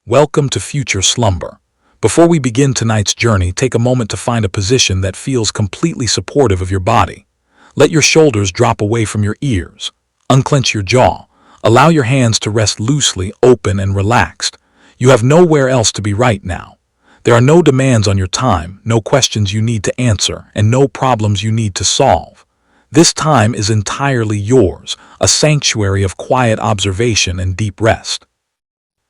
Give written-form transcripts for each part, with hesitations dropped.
Welcome to Future Slumber. Before we begin tonight's journey, take a moment to find a position that feels completely supportive of your body. Let your shoulders drop away from your ears. Unclench your jaw. Allow your hands to rest loosely, open and relaxed. You have nowhere else to be right now. There are no demands on your time, no questions you need to answer, and no problems you need to solve. This time is entirely yours, a sanctuary of quiet observation and deep rest.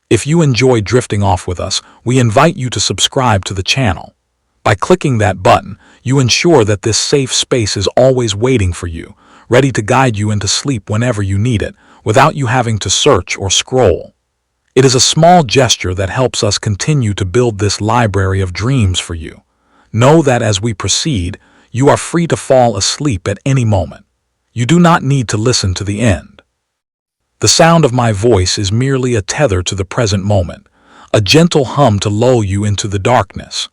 If you enjoy drifting off with us, we invite you to subscribe to the channel. By clicking that button, you ensure that this safe space is always waiting for you, ready to guide you into sleep whenever you need it, without you having to search or scroll. It is a small gesture that helps us continue to build this library of dreams for you. Know that as we proceed, you are free to fall asleep at any moment. You do not need to listen to the end. The sound of my voice is merely a tether to the present moment, a gentle hum to lull you into the darkness.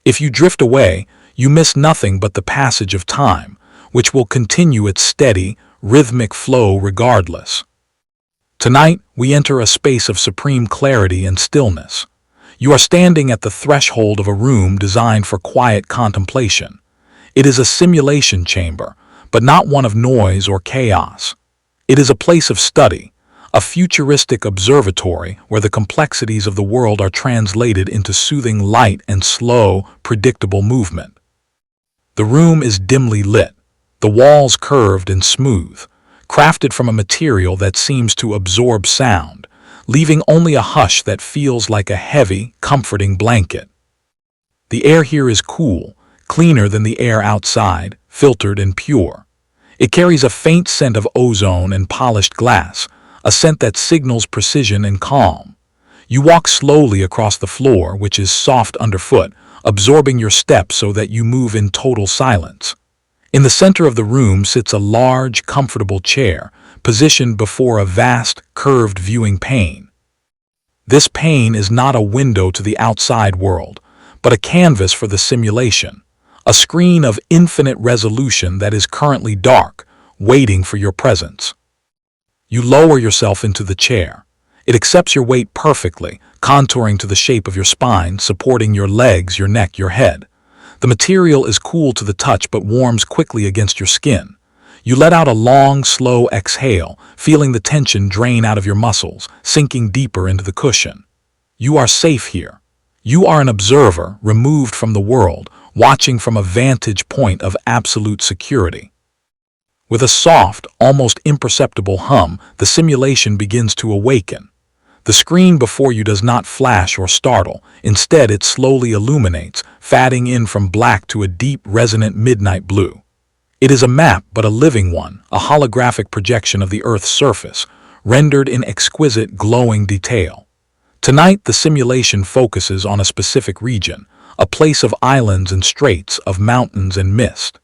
If you drift away, you miss nothing but the passage of time, which will continue its steady, rhythmic flow regardless. Tonight, we enter a space of supreme clarity and stillness. You are standing at the threshold of a room designed for quiet contemplation. It is a simulation chamber, but not one of noise or chaos. It is a place of study, a futuristic observatory where the complexities of the world are translated into soothing light and slow, predictable movement. The room is dimly lit, the walls curved and smooth, crafted from a material that seems to absorb sound, leaving only a hush that feels like a heavy, comforting blanket. The air here is cool, cleaner than the air outside, filtered and pure. It carries a faint scent of ozone and polished glass, a scent that signals precision and calm. You walk slowly across the floor, which is soft underfoot, absorbing your steps so that you move in total silence. In the center of the room sits a large, comfortable chair, positioned before a vast, curved viewing pane. This pane is not a window to the outside world, but a canvas for the simulation. A screen of infinite resolution that is currently dark, waiting for your presence. You lower yourself into the chair. It accepts your weight perfectly, contouring to the shape of your spine, supporting your legs, your neck, your head. The material is cool to the touch but warms quickly against your skin. You let out a long, slow exhale, feeling the tension drain out of your muscles, sinking deeper into the cushion. You are safe here. You are an observer, removed from the world, watching from a vantage point of absolute security. With a soft, almost imperceptible hum, the simulation begins to awaken. The screen before you does not flash or startle. Instead, it slowly illuminates, fading in from black to a deep, resonant midnight blue. It is a map, but a living one, a holographic projection of the Earth's surface, rendered in exquisite, glowing detail. Tonight, the simulation focuses on a specific region, a place of islands and straits, of mountains and mist.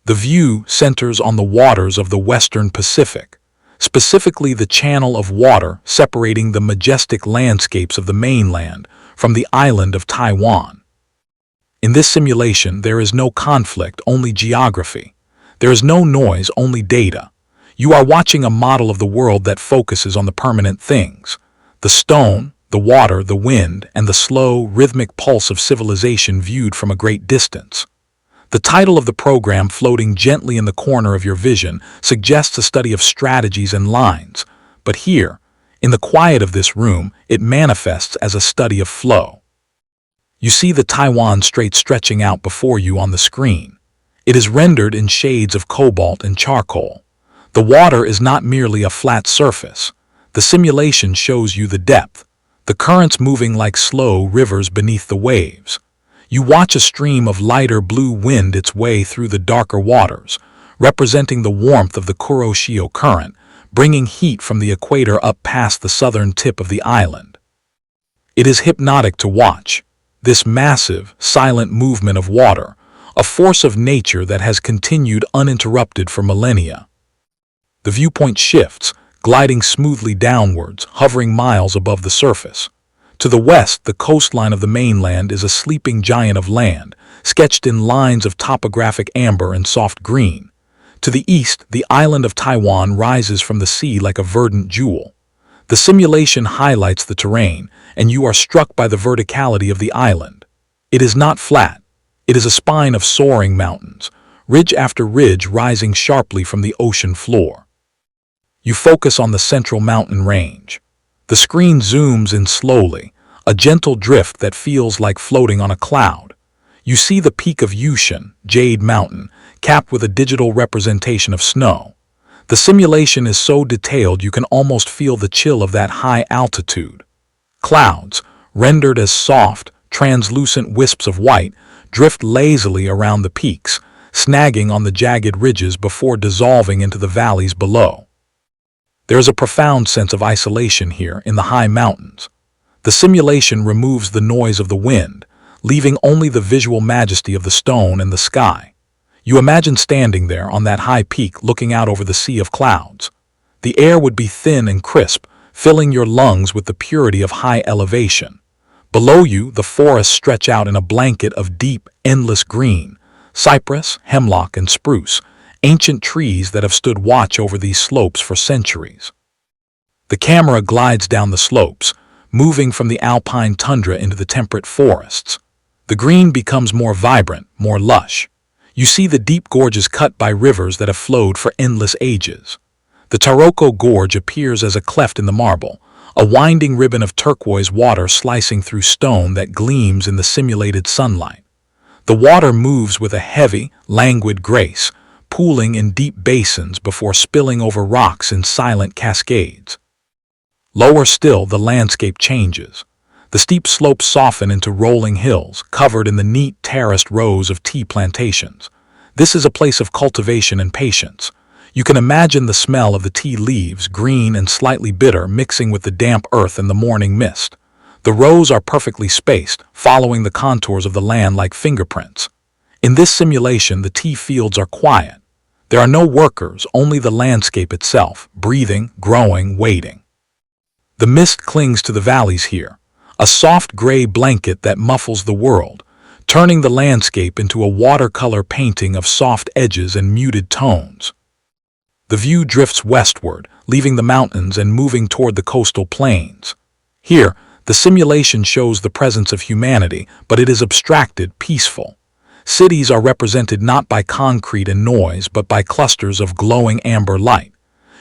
The view centers on the waters of the Western Pacific, specifically the channel of water separating the majestic landscapes of the mainland from the island of Taiwan. In this simulation, there is no conflict, only geography. There is no noise, only data. You are watching a model of the world that focuses on the permanent things: the stone, the water, the wind, and the slow, rhythmic pulse of civilization viewed from a great distance. The title of the program, floating gently in the corner of your vision, suggests a study of strategies and lines. But here, in the quiet of this room, it manifests as a study of flow. You see the Taiwan Strait stretching out before you on the screen. It is rendered in shades of cobalt and charcoal. The water is not merely a flat surface. The simulation shows you the depth, the currents moving like slow rivers beneath the waves. You watch a stream of lighter blue wind its way through the darker waters, representing the warmth of the Kuroshio Current, bringing heat from the equator up past the southern tip of the island. It is hypnotic to watch, this massive, silent movement of water, a force of nature that has continued uninterrupted for millennia. The viewpoint shifts, gliding smoothly downwards, hovering miles above the surface. To the west, the coastline of the mainland is a sleeping giant of land, sketched in lines of topographic amber and soft green. To the east, the island of Taiwan rises from the sea like a verdant jewel. The simulation highlights the terrain, and you are struck by the verticality of the island. It is not flat. It is a spine of soaring mountains, ridge after ridge rising sharply from the ocean floor. You focus on the central mountain range. The screen zooms in slowly, a gentle drift that feels like floating on a cloud. You see the peak of Yushan, Jade Mountain, capped with a digital representation of snow. The simulation is so detailed you can almost feel the chill of that high altitude. Clouds, rendered as soft, translucent wisps of white, drift lazily around the peaks, snagging on the jagged ridges before dissolving into the valleys below. There is a profound sense of isolation here in the high mountains. The simulation removes the noise of the wind, leaving only the visual majesty of the stone and the sky. You imagine standing there on that high peak looking out over the sea of clouds. The air would be thin and crisp, filling your lungs with the purity of high elevation. Below you, the forests stretch out in a blanket of deep, endless green, cypress, hemlock, and spruce, ancient trees that have stood watch over these slopes for centuries. The camera glides down the slopes, moving from the alpine tundra into the temperate forests. The green becomes more vibrant, more lush. You see the deep gorges cut by rivers that have flowed for endless ages. The Taroko Gorge appears as a cleft in the marble, a winding ribbon of turquoise water slicing through stone that gleams in the simulated sunlight. The water moves with a heavy, languid grace, pooling in deep basins before spilling over rocks in silent cascades. Lower still, the landscape changes. The steep slopes soften into rolling hills, covered in the neat terraced rows of tea plantations. This is a place of cultivation and patience. You can imagine the smell of the tea leaves, green and slightly bitter, mixing with the damp earth and the morning mist. The rows are perfectly spaced, following the contours of the land like fingerprints. In this simulation, the tea fields are quiet. There are no workers, only the landscape itself, breathing, growing, waiting. The mist clings to the valleys here, a soft gray blanket that muffles the world, turning the landscape into a watercolor painting of soft edges and muted tones. The view drifts westward, leaving the mountains and moving toward the coastal plains. Here, the simulation shows the presence of humanity, but it is abstracted, peaceful. Cities are represented not by concrete and noise, but by clusters of glowing amber light.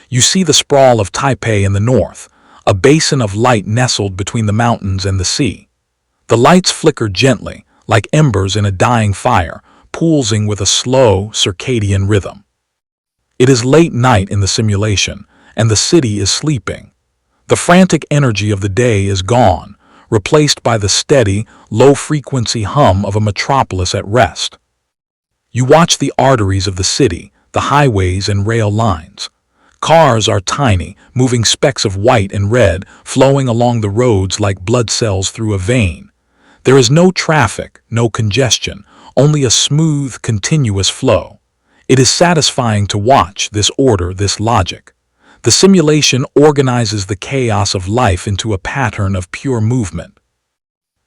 You see the sprawl of Taipei in the north, a basin of light nestled between the mountains and the sea. The lights flicker gently, like embers in a dying fire, pulsing with a slow, circadian rhythm. It is late night in the simulation, and the city is sleeping. The frantic energy of the day is gone, replaced by the steady, low-frequency hum of a metropolis at rest. You watch the arteries of the city, the highways and rail lines. Cars are tiny, moving specks of white and red, flowing along the roads like blood cells through a vein. There is no traffic, no congestion, only a smooth, continuous flow. It is satisfying to watch this order, this logic. The simulation organizes the chaos of life into a pattern of pure movement.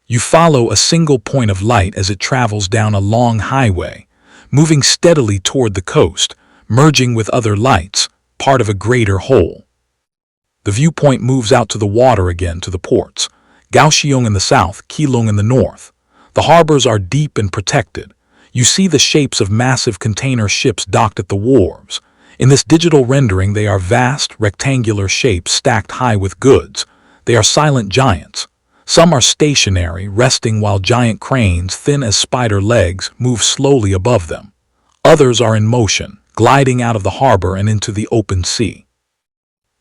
You follow a single point of light as it travels down a long highway, moving steadily toward the coast, merging with other lights, part of a greater whole. The viewpoint moves out to the water again, to the ports, Kaohsiung in the south, Keelung in the north. The harbors are deep and protected. You see the shapes of massive container ships docked at the wharves. In this digital rendering, they are vast, rectangular shapes stacked high with goods. They are silent giants. Some are stationary, resting while giant cranes, thin as spider legs, move slowly above them. Others are in motion, gliding out of the harbor and into the open sea.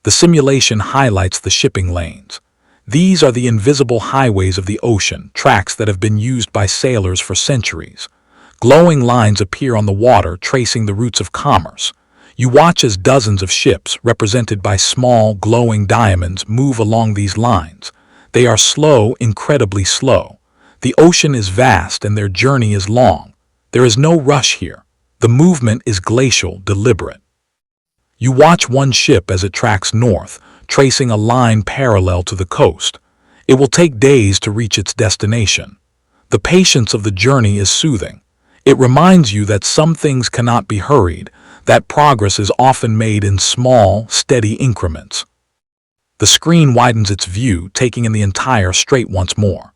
The simulation highlights the shipping lanes. These are the invisible highways of the ocean, tracks that have been used by sailors for centuries. Glowing lines appear on the water, tracing the routes of commerce. You watch as dozens of ships, represented by small, glowing diamonds, move along these lines. They are slow, incredibly slow. The ocean is vast and their journey is long. There is no rush here. The movement is glacial, deliberate. You watch one ship as it tracks north, tracing a line parallel to the coast. It will take days to reach its destination. The patience of the journey is soothing. It reminds you that some things cannot be hurried, that progress is often made in small, steady increments. The screen widens its view, taking in the entire strait once more.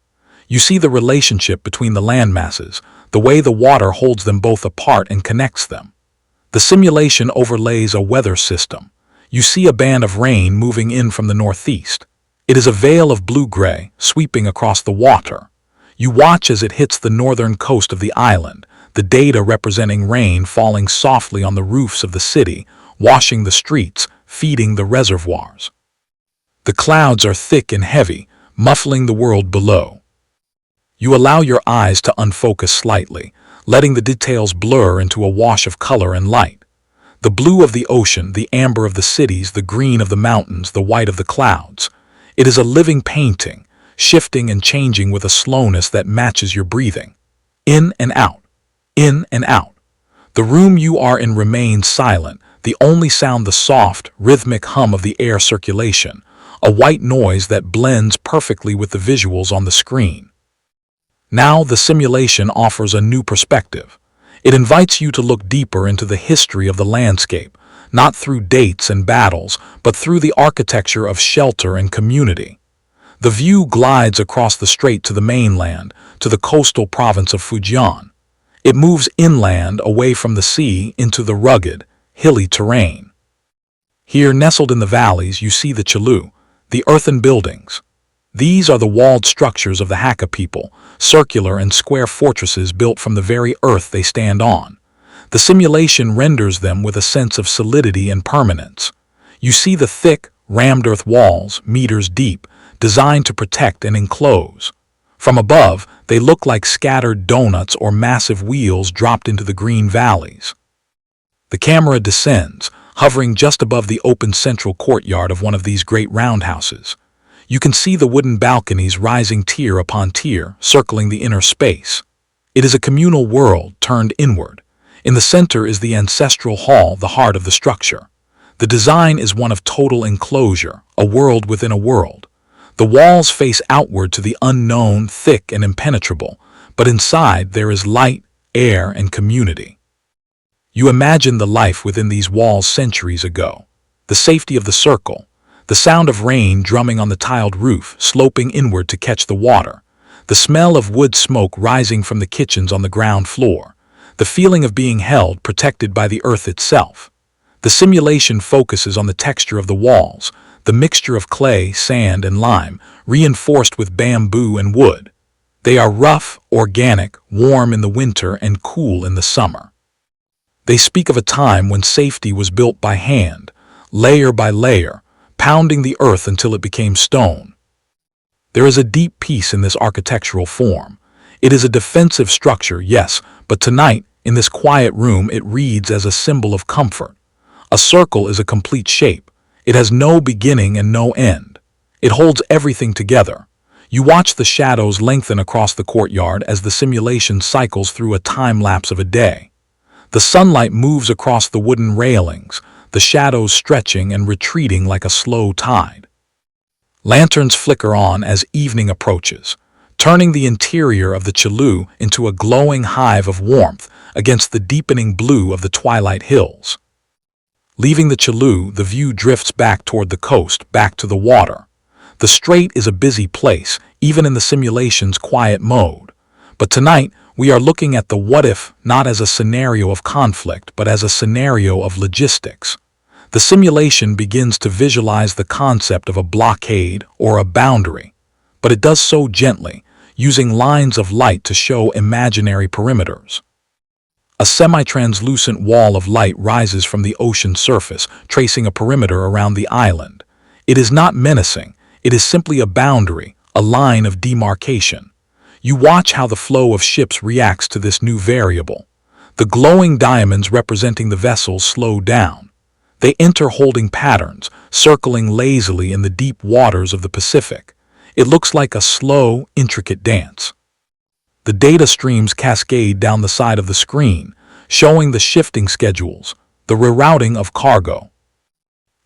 You see the relationship between the landmasses, the way the water holds them both apart and connects them. The simulation overlays a weather system. You see a band of rain moving in from the northeast. It is a veil of blue-gray, sweeping across the water. You watch as it hits the northern coast of the island, the data representing rain falling softly on the roofs of the city, washing the streets, feeding the reservoirs. The clouds are thick and heavy, muffling the world below. You allow your eyes to unfocus slightly, letting the details blur into a wash of color and light. The blue of the ocean, the amber of the cities, the green of the mountains, the white of the clouds. It is a living painting, shifting and changing with a slowness that matches your breathing. In and out, in and out. The room you are in remains silent, the only sound the soft, rhythmic hum of the air circulation, a white noise that blends perfectly with the visuals on the screen. Now the simulation offers a new perspective. It invites you to look deeper into the history of the landscape, not through dates and battles, but through the architecture of shelter and community. The view glides across the strait to the mainland, to the coastal province of Fujian. It moves inland, away from the sea, into the rugged, hilly terrain. Here, nestled in the valleys, you see the Chalu, the earthen buildings. These are the walled structures of the Hakka people, circular and square fortresses built from the very earth they stand on. The simulation renders them with a sense of solidity and permanence. You see the thick, rammed earth walls, meters deep, designed to protect and enclose. From above, they look like scattered donuts or massive wheels dropped into the green valleys. The camera descends, hovering just above the open central courtyard of one of these great roundhouses. You can see the wooden balconies rising tier upon tier, circling the inner space. It is a communal world turned inward. In the center is the ancestral hall, the heart of the structure. The design is one of total enclosure, a world within a world. The walls face outward to the unknown, thick and impenetrable, but inside there is light, air, and community. You imagine the life within these walls centuries ago. The safety of the circle, the sound of rain drumming on the tiled roof, sloping inward to catch the water, the smell of wood smoke rising from the kitchens on the ground floor, the feeling of being held, protected by the earth itself. The simulation focuses on the texture of the walls, the mixture of clay, sand, and lime, reinforced with bamboo and wood. They are rough, organic, warm in the winter, and cool in the summer. They speak of a time when safety was built by hand, layer by layer, pounding the earth until it became stone. There is a deep peace in this architectural form. It is a defensive structure, yes, but tonight, in this quiet room, it reads as a symbol of comfort. A circle is a complete shape. It has no beginning and no end. It holds everything together. You watch the shadows lengthen across the courtyard as the simulation cycles through a time lapse of a day. The sunlight moves across the wooden railings, the shadows stretching and retreating like a slow tide. Lanterns flicker on as evening approaches, turning the interior of the Chalu into a glowing hive of warmth against the deepening blue of the twilight hills. Leaving the Chalu, the view drifts back toward the coast, back to the water. The strait is a busy place, even in the simulation's quiet mode. But tonight, we are looking at the what-if not as a scenario of conflict, but as a scenario of logistics. The simulation begins to visualize the concept of a blockade or a boundary, but it does so gently, using lines of light to show imaginary perimeters. A semi-translucent wall of light rises from the ocean surface, tracing a perimeter around the island. It is not menacing, it is simply a boundary, a line of demarcation. You watch how the flow of ships reacts to this new variable. The glowing diamonds representing the vessels slow down. They enter holding patterns, circling lazily in the deep waters of the Pacific. It looks like a slow, intricate dance. The data streams cascade down the side of the screen, showing the shifting schedules, the rerouting of cargo.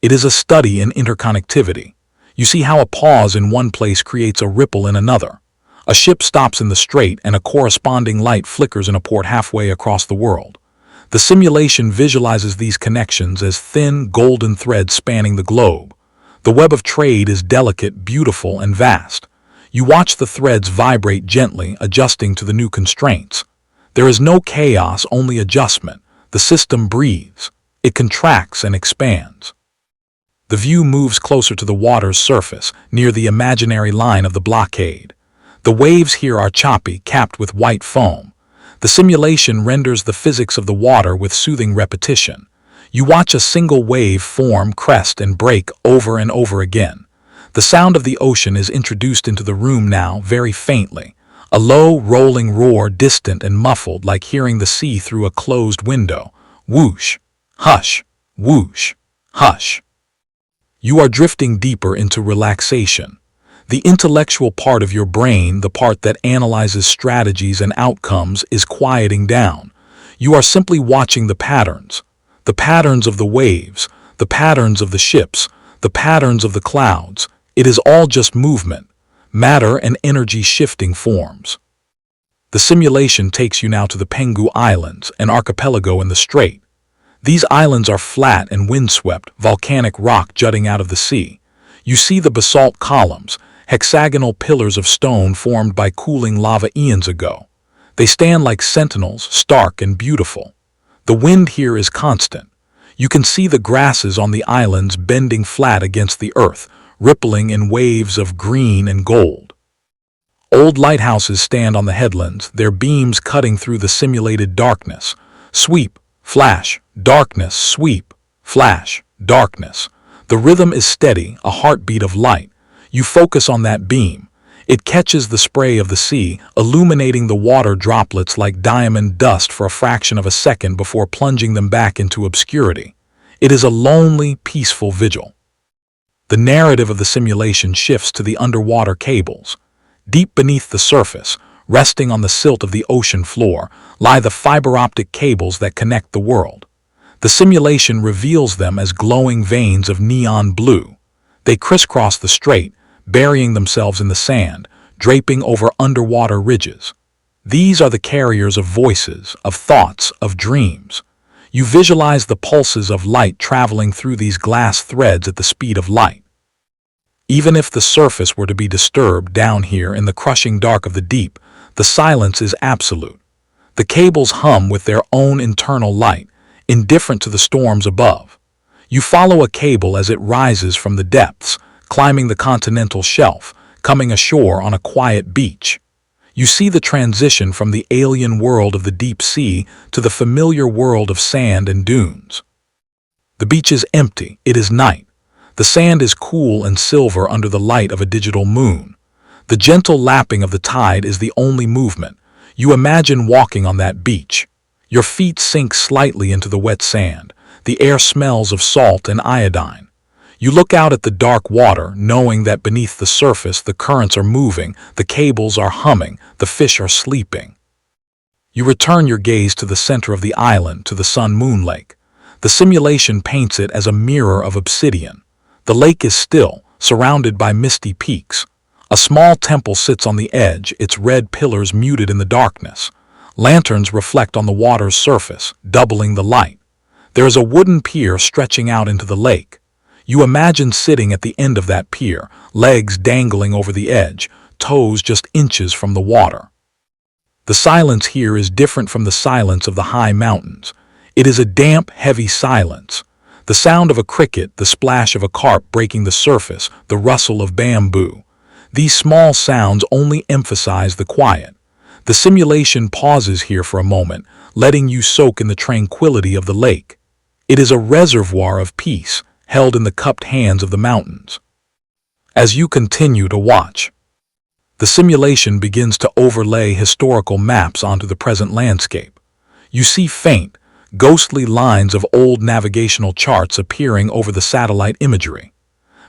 It is a study in interconnectivity. You see how a pause in one place creates a ripple in another. A ship stops in the strait and a corresponding light flickers in a port halfway across the world. The simulation visualizes these connections as thin, golden threads spanning the globe. The web of trade is delicate, beautiful, and vast. You watch the threads vibrate gently, adjusting to the new constraints. There is no chaos, only adjustment. The system breathes. It contracts and expands. The view moves closer to the water's surface, near the imaginary line of the blockade. The waves here are choppy, capped with white foam. The simulation renders the physics of the water with soothing repetition. You watch a single wave form, crest, and break over and over again. The sound of the ocean is introduced into the room now, very faintly. A low, rolling roar, distant and muffled, like hearing the sea through a closed window. Whoosh, hush, whoosh, hush. You are drifting deeper into relaxation. The intellectual part of your brain, the part that analyzes strategies and outcomes, is quieting down. You are simply watching the patterns of the waves, the patterns of the ships, the patterns of the clouds. It is all just movement, matter and energy shifting forms. The simulation takes you now to the Penghu Islands, an archipelago in the strait. These islands are flat and windswept, volcanic rock jutting out of the sea. You see the basalt columns, hexagonal pillars of stone formed by cooling lava eons ago. They stand like sentinels, stark and beautiful. The wind here is constant. You can see the grasses on the islands bending flat against the earth, rippling in waves of green and gold. Old lighthouses stand on the headlands, their beams cutting through the simulated darkness. Sweep, flash, darkness, sweep, flash, darkness. The rhythm is steady, a heartbeat of light. You focus on that beam. It catches the spray of the sea, illuminating the water droplets like diamond dust for a fraction of a second before plunging them back into obscurity. It is a lonely, peaceful vigil. The narrative of the simulation shifts to the underwater cables. Deep beneath the surface, resting on the silt of the ocean floor, lie the fiber-optic cables that connect the world. The simulation reveals them as glowing veins of neon blue. They crisscross the strait, burying themselves in the sand, draping over underwater ridges. These are the carriers of voices, of thoughts, of dreams. You visualize the pulses of light traveling through these glass threads at the speed of light. Even if the surface were to be disturbed down here in the crushing dark of the deep, the silence is absolute. The cables hum with their own internal light, indifferent to the storms above. You follow a cable as it rises from the depths, climbing the continental shelf, coming ashore on a quiet beach. You see the transition from the alien world of the deep sea to the familiar world of sand and dunes. The beach is empty. It is night. The sand is cool and silver under the light of a digital moon. The gentle lapping of the tide is the only movement. You imagine walking on that beach. Your feet sink slightly into the wet sand. The air smells of salt and iodine. You look out at the dark water, knowing that beneath the surface the currents are moving, the cables are humming, the fish are sleeping. You return your gaze to the center of the island, to the sun-moon lake. The simulation paints it as a mirror of obsidian. The lake is still, surrounded by misty peaks. A small temple sits on the edge, its red pillars muted in the darkness. Lanterns reflect on the water's surface, doubling the light. There is a wooden pier stretching out into the lake. You imagine sitting at the end of that pier, legs dangling over the edge, toes just inches from the water. The silence here is different from the silence of the high mountains. It is a damp, heavy silence. The sound of a cricket, the splash of a carp breaking the surface, the rustle of bamboo. These small sounds only emphasize the quiet. The simulation pauses here for a moment, letting you soak in the tranquility of the lake. It is a reservoir of peace, held in the cupped hands of the mountains. As you continue to watch, the simulation begins to overlay historical maps onto the present landscape. You see faint, ghostly lines of old navigational charts appearing over the satellite imagery.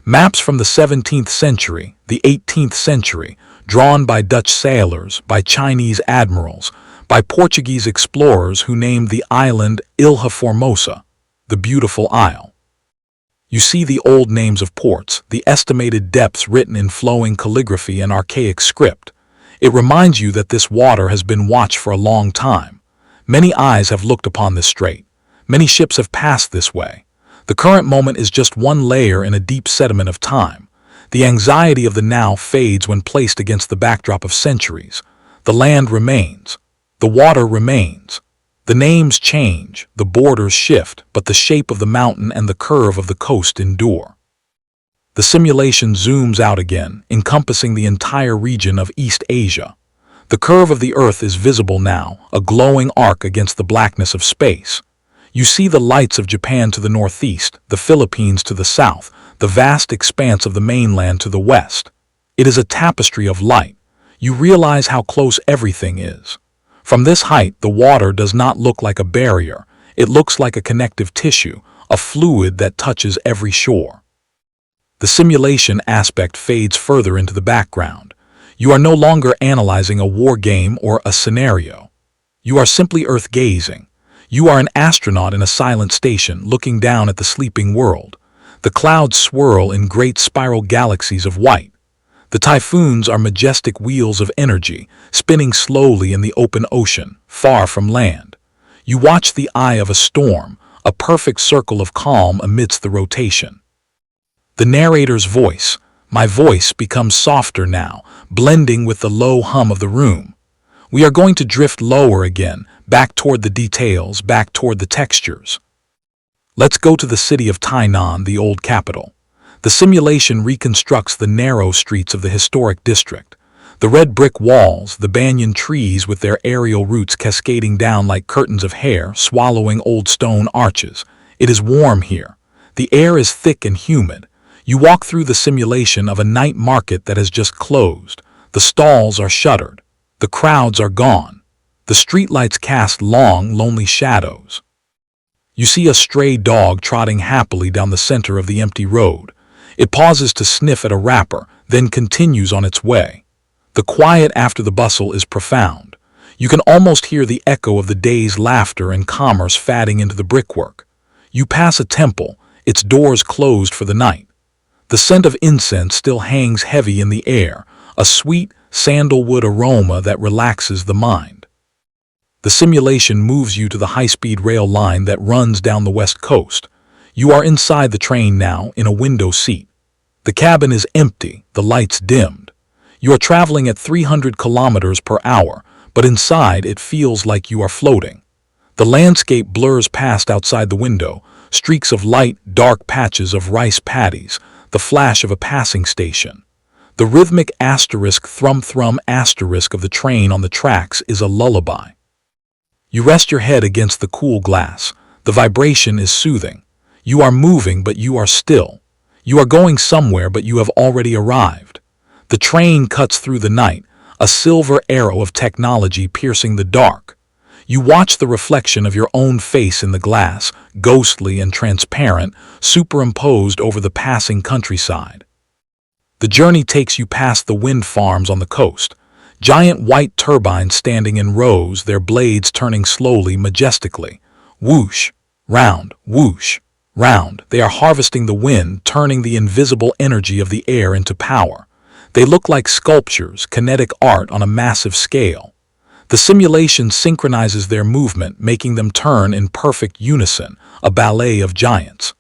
Maps from the 17th century, the 18th century, drawn by Dutch sailors, by Chinese admirals, by Portuguese explorers who named the island Ilha Formosa, the beautiful isle. You see the old names of ports, the estimated depths written in flowing calligraphy and archaic script. It reminds you that this water has been watched for a long time. Many eyes have looked upon this strait. Many ships have passed this way. The current moment is just one layer in a deep sediment of time. The anxiety of the now fades when placed against the backdrop of centuries. The land remains. The water remains. The names change, the borders shift, but the shape of the mountain and the curve of the coast endure. The simulation zooms out again, encompassing the entire region of East Asia. The curve of the Earth is visible now, a glowing arc against the blackness of space. You see the lights of Japan to the northeast, the Philippines to the south, the vast expanse of the mainland to the west. It is a tapestry of light. You realize how close everything is. From this height, the water does not look like a barrier. It looks like a connective tissue, a fluid that touches every shore. The simulation aspect fades further into the background. You are no longer analyzing a war game or a scenario. You are simply Earth-gazing. You are an astronaut in a silent station looking down at the sleeping world. The clouds swirl in great spiral galaxies of white. The typhoons are majestic wheels of energy, spinning slowly in the open ocean, far from land. You watch the eye of a storm, a perfect circle of calm amidst the rotation. The narrator's voice, my voice, becomes softer now, blending with the low hum of the room. We are going to drift lower again, back toward the details, back toward the textures. Let's go to the city of Tainan, the old capital. The simulation reconstructs the narrow streets of the historic district. The red brick walls, the banyan trees with their aerial roots cascading down like curtains of hair, swallowing old stone arches. It is warm here. The air is thick and humid. You walk through the simulation of a night market that has just closed. The stalls are shuttered. The crowds are gone. The streetlights cast long, lonely shadows. You see a stray dog trotting happily down the center of the empty road. It pauses to sniff at a wrapper, then continues on its way. The quiet after the bustle is profound. You can almost hear the echo of the day's laughter and commerce fading into the brickwork. You pass a temple, its doors closed for the night. The scent of incense still hangs heavy in the air, a sweet, sandalwood aroma that relaxes the mind. The simulation moves you to the high-speed rail line that runs down the west coast. You are inside the train now, in a window seat. The cabin is empty, the lights dimmed. You are traveling at 300 kilometers per hour, but inside it feels like you are floating. The landscape blurs past outside the window, streaks of light, dark patches of rice paddies, the flash of a passing station. The rhythmic asterisk thrum-thrum asterisk of the train on the tracks is a lullaby. You rest your head against the cool glass. The vibration is soothing. You are moving, but you are still. You are going somewhere, but you have already arrived. The train cuts through the night, a silver arrow of technology piercing the dark. You watch the reflection of your own face in the glass, ghostly and transparent, superimposed over the passing countryside. The journey takes you past the wind farms on the coast. Giant white turbines standing in rows, their blades turning slowly, majestically. Whoosh, round, whoosh, round. They are harvesting the wind, turning the invisible energy of the air into power. They look like sculptures, kinetic art on a massive scale. The simulation synchronizes their movement, making them turn in perfect unison, a ballet of giants.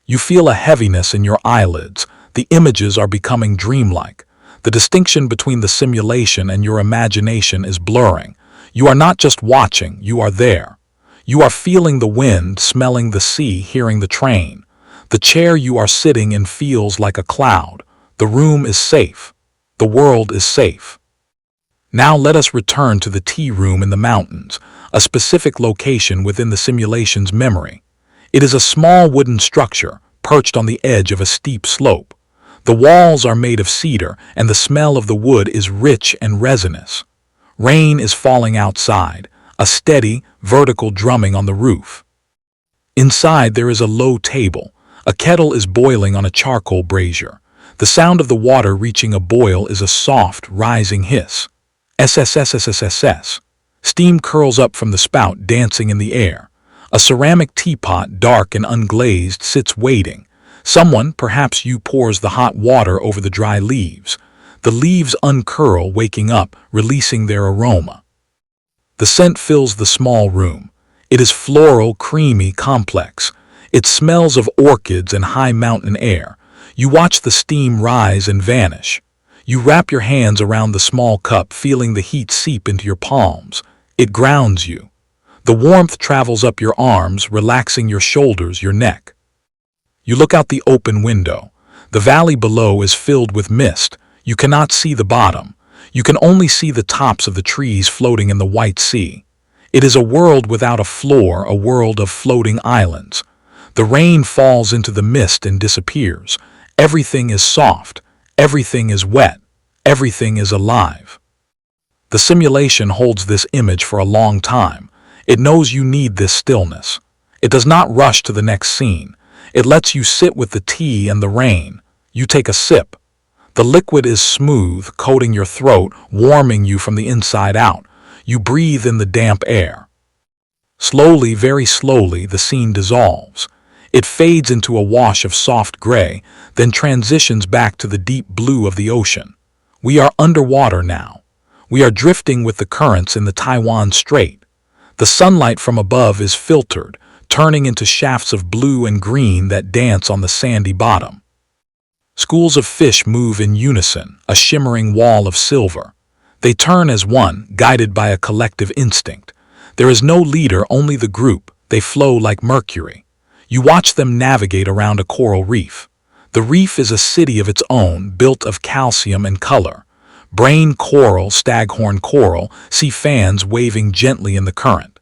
You feel a heaviness in your eyelids. The images are becoming dreamlike. The distinction between the simulation and your imagination is blurring. You are not just watching, you are there. You are feeling the wind, smelling the sea, hearing the train. The chair you are sitting in feels like a cloud. The room is safe. The world is safe. Now let us return to the tea room in the mountains, a specific location within the simulation's memory. It is a small wooden structure, perched on the edge of a steep slope. The walls are made of cedar, and the smell of the wood is rich and resinous. Rain is falling outside, a steady, vertical drumming on the roof. Inside there is a low table. A kettle is boiling on a charcoal brazier. The sound of the water reaching a boil is a soft, rising hiss. SSSSSSS. Steam curls up from the spout, dancing in the air. A ceramic teapot, dark and unglazed, sits waiting. Someone, perhaps you, pours the hot water over the dry leaves. The leaves uncurl, waking up, releasing their aroma. The scent fills the small room. It is floral, creamy, complex. It smells of orchids and high mountain air. You watch the steam rise and vanish. You wrap your hands around the small cup, feeling the heat seep into your palms. It grounds you. The warmth travels up your arms, relaxing your shoulders, your neck. You look out the open window. The valley below is filled with mist. You cannot see the bottom. You can only see the tops of the trees floating in the white sea. It is a world without a floor, a world of floating islands. The rain falls into the mist and disappears. Everything is soft. Everything is wet. Everything is alive. The simulation holds this image for a long time. It knows you need this stillness. It does not rush to the next scene. It lets you sit with the tea and the rain. You take a sip. The liquid is smooth, coating your throat, warming you from the inside out. You breathe in the damp air. Slowly, very slowly, the scene dissolves. It fades into a wash of soft gray, then transitions back to the deep blue of the ocean. We are underwater now. We are drifting with the currents in the Taiwan Strait. The sunlight from above is filtered, turning into shafts of blue and green that dance on the sandy bottom. Schools of fish move in unison, a shimmering wall of silver. They turn as one, guided by a collective instinct. There is no leader, only the group. They flow like mercury. You watch them navigate around a coral reef. The reef is a city of its own, built of calcium and color. Brain coral, staghorn coral, sea fans waving gently in the current.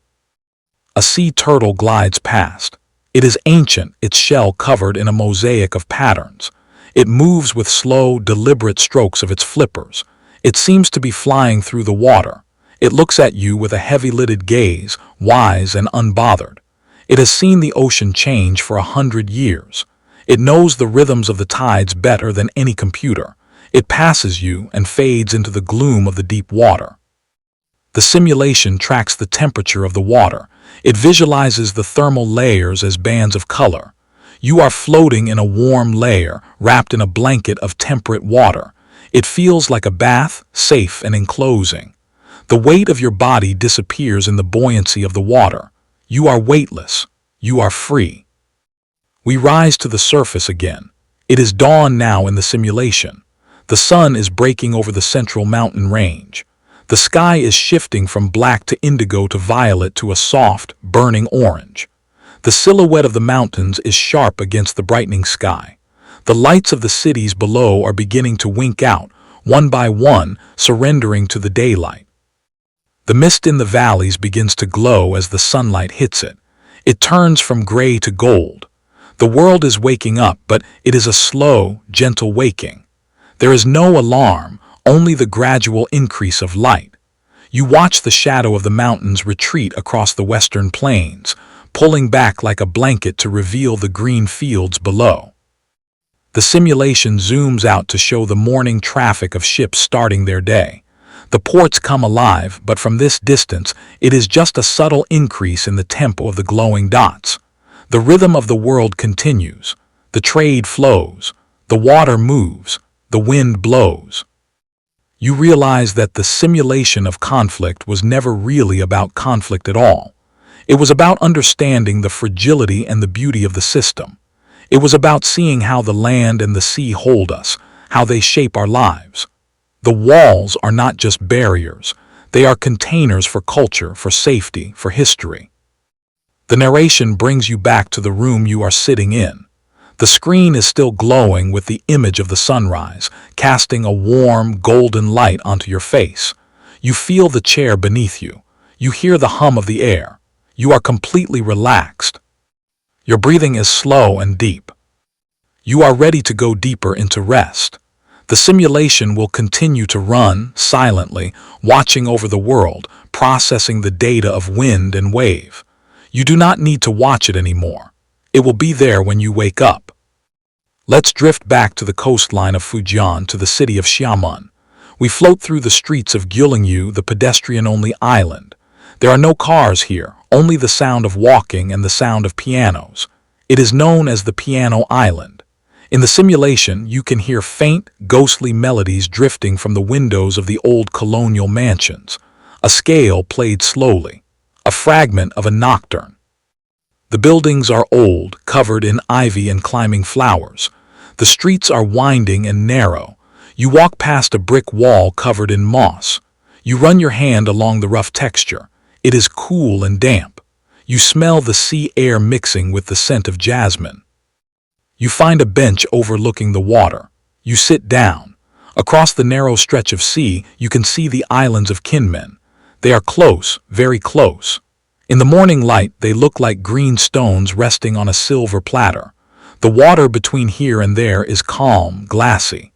A sea turtle glides past. It is ancient, its shell covered in a mosaic of patterns. It moves with slow, deliberate strokes of its flippers. It seems to be flying through the water. It looks at you with a heavy-lidded gaze, wise and unbothered. It has seen the ocean change for 100 years. It knows the rhythms of the tides better than any computer. It passes you and fades into the gloom of the deep water. The simulation tracks the temperature of the water. It visualizes the thermal layers as bands of color. You are floating in a warm layer, wrapped in a blanket of temperate water. It feels like a bath, safe and enclosing. The weight of your body disappears in the buoyancy of the water. You are weightless. You are free. We rise to the surface again. It is dawn now in the simulation. The sun is breaking over the central mountain range. The sky is shifting from black to indigo to violet to a soft, burning orange. The silhouette of the mountains is sharp against the brightening sky. The lights of the cities below are beginning to wink out, one by one, surrendering to the daylight. The mist in the valleys begins to glow as the sunlight hits it. It turns from gray to gold. The world is waking up, but it is a slow, gentle waking. There is no alarm, only the gradual increase of light. You watch the shadow of the mountains retreat across the western plains, pulling back like a blanket to reveal the green fields below. The simulation zooms out to show the morning traffic of ships starting their day. The ports come alive, but from this distance, it is just a subtle increase in the tempo of the glowing dots. The rhythm of the world continues. The trade flows. The water moves. The wind blows. You realize that the simulation of conflict was never really about conflict at all. It was about understanding the fragility and the beauty of the system. It was about seeing how the land and the sea hold us, how they shape our lives. The walls are not just barriers. They are containers for culture, for safety, for history. The narration brings you back to the room you are sitting in. The screen is still glowing with the image of the sunrise, casting a warm, golden light onto your face. You feel the chair beneath you. You hear the hum of the air. You are completely relaxed. Your breathing is slow and deep. You are ready to go deeper into rest. The simulation will continue to run, silently, watching over the world, processing the data of wind and wave. You do not need to watch it anymore. It will be there when you wake up. Let's drift back to the coastline of Fujian, to the city of Xiamen. We float through the streets of Gyeongju, the pedestrian-only island. There are no cars here, only the sound of walking and the sound of pianos. It is known as the Piano Island. In the simulation, you can hear faint, ghostly melodies drifting from the windows of the old colonial mansions. A scale played slowly, a fragment of a nocturne. The buildings are old, covered in ivy and climbing flowers. The streets are winding and narrow. You walk past a brick wall covered in moss. You run your hand along the rough texture. It is cool and damp. You smell the sea air mixing with the scent of jasmine. You find a bench overlooking the water. You sit down. Across the narrow stretch of sea, you can see the islands of Kinmen. They are close, very close. In the morning light, they look like green stones resting on a silver platter. The water between here and there is calm, glassy.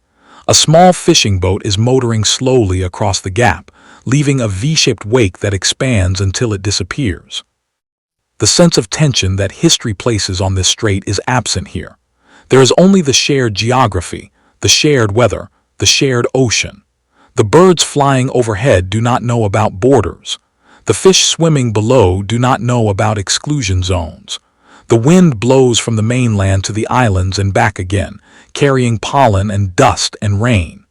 A small fishing boat is motoring slowly across the gap, leaving a V-shaped wake that expands until it disappears. The sense of tension that history places on this strait is absent here. There is only the shared geography, the shared weather, the shared ocean. The birds flying overhead do not know about borders. The fish swimming below do not know about exclusion zones. The wind blows from the mainland to the islands and back again, carrying pollen and dust and rain.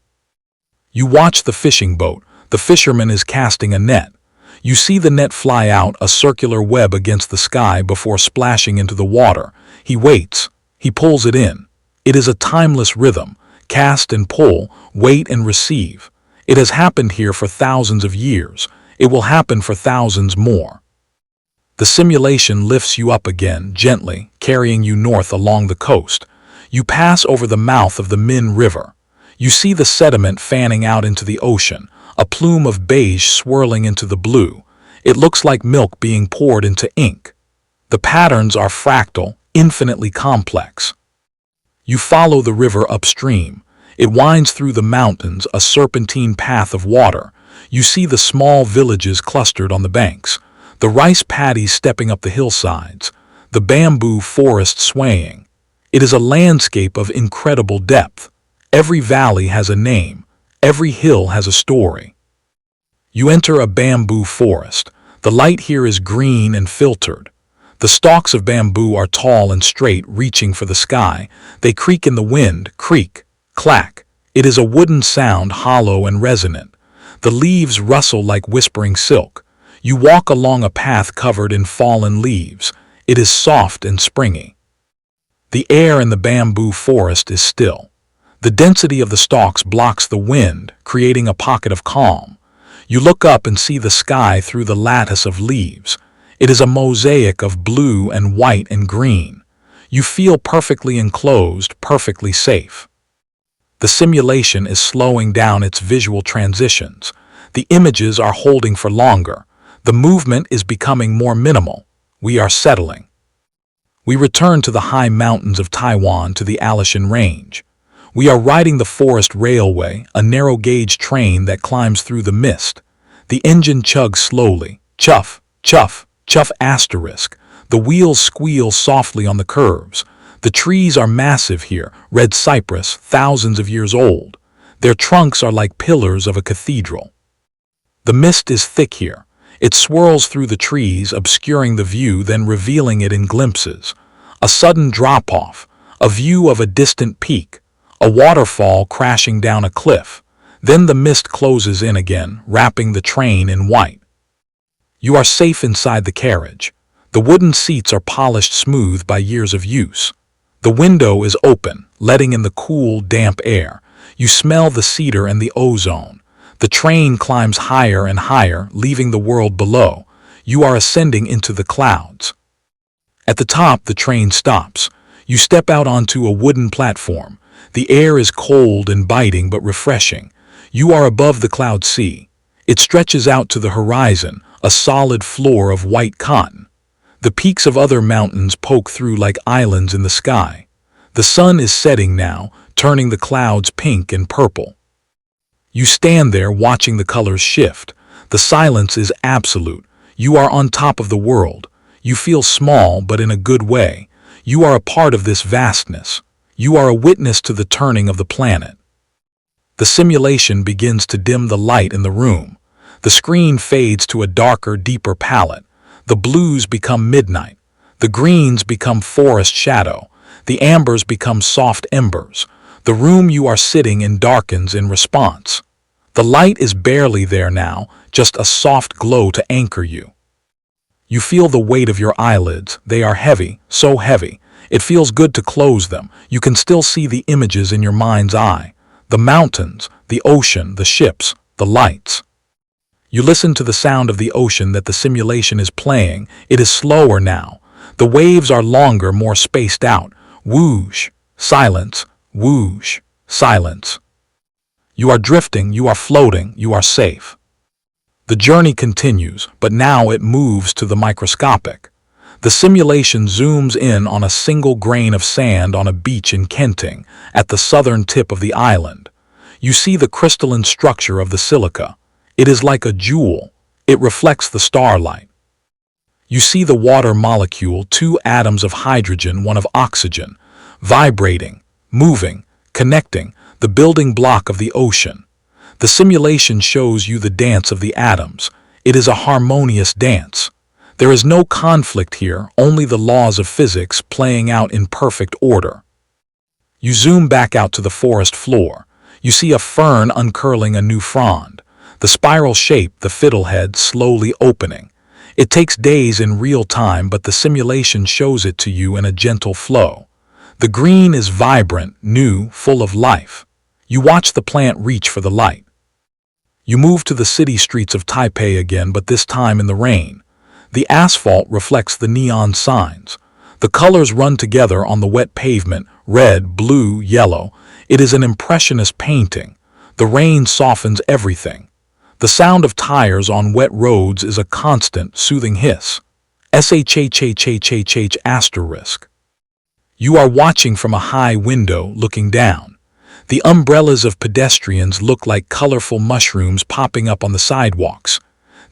You watch the fishing boat. The fisherman is casting a net. You see the net fly out, a circular web against the sky before splashing into the water. He waits. He pulls it in. It is a timeless rhythm. Cast and pull, wait and receive. It has happened here for thousands of years. It will happen for thousands more. The simulation lifts you up again, gently, carrying you north along the coast. You pass over the mouth of the Min River. You see the sediment fanning out into the ocean, a plume of beige swirling into the blue. It looks like milk being poured into ink. The patterns are fractal, infinitely complex. You follow the river upstream. It winds through the mountains, a serpentine path of water. You see the small villages clustered on the banks, the rice paddies stepping up the hillsides, the bamboo forest swaying. It is a landscape of incredible depth. Every valley has a name. Every hill has a story. You enter a bamboo forest. The light here is green and filtered. The stalks of bamboo are tall and straight, reaching for the sky. They creak in the wind, creak, clack. It is a wooden sound, hollow and resonant. The leaves rustle like whispering silk. You walk along a path covered in fallen leaves. It is soft and springy. The air in the bamboo forest is still. The density of the stalks blocks the wind, creating a pocket of calm. You look up and see the sky through the lattice of leaves. It is a mosaic of blue and white and green. You feel perfectly enclosed, perfectly safe. The simulation is slowing down its visual transitions. The images are holding for longer. The movement is becoming more minimal. We are settling. We return to the high mountains of Taiwan, to the Alishan Range. We are riding the forest railway, a narrow-gauge train that climbs through the mist. The engine chugs slowly. Chuff, chuff, chuff asterisk. The wheels squeal softly on the curves. The trees are massive here, red cypress, thousands of years old. Their trunks are like pillars of a cathedral. The mist is thick here. It swirls through the trees, obscuring the view, then revealing it in glimpses. A sudden drop-off, a view of a distant peak, a waterfall crashing down a cliff. Then the mist closes in again, wrapping the train in white. You are safe inside the carriage. The wooden seats are polished smooth by years of use. The window is open, letting in the cool, damp air. You smell the cedar and the ozone. The train climbs higher and higher, leaving the world below. You are ascending into the clouds. At the top, the train stops. You step out onto a wooden platform. The air is cold and biting but refreshing. You are above the cloud sea. It stretches out to the horizon, a solid floor of white cotton. The peaks of other mountains poke through like islands in the sky. The sun is setting now, turning the clouds pink and purple. You stand there watching the colors shift. The silence is absolute. You are on top of the world. You feel small, but in a good way. You are a part of this vastness. You are a witness to the turning of the planet. The simulation begins to dim the light in the room. The screen fades to a darker, deeper palette. The blues become midnight. The greens become forest shadow. The ambers become soft embers. The room you are sitting in darkens in response. The light is barely there now, just a soft glow to anchor you. You feel the weight of your eyelids. They are heavy, so heavy. It feels good to close them. You can still see the images in your mind's eye. The mountains, the ocean, the ships, the lights. You listen to the sound of the ocean that the simulation is playing. It is slower now. The waves are longer, more spaced out. Whoosh, silence, whoosh, silence. You are drifting, you are floating, you are safe. The journey continues, but now it moves to the microscopic. The simulation zooms in on a single grain of sand on a beach in Kenting, at the southern tip of the island. You see the crystalline structure of the silica. It is like a jewel. It reflects the starlight. You see the water molecule, 2 atoms of hydrogen, 1 of oxygen, vibrating, moving, connecting, the building block of the ocean. The simulation shows you the dance of the atoms. It is a harmonious dance. There is no conflict here, only the laws of physics playing out in perfect order. You zoom back out to the forest floor. You see a fern uncurling a new frond. The spiral shape, the fiddlehead, slowly opening. It takes days in real time, but the simulation shows it to you in a gentle flow. The green is vibrant, new, full of life. You watch the plant reach for the light. You move to the city streets of Taipei again, but this time in the rain. The asphalt reflects the neon signs. The colors run together on the wet pavement, red, blue, yellow. It is an impressionist painting. The rain softens everything. The sound of tires on wet roads is a constant, soothing hiss. ******************************************************************** You are watching from a high window, looking down. The umbrellas of pedestrians look like colorful mushrooms popping up on the sidewalks.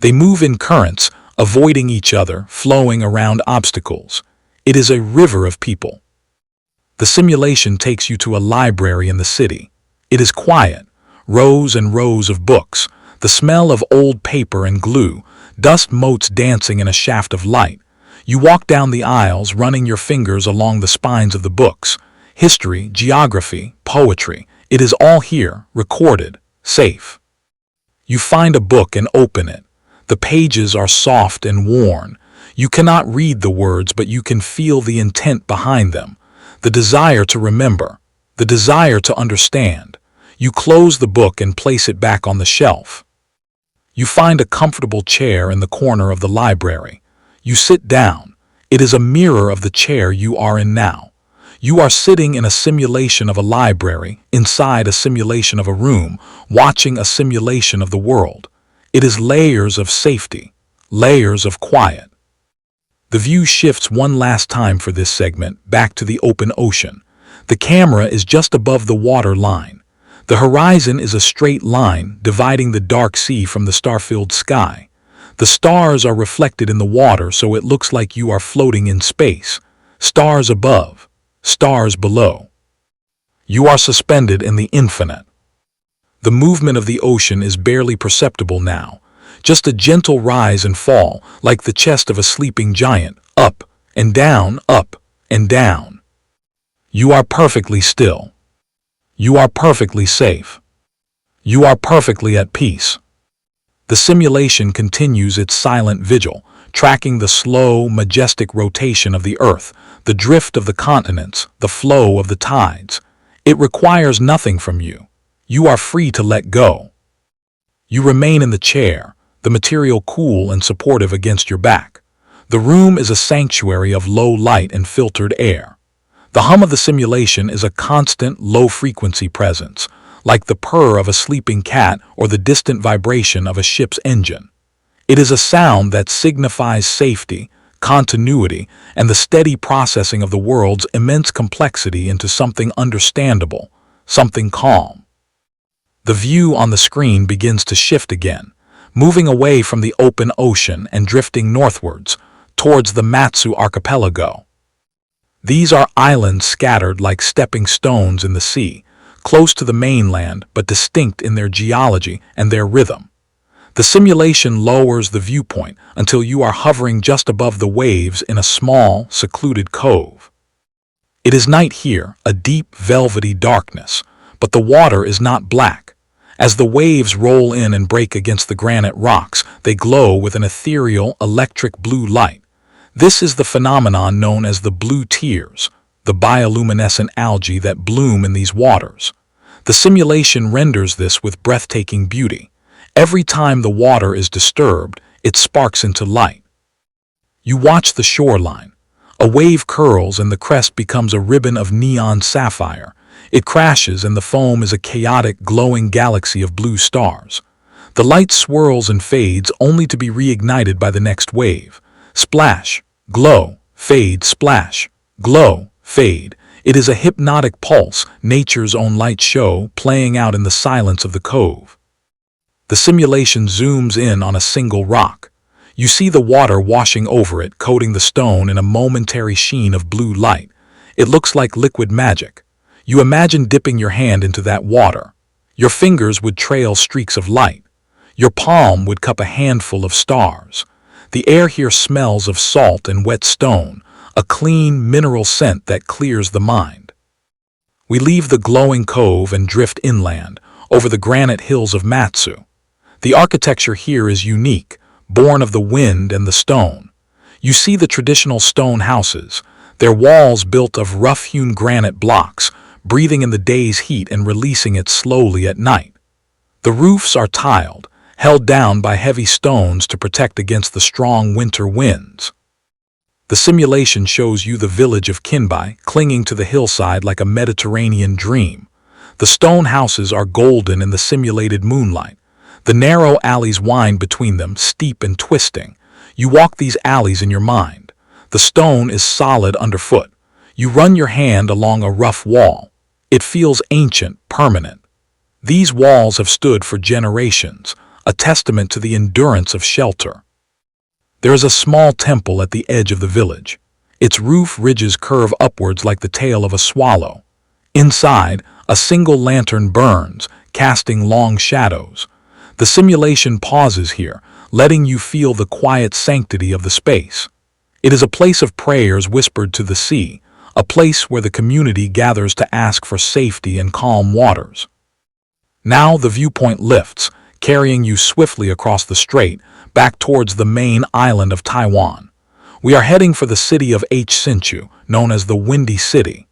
They move in currents, avoiding each other, flowing around obstacles. It is a river of people. The simulation takes you to a library in the city. It is quiet, rows and rows of books, the smell of old paper and glue, dust motes dancing in a shaft of light. You walk down the aisles, running your fingers along the spines of the books. History, geography, poetry, it is all here, recorded, safe. You find a book and open it. The pages are soft and worn. You cannot read the words, but you can feel the intent behind them. The desire to remember, the desire to understand. You close the book and place it back on the shelf. You find a comfortable chair in the corner of the library. You sit down. It is a mirror of the chair you are in now. You are sitting in a simulation of a library, inside a simulation of a room, watching a simulation of the world. It is layers of safety, layers of quiet. The view shifts one last time for this segment, back to the open ocean. The camera is just above the water line. The horizon is a straight line dividing the dark sea from the star-filled sky. The stars are reflected in the water, so it looks like you are floating in space. Stars above, stars below. You are suspended in the infinite. The movement of the ocean is barely perceptible now, just a gentle rise and fall, like the chest of a sleeping giant, up and down, up and down. You are perfectly still. You are perfectly safe. You are perfectly at peace. The simulation continues its silent vigil, tracking the slow, majestic rotation of the Earth, the drift of the continents, the flow of the tides. It requires nothing from you. You are free to let go. You remain in the chair, the material cool and supportive against your back. The room is a sanctuary of low light and filtered air. The hum of the simulation is a constant, low-frequency presence, like the purr of a sleeping cat or the distant vibration of a ship's engine. It is a sound that signifies safety, continuity, and the steady processing of the world's immense complexity into something understandable, something calm. The view on the screen begins to shift again, moving away from the open ocean and drifting northwards, towards the Matsu archipelago. These are islands scattered like stepping stones in the sea, close to the mainland but distinct in their geology and their rhythm. The simulation lowers the viewpoint until you are hovering just above the waves in a small, secluded cove. It is night here, a deep, velvety darkness, but the water is not black. As the waves roll in and break against the granite rocks, they glow with an ethereal, electric blue light. This is the phenomenon known as the blue tears, the bioluminescent algae that bloom in these waters. The simulation renders this with breathtaking beauty. Every time the water is disturbed, it sparks into light. You watch the shoreline. A wave curls and the crest becomes a ribbon of neon sapphire. It crashes and the foam is a chaotic, glowing galaxy of blue stars. The light swirls and fades only to be reignited by the next wave. Splash, glow, fade, splash, glow, fade. It is a hypnotic pulse, nature's own light show, playing out in the silence of the cove. The simulation zooms in on a single rock. You see the water washing over it, coating the stone in a momentary sheen of blue light. It looks like liquid magic. You imagine dipping your hand into that water. Your fingers would trail streaks of light. Your palm would cup a handful of stars. The air here smells of salt and wet stone, a clean mineral scent that clears the mind. We leave the glowing cove and drift inland, over the granite hills of Matsu. The architecture here is unique, born of the wind and the stone. You see the traditional stone houses, their walls built of rough-hewn granite blocks, breathing in the day's heat and releasing it slowly at night. The roofs are tiled, held down by heavy stones to protect against the strong winter winds. The simulation shows you the village of Kinbai, clinging to the hillside like a Mediterranean dream. The stone houses are golden in the simulated moonlight. The narrow alleys wind between them, steep and twisting. You walk these alleys in your mind. The stone is solid underfoot. You run your hand along a rough wall. It feels ancient, permanent. These walls have stood for generations, a testament to the endurance of shelter. There is a small temple at the edge of the village. Its roof ridges curve upwards like the tail of a swallow. Inside, a single lantern burns, casting long shadows. The simulation pauses here, letting you feel the quiet sanctity of the space. It is a place of prayers whispered to the sea, a place where the community gathers to ask for safety and calm waters. Now the viewpoint lifts, carrying you swiftly across the strait, back towards the main island of Taiwan. We are heading for the city of Hsinchu, known as the Windy City.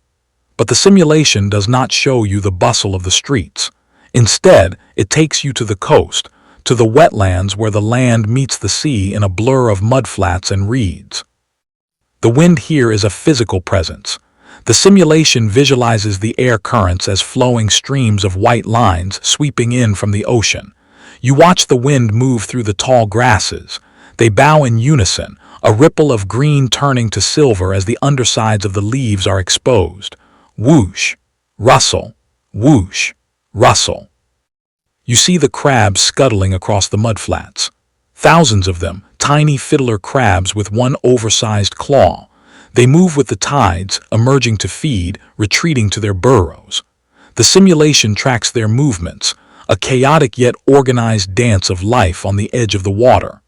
But the simulation does not show you the bustle of the streets. Instead, it takes you to the coast, to the wetlands where the land meets the sea in a blur of mudflats and reeds. The wind here is a physical presence. The simulation visualizes the air currents as flowing streams of white lines sweeping in from the ocean. You watch the wind move through the tall grasses. They bow in unison, a ripple of green turning to silver as the undersides of the leaves are exposed. Whoosh, rustle, whoosh, rustle. You see the crabs scuttling across the mudflats. Thousands of them, tiny fiddler crabs with one oversized claw. They move with the tides, emerging to feed, retreating to their burrows. The simulation tracks their movements, a chaotic yet organized dance of life on the edge of the water.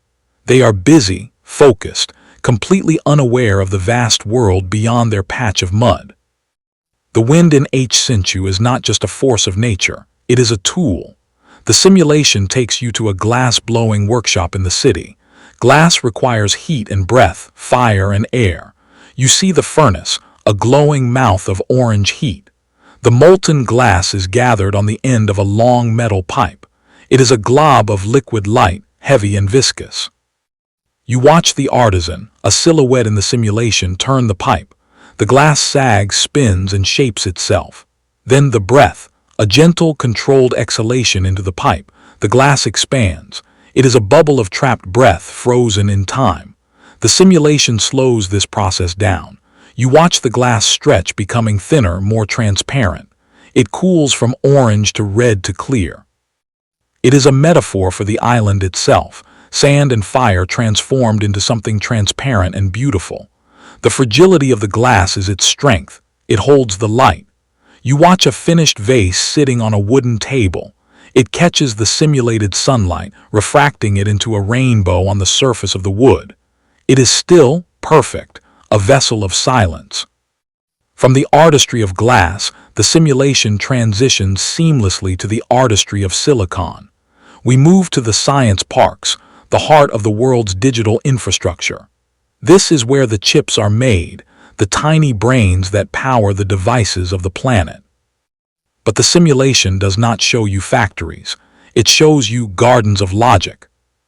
They are busy, focused, completely unaware of the vast world beyond their patch of mud. The wind in Hsinchu is not just a force of nature, it is a tool. The simulation takes you to a glass-blowing workshop in the city. Glass requires heat and breath, fire and air. You see the furnace, a glowing mouth of orange heat. The molten glass is gathered on the end of a long metal pipe. It is a glob of liquid light, heavy and viscous. You watch the artisan, a silhouette in the simulation, turn the pipe. The glass sags, spins, and shapes itself. Then the breath, a gentle, controlled exhalation into the pipe. The glass expands. It is a bubble of trapped breath, frozen in time. The simulation slows this process down. You watch the glass stretch, becoming thinner, more transparent. It cools from orange to red to clear. It is a metaphor for the island itself, sand and fire transformed into something transparent and beautiful. The fragility of the glass is its strength. It holds the light. You watch a finished vase sitting on a wooden table. It catches the simulated sunlight, refracting it into a rainbow on the surface of the wood. It is still, perfect, a vessel of silence. From the artistry of glass, the simulation transitions seamlessly to the artistry of silicon. We move to the science parks, the heart of the world's digital infrastructure. This is where the chips are made, the tiny brains that power the devices of the planet. But the simulation does not show you factories. It shows you gardens of logic.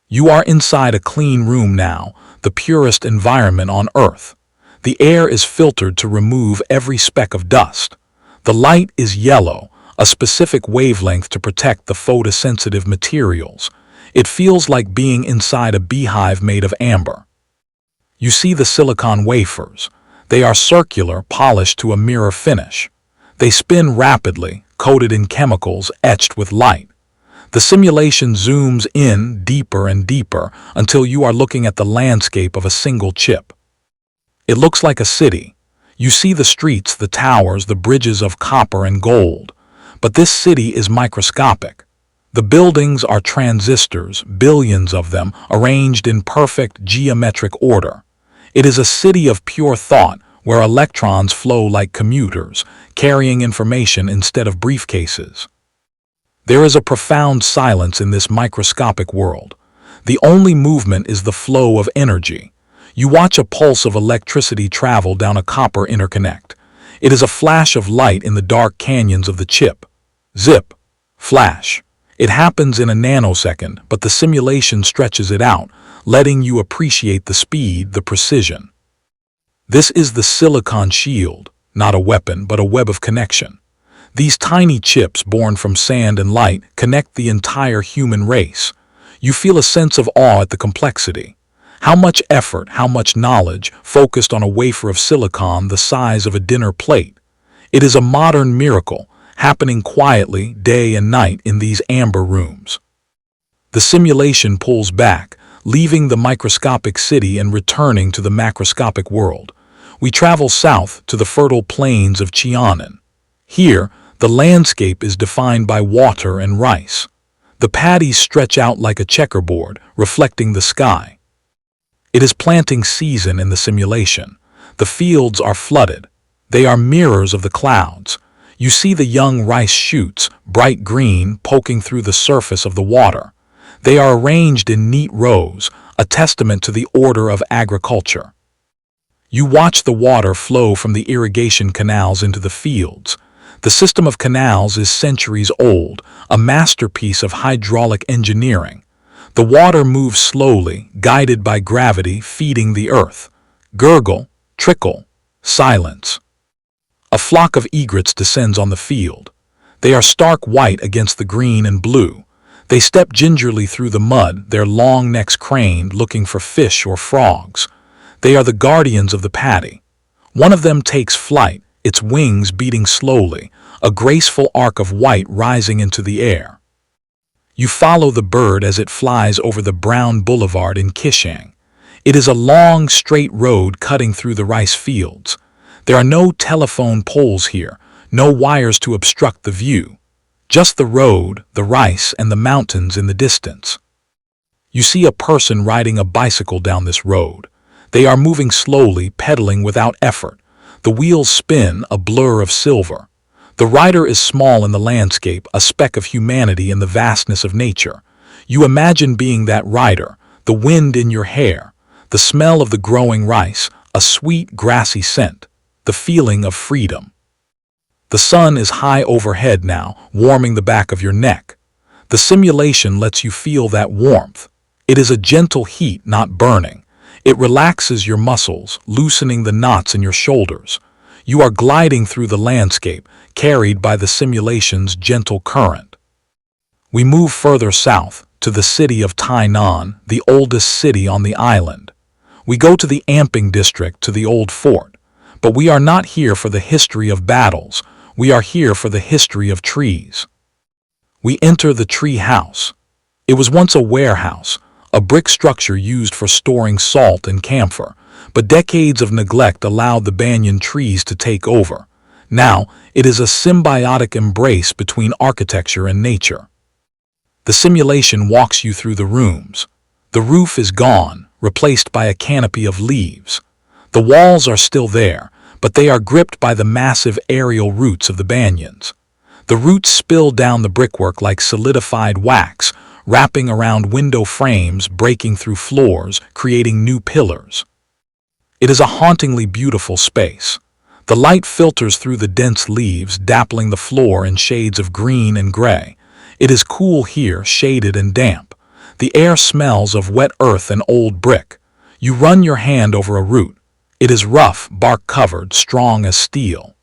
You are inside a clean room now, the purest environment on Earth. The air is filtered to remove every speck of dust. The light is yellow, a specific wavelength to protect the photosensitive materials. It feels like being inside a beehive made of amber. You see the silicon wafers. They are circular, polished to a mirror finish. They spin rapidly, coated in chemicals etched with light. The simulation zooms in deeper and deeper until you are looking at the landscape of a single chip. It looks like a city. You see the streets, the towers, the bridges of copper and gold. But this city is microscopic. The buildings are transistors, billions of them, arranged in perfect geometric order. It is a city of pure thought, where electrons flow like commuters, carrying information instead of briefcases. There is a profound silence in this microscopic world. The only movement is the flow of energy. You watch a pulse of electricity travel down a copper interconnect. It is a flash of light in the dark canyons of the chip. Zip. Flash. It happens in a nanosecond, but the simulation stretches it out, letting you appreciate the speed, the precision. This is the silicon shield, not a weapon, but a web of connection. These tiny chips, born from sand and light, connect the entire human race. You feel a sense of awe at the complexity. How much effort, how much knowledge, focused on a wafer of silicon the size of a dinner plate. It is a modern miracle, happening quietly, day and night in these amber rooms. The simulation pulls back, leaving the microscopic city and returning to the macroscopic world. We travel south to the fertile plains of Qianan. Here, the landscape is defined by water and rice. The paddies stretch out like a checkerboard, reflecting the sky. It is planting season in the simulation. The fields are flooded. They are mirrors of the clouds. You see the young rice shoots, bright green, poking through the surface of the water. They are arranged in neat rows, a testament to the order of agriculture. You watch the water flow from the irrigation canals into the fields. The system of canals is centuries old, a masterpiece of hydraulic engineering. The water moves slowly, guided by gravity, feeding the earth. Gurgle, trickle, silence. A flock of egrets descends on the field. They are stark white against the green and blue. They step gingerly through the mud, their long necks craned, looking for fish or frogs. They are the guardians of the paddy. One of them takes flight, its wings beating slowly, a graceful arc of white rising into the air. You follow the bird as it flies over the brown boulevard in Qishang. It is a long, straight road cutting through the rice fields. There are no telephone poles here, no wires to obstruct the view. Just the road, the rice, and the mountains in the distance. You see a person riding a bicycle down this road. They are moving slowly, pedaling without effort. The wheels spin, a blur of silver. The rider is small in the landscape, a speck of humanity in the vastness of nature. You imagine being that rider, the wind in your hair, the smell of the growing rice, a sweet, grassy scent, the feeling of freedom. The sun is high overhead now, warming the back of your neck. The simulation lets you feel that warmth. It is a gentle heat, not burning. It relaxes your muscles, loosening the knots in your shoulders. You are gliding through the landscape, carried by the simulation's gentle current. We move further south, to the city of Tainan, the oldest city on the island. We go to the Amping district, to the old fort. But we are not here for the history of battles. We are here for the history of trees. We enter the tree house. It was once a warehouse, a brick structure used for storing salt and camphor, but decades of neglect allowed the banyan trees to take over. Now, it is a symbiotic embrace between architecture and nature. The simulation walks you through the rooms. The roof is gone, replaced by a canopy of leaves. The walls are still there, but they are gripped by the massive aerial roots of the banyans. The roots spill down the brickwork like solidified wax, wrapping around window frames, breaking through floors, creating new pillars. It is a hauntingly beautiful space. The light filters through the dense leaves, dappling the floor in shades of green and gray. It is cool here, shaded and damp. The air smells of wet earth and old brick. You run your hand over a root. It is rough, bark-covered, strong as steel.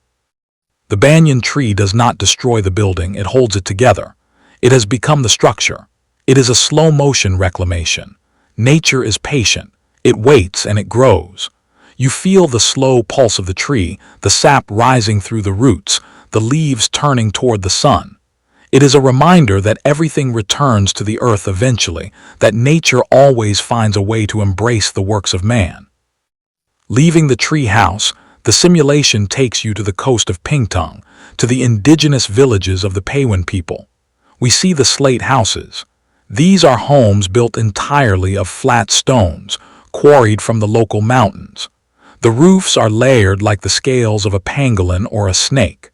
The banyan tree does not destroy the building, it holds it together. It has become the structure. It is a slow-motion reclamation. Nature is patient. It waits and it grows. You feel the slow pulse of the tree, the sap rising through the roots, the leaves turning toward the sun. It is a reminder that everything returns to the earth eventually, that nature always finds a way to embrace the works of man. Leaving the tree house, the simulation takes you to the coast of Pingtung, to the indigenous villages of the Paiwan people. We see the slate houses. These are homes built entirely of flat stones, quarried from the local mountains. The roofs are layered like the scales of a pangolin or a snake.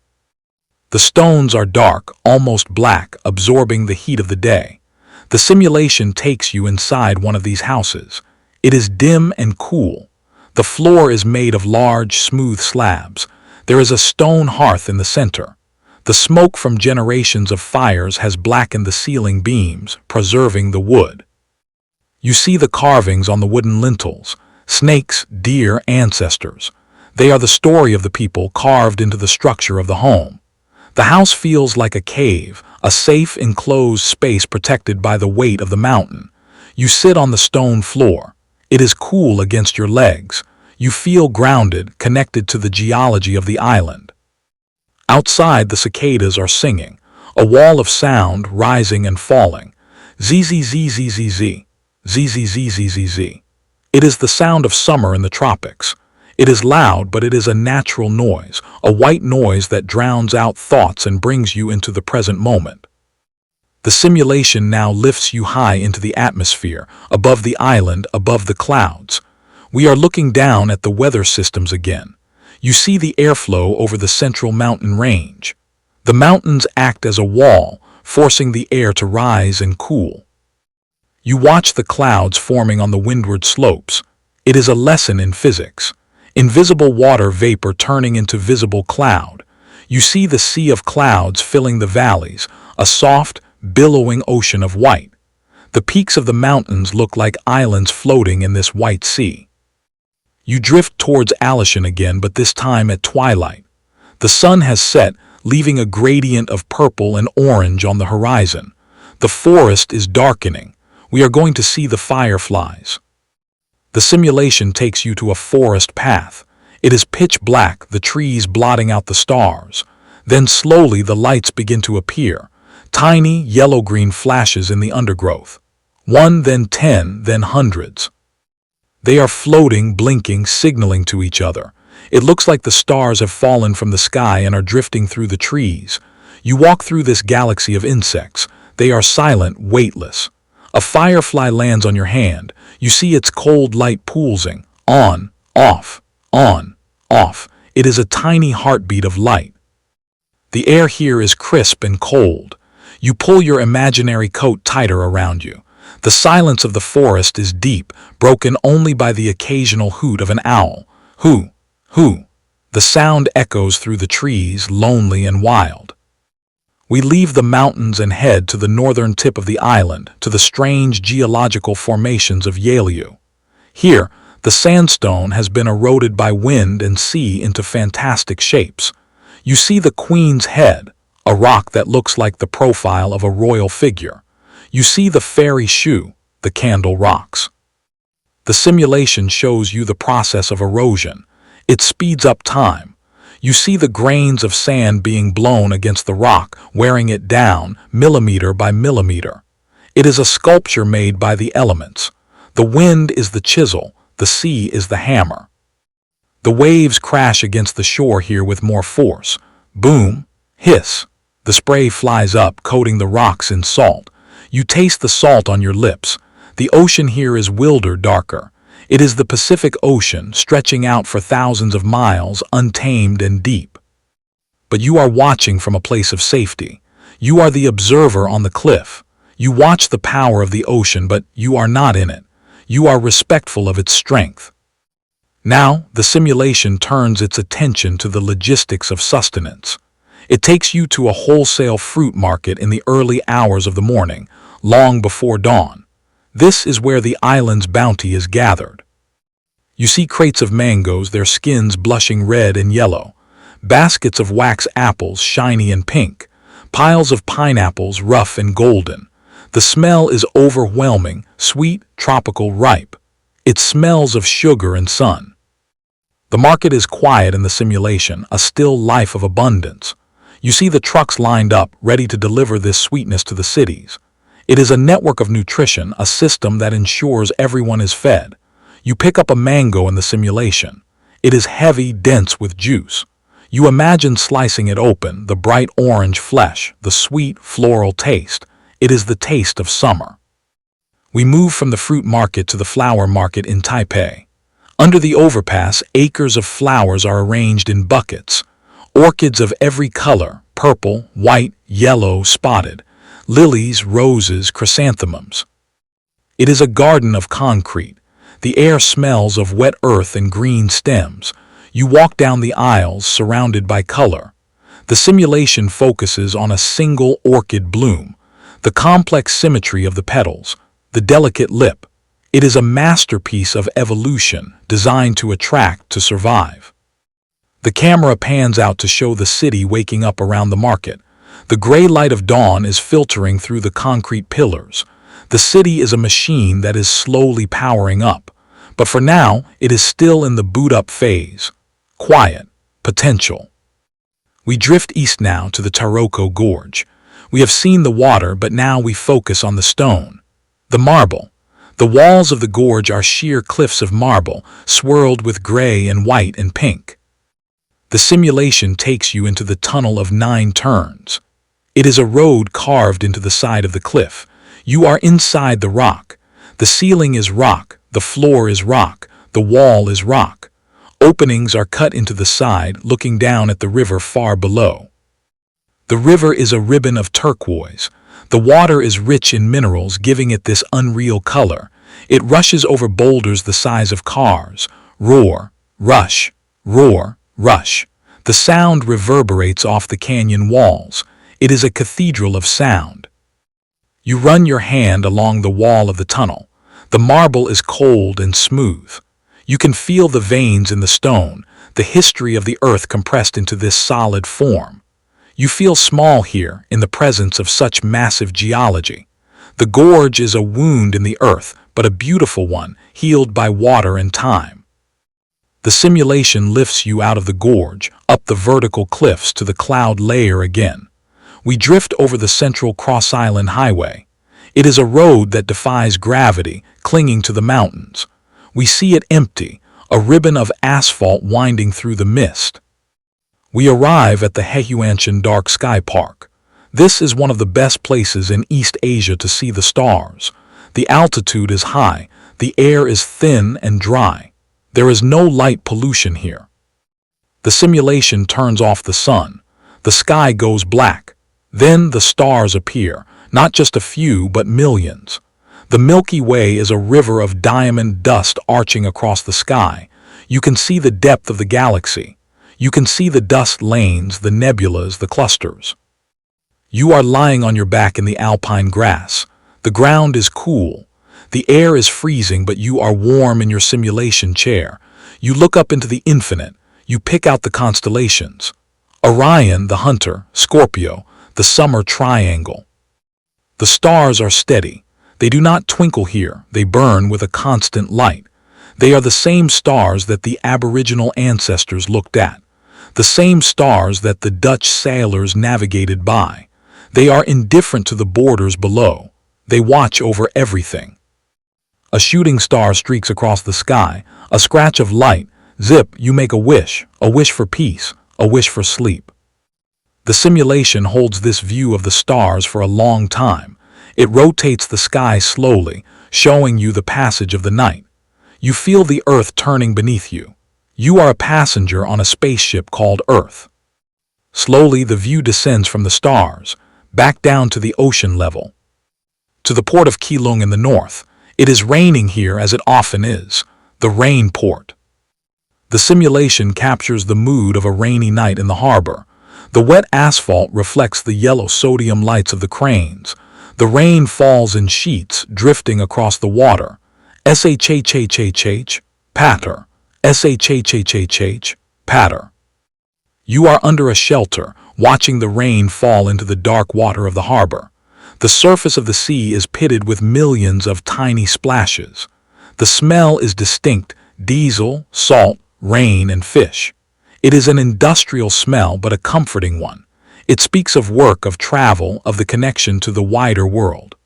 The stones are dark, almost black, absorbing the heat of the day. The simulation takes you inside one of these houses. It is dim and cool. The floor is made of large, smooth slabs. There is a stone hearth in the center. The smoke from generations of fires has blackened the ceiling beams, preserving the wood. You see the carvings on the wooden lintels, snakes, deer, ancestors. They are the story of the people carved into the structure of the home. The house feels like a cave, a safe, enclosed space protected by the weight of the mountain. You sit on the stone floor. It is cool against your legs. You feel grounded, connected to the geology of the island. Outside, the cicadas are singing, a wall of sound rising and falling. Zzzzzzz, zzzzzzz. It is the sound of summer in the tropics. It is loud, but it is a natural noise, a white noise that drowns out thoughts and brings you into the present moment. The simulation now lifts you high into the atmosphere, above the island, above the clouds. We are looking down at the weather systems again. You see the airflow over the central mountain range. The mountains act as a wall, forcing the air to rise and cool. You watch the clouds forming on the windward slopes. It is a lesson in physics. Invisible water vapor turning into visible cloud. You see the sea of clouds filling the valleys, a soft, billowing ocean of white. The peaks of the mountains look like islands floating in this white sea. You drift towards Alishan again, but this time at twilight. The sun has set, leaving a gradient of purple and orange on the horizon. The forest is darkening. We are going to see the fireflies. The simulation takes you to a forest path. It is pitch black, the trees blotting out the stars. Then slowly the lights begin to appear. Tiny, yellow-green flashes in the undergrowth. 1, then 10, then hundreds. They are floating, blinking, signaling to each other. It looks like the stars have fallen from the sky and are drifting through the trees. You walk through this galaxy of insects. They are silent, weightless. A firefly lands on your hand. You see its cold light pulsing. On, off, on, off. It is a tiny heartbeat of light. The air here is crisp and cold. You pull your imaginary coat tighter around you. The silence of the forest is deep, broken only by the occasional hoot of an owl. Hoo, hoo. The sound echoes through the trees, lonely and wild. We leave the mountains and head to the northern tip of the island, to the strange geological formations of Yaleu. Here, the sandstone has been eroded by wind and sea into fantastic shapes. You see the Queen's Head, a rock that looks like the profile of a royal figure. You see the fairy shoe, the candle rocks. The simulation shows you the process of erosion. It speeds up time. You see the grains of sand being blown against the rock, wearing it down, millimeter by millimeter. It is a sculpture made by the elements. The wind is the chisel, the sea is the hammer. The waves crash against the shore here with more force. Boom, hiss. The spray flies up, coating the rocks in salt. You taste the salt on your lips. The ocean here is wilder, darker. It is the Pacific Ocean, stretching out for thousands of miles, untamed and deep. But you are watching from a place of safety. You are the observer on the cliff. You watch the power of the ocean, but you are not in it. You are respectful of its strength. Now, the simulation turns its attention to the logistics of sustenance. It takes you to a wholesale fruit market in the early hours of the morning, long before dawn. This is where the island's bounty is gathered. You see crates of mangoes, their skins blushing red and yellow, baskets of wax apples, shiny and pink, piles of pineapples, rough and golden. The smell is overwhelming, sweet, tropical, ripe. It smells of sugar and sun. The market is quiet in the simulation, a still life of abundance. You see the trucks lined up, ready to deliver this sweetness to the cities. It is a network of nutrition, a system that ensures everyone is fed. You pick up a mango in the simulation. It is heavy, dense with juice. You imagine slicing it open, the bright orange flesh, the sweet, floral taste. It is the taste of summer. We move from the fruit market to the flower market in Taipei. Under the overpass, acres of flowers are arranged in buckets. Orchids of every color, purple, white, yellow, spotted. Lilies, roses, chrysanthemums. It is a garden of concrete. The air smells of wet earth and green stems. You walk down the aisles surrounded by color. The simulation focuses on a single orchid bloom, the complex symmetry of the petals, the delicate lip. It is a masterpiece of evolution, designed to attract, to survive. The camera pans out to show the city waking up around the market. The gray light of dawn is filtering through the concrete pillars. The city is a machine that is slowly powering up. But for now, it is still in the boot-up phase. Quiet, potential. We drift east now to the Taroko Gorge. We have seen the water, but now we focus on the stone. The marble. The walls of the gorge are sheer cliffs of marble, swirled with gray and white and pink. The simulation takes you into the Tunnel of 9 Turns. It is a road carved into the side of the cliff. You are inside the rock. The ceiling is rock, the floor is rock, the wall is rock. Openings are cut into the side, looking down at the river far below. The river is a ribbon of turquoise. The water is rich in minerals, giving it this unreal color. It rushes over boulders the size of cars. Roar, rush, roar, rush. The sound reverberates off the canyon walls. It is a cathedral of sound. You run your hand along the wall of the tunnel. The marble is cold and smooth. You can feel the veins in the stone, the history of the earth compressed into this solid form. You feel small here in the presence of such massive geology. The gorge is a wound in the earth, but a beautiful one, healed by water and time. The simulation lifts you out of the gorge, up the vertical cliffs to the cloud layer again. We drift over the central Cross-Island Highway. It is a road that defies gravity, clinging to the mountains. We see it empty, a ribbon of asphalt winding through the mist. We arrive at the Hehuanshan Dark Sky Park. This is one of the best places in East Asia to see the stars. The altitude is high, the air is thin and dry. There is no light pollution here. The simulation turns off the sun. The sky goes black. Then the stars appear, not just a few, but millions. The Milky Way is a river of diamond dust arching across the sky. You can see the depth of the galaxy. You can see the dust lanes, the nebulas, the clusters. You are lying on your back in the alpine grass. The ground is cool. The air is freezing, but you are warm in your simulation chair. You look up into the infinite. You pick out the constellations. Orion, the hunter, Scorpio, the summer triangle. The stars are steady. They do not twinkle here. They burn with a constant light. They are the same stars that the Aboriginal ancestors looked at, the same stars that the Dutch sailors navigated by. They are indifferent to the borders below. They watch over everything. A shooting star streaks across the sky, a scratch of light. Zip, you make a wish for peace, a wish for sleep. The simulation holds this view of the stars for a long time. It rotates the sky slowly, showing you the passage of the night. You feel the Earth turning beneath you. You are a passenger on a spaceship called Earth. Slowly, the view descends from the stars, back down to the ocean level. To the port of Keelung in the north. It is raining here as it often is, the rain port. The simulation captures the mood of a rainy night in the harbor. The wet asphalt reflects the yellow sodium lights of the cranes. The rain falls in sheets, drifting across the water. Shhhhh, patter. Shhhhh, patter. You are under a shelter, watching the rain fall into the dark water of the harbor. The surface of the sea is pitted with millions of tiny splashes. The smell is distinct: diesel, salt, rain, and fish. It is an industrial smell, but a comforting one. It speaks of work, of travel, of the connection to the wider world.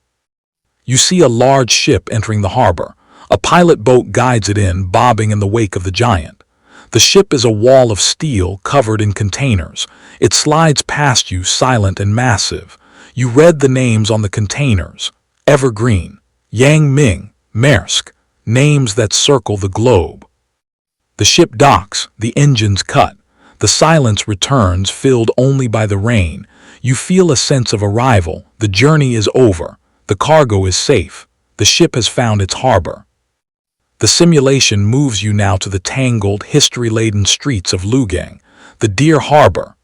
You see a large ship entering the harbor. A pilot boat guides it in, bobbing in the wake of the giant. The ship is a wall of steel covered in containers. It slides past you, silent and massive. You read the names on the containers: Evergreen, Yang Ming, Maersk, names that circle the globe. The ship docks, the engines cut. The silence returns, filled only by the rain. You feel a sense of arrival. The journey is over. The cargo is safe. The ship has found its harbor. The simulation moves you now to the tangled, history-laden streets of Lugang, the Deer Harbor.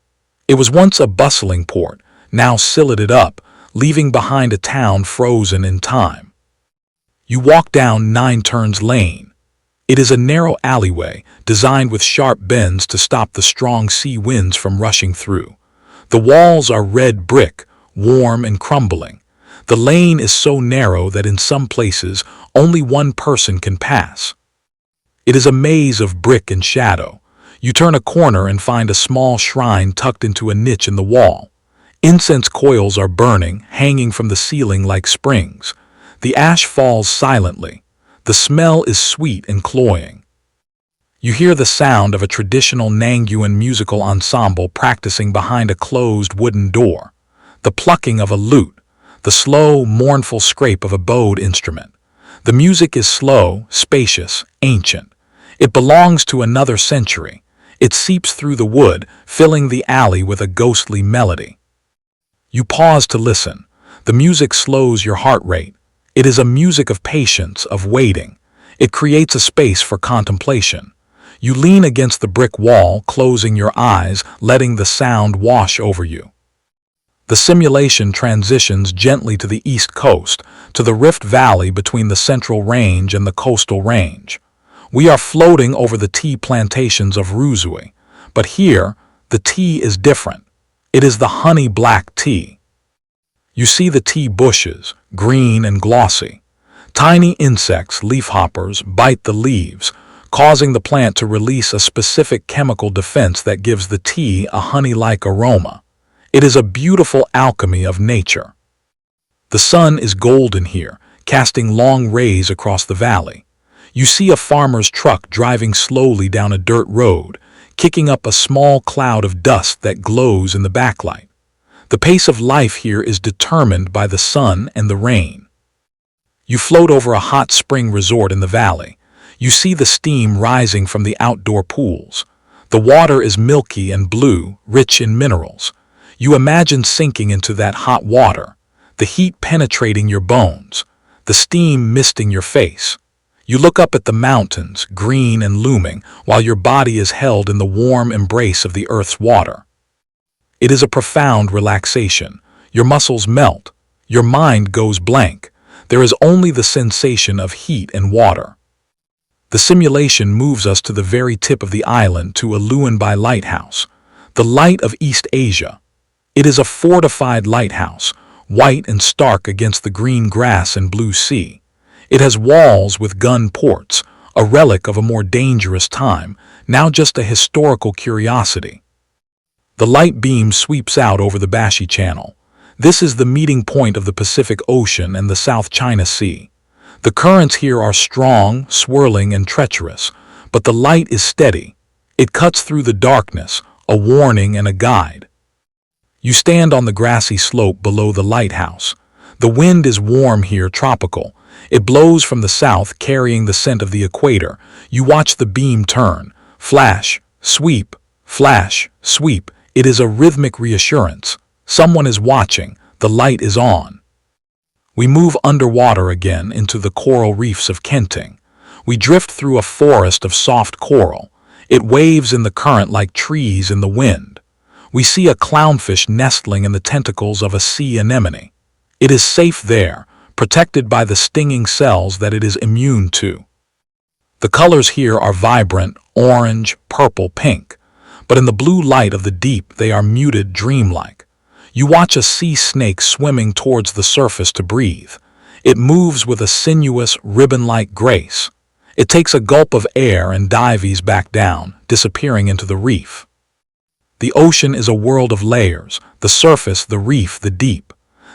It was once a bustling port, now silted up, leaving behind a town frozen in time. You walk down Nine Turns Lane. It is a narrow alleyway, designed with sharp bends to stop the strong sea winds from rushing through. The walls are red brick, warm and crumbling. The lane is so narrow that in some places only one person can pass. It is a maze of brick and shadow. You turn a corner and find a small shrine tucked into a niche in the wall. Incense coils are burning, hanging from the ceiling like springs. The ash falls silently. The smell is sweet and cloying. You hear the sound of a traditional Nangyuan musical ensemble practicing behind a closed wooden door. The plucking of a lute, the slow, mournful scrape of a bowed instrument. The music is slow, spacious, ancient. It belongs to another century. It seeps through the wood, filling the alley with a ghostly melody. You pause to listen. The music slows your heart rate. It is a music of patience, of waiting. It creates a space for contemplation. You lean against the brick wall, closing your eyes, letting the sound wash over you. The simulation transitions gently to the east coast, to the rift valley between the central range and the coastal range. We are floating over the tea plantations of Ruzui, but here, the tea is different. It is the honey black tea. You see the tea bushes, green and glossy. Tiny insects, leafhoppers, bite the leaves, causing the plant to release a specific chemical defense that gives the tea a honey-like aroma. It is a beautiful alchemy of nature. The sun is golden here, casting long rays across the valley. You see a farmer's truck driving slowly down a dirt road, kicking up a small cloud of dust that glows in the backlight. The pace of life here is determined by the sun and the rain. You float over a hot spring resort in the valley. You see the steam rising from the outdoor pools. The water is milky and blue, rich in minerals. You imagine sinking into that hot water, the heat penetrating your bones, the steam misting your face. You look up at the mountains, green and looming, while your body is held in the warm embrace of the earth's water. It is a profound relaxation. Your muscles melt. Your mind goes blank. There is only the sensation of heat and water. The simulation moves us to the very tip of the island, to Uluanbai Lighthouse, the light of East Asia. It is a fortified lighthouse, white and stark against the green grass and blue sea. It has walls with gun ports, a relic of a more dangerous time, now just a historical curiosity. The light beam sweeps out over the Bashi Channel. This is the meeting point of the Pacific Ocean and the South China Sea. The currents here are strong, swirling, and treacherous, but the light is steady. It cuts through the darkness, a warning and a guide. You stand on the grassy slope below the lighthouse. The wind is warm here, tropical. It blows from the south, carrying the scent of the equator. You watch the beam turn, flash, sweep, flash, sweep. It is a rhythmic reassurance. Someone is watching. The light is on. We move underwater again into the coral reefs of Kenting. We drift through a forest of soft coral. It waves in the current like trees in the wind. We see a clownfish nestling in the tentacles of a sea anemone. It is safe there, protected by the stinging cells that it is immune to. The colors here are vibrant, orange, purple, pink, but in the blue light of the deep they are muted, dreamlike. You watch a sea snake swimming towards the surface to breathe. It moves with a sinuous, ribbon-like grace. It takes a gulp of air and dives back down, disappearing into the reef. The ocean is a world of layers, the surface, the reef, the deep.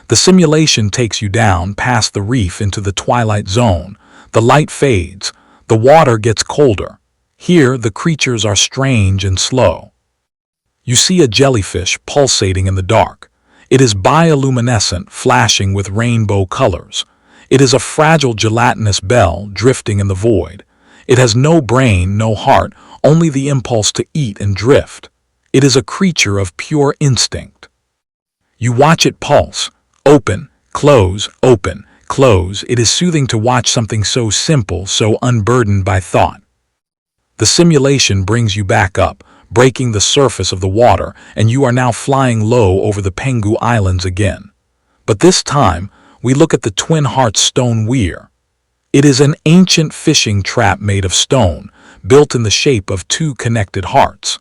The simulation takes you down past the reef into the twilight zone. The light fades. The water gets colder. Here, the creatures are strange and slow. You see a jellyfish pulsating in the dark. It is bioluminescent, flashing with rainbow colors. It is a fragile gelatinous bell drifting in the void. It has no brain, no heart, only the impulse to eat and drift. It is a creature of pure instinct. You watch it pulse. Open, close, open, close. It is soothing to watch something so simple, so unburdened by thought. The simulation brings you back up, breaking the surface of the water, and you are now flying low over the Penghu Islands again. But this time, we look at the Twin Hearts stone weir. It is an ancient fishing trap made of stone, built in the shape of two connected hearts.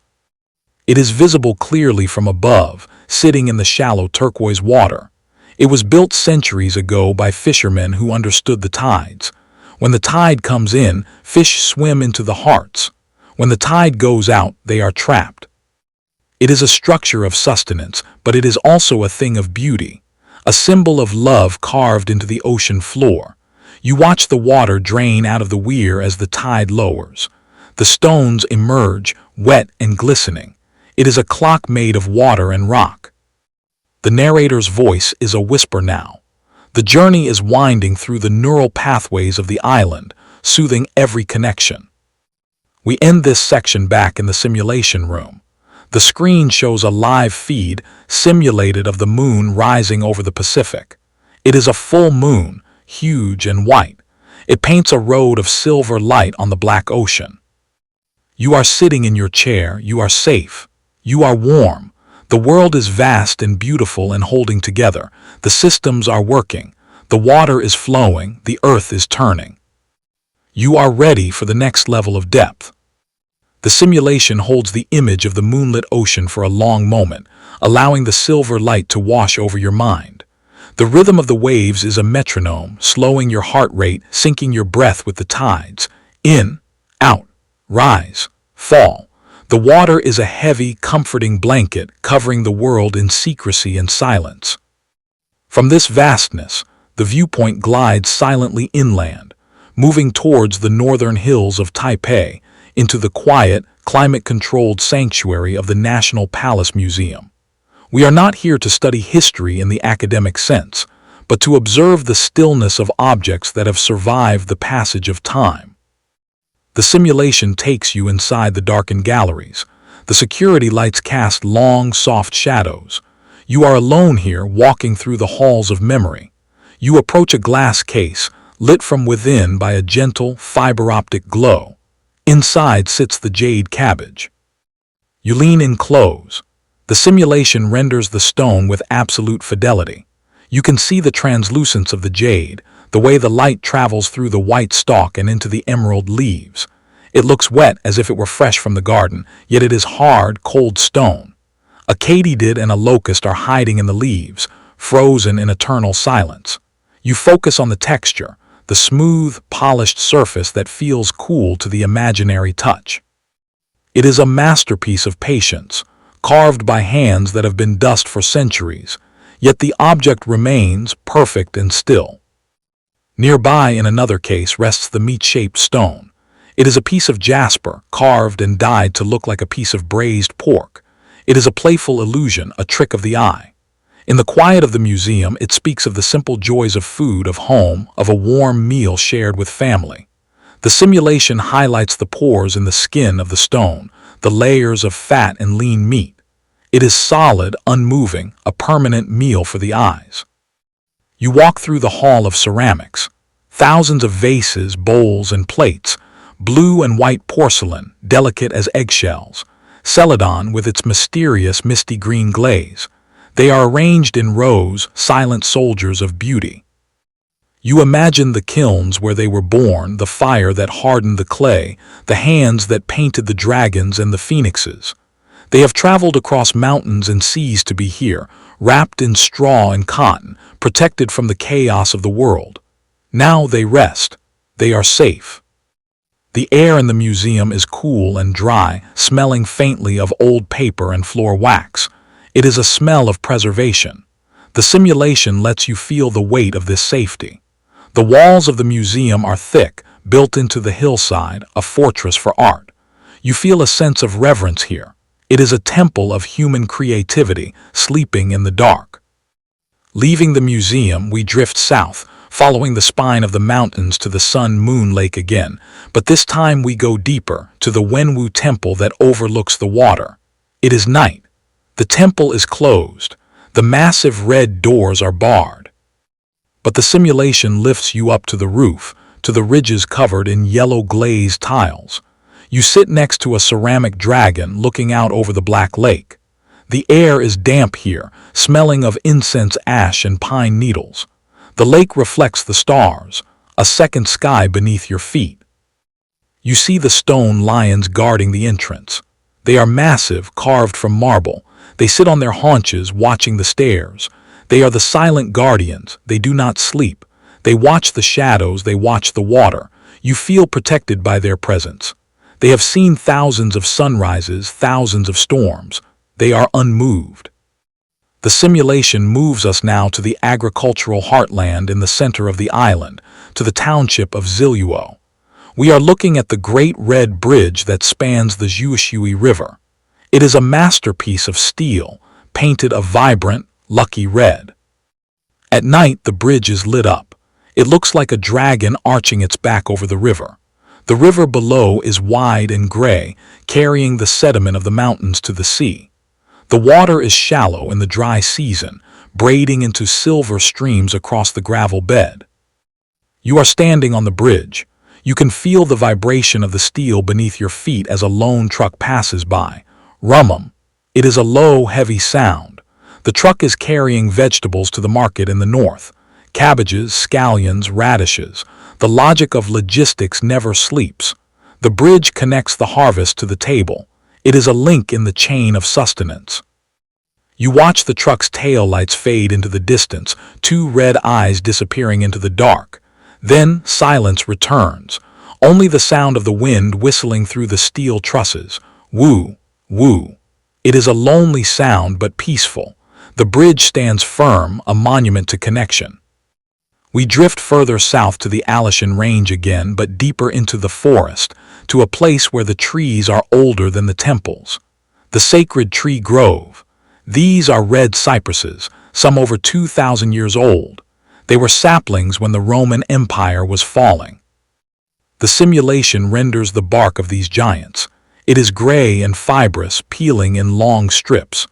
It is visible clearly from above, sitting in the shallow turquoise water. It was built centuries ago by fishermen who understood the tides. When the tide comes in, fish swim into the hearts. When the tide goes out, they are trapped. It is a structure of sustenance, but it is also a thing of beauty, a symbol of love carved into the ocean floor. You watch the water drain out of the weir as the tide lowers. The stones emerge, wet and glistening. It is a clock made of water and rock. The narrator's voice is a whisper now. The journey is winding through the neural pathways of the island, soothing every connection. We end this section back in the simulation room. The screen shows a live feed, simulated, of the moon rising over the Pacific. It is a full moon, huge and white. It paints a road of silver light on the black ocean. You are sitting in your chair. You are safe. You are warm. The world is vast and beautiful and holding together. The systems are working. The water is flowing. The earth is turning. You are ready for the next level of depth. The simulation holds the image of the moonlit ocean for a long moment, allowing the silver light to wash over your mind. The rhythm of the waves is a metronome, slowing your heart rate, syncing your breath with the tides. In, out, rise, fall. The water is a heavy, comforting blanket covering the world in secrecy and silence. From this vastness, the viewpoint glides silently inland, moving towards the northern hills of Taipei, into the quiet, climate-controlled sanctuary of the National Palace Museum. We are not here to study history in the academic sense, but to observe the stillness of objects that have survived the passage of time. The simulation takes you inside the darkened galleries. The security lights cast long, soft shadows. You are alone here, walking through the halls of memory. You approach a glass case, lit from within by a gentle, fiber-optic glow. Inside sits the jade cabbage. You lean in close. The simulation renders the stone with absolute fidelity. You can see the translucence of the jade, the way the light travels through the white stalk and into the emerald leaves. It looks wet as if it were fresh from the garden, yet it is hard, cold stone. A katydid and a locust are hiding in the leaves, frozen in eternal silence. You focus on the texture, the smooth, polished surface that feels cool to the imaginary touch. It is a masterpiece of patience, carved by hands that have been dust for centuries, yet the object remains perfect and still. Nearby, in another case, rests the meat-shaped stone. It is a piece of jasper, carved and dyed to look like a piece of braised pork. It is a playful illusion, a trick of the eye. In the quiet of the museum, it speaks of the simple joys of food, of home, of a warm meal shared with family. The simulation highlights the pores in the skin of the stone, the layers of fat and lean meat. It is solid, unmoving, a permanent meal for the eyes. You walk through the hall of ceramics. Thousands of vases, bowls, and plates, blue and white porcelain, delicate as eggshells, celadon with its mysterious misty green glaze. They are arranged in rows, silent soldiers of beauty. You imagine the kilns where they were born, the fire that hardened the clay, the hands that painted the dragons and the phoenixes. They have traveled across mountains and seas to be here, wrapped in straw and cotton, protected from the chaos of the world. Now they rest. They are safe. The air in the museum is cool and dry, smelling faintly of old paper and floor wax. It is a smell of preservation. The simulation lets you feel the weight of this safety. The walls of the museum are thick, built into the hillside, a fortress for art. You feel a sense of reverence here. It is a temple of human creativity, sleeping in the dark. Leaving the museum, we drift south, following the spine of the mountains to the Sun-Moon Lake again, but this time we go deeper, to the Wenwu Temple that overlooks the water. It is night. The temple is closed. The massive red doors are barred. But the simulation lifts you up to the roof, to the ridges covered in yellow glazed tiles. You sit next to a ceramic dragon looking out over the black lake. The air is damp here, smelling of incense ash and pine needles. The lake reflects the stars, a second sky beneath your feet. You see the stone lions guarding the entrance. They are massive, carved from marble. They sit on their haunches, watching the stairs. They are the silent guardians. They do not sleep. They watch the shadows. They watch the water. You feel protected by their presence. They have seen thousands of sunrises, thousands of storms. They are unmoved. The simulation moves us now to the agricultural heartland in the center of the island, to the township of Ziluo. We are looking at the Great Red Bridge that spans the Zhuoshui River. It is a masterpiece of steel, painted a vibrant, lucky red. At night, the bridge is lit up. It looks like a dragon arching its back over the river. The river below is wide and gray, carrying the sediment of the mountains to the sea. The water is shallow in the dry season, braiding into silver streams across the gravel bed. You are standing on the bridge. You can feel the vibration of the steel beneath your feet as a lone truck passes by. Rum-um. It is a low, heavy sound. The truck is carrying vegetables to the market in the north. Cabbages, scallions, radishes. The logic of logistics never sleeps. The bridge connects the harvest to the table. It is a link in the chain of sustenance. You watch the truck's taillights fade into the distance, two red eyes disappearing into the dark. Then silence returns. Only the sound of the wind whistling through the steel trusses. Woo, woo. It is a lonely sound but peaceful. The bridge stands firm, a monument to connection. We drift further south to the Alishan Range again, but deeper into the forest, to a place where the trees are older than the temples. The sacred tree grove. These are red cypresses, some over 2,000 years old. They were saplings when the Roman Empire was falling. The simulation renders the bark of these giants. It is gray and fibrous, peeling in long strips.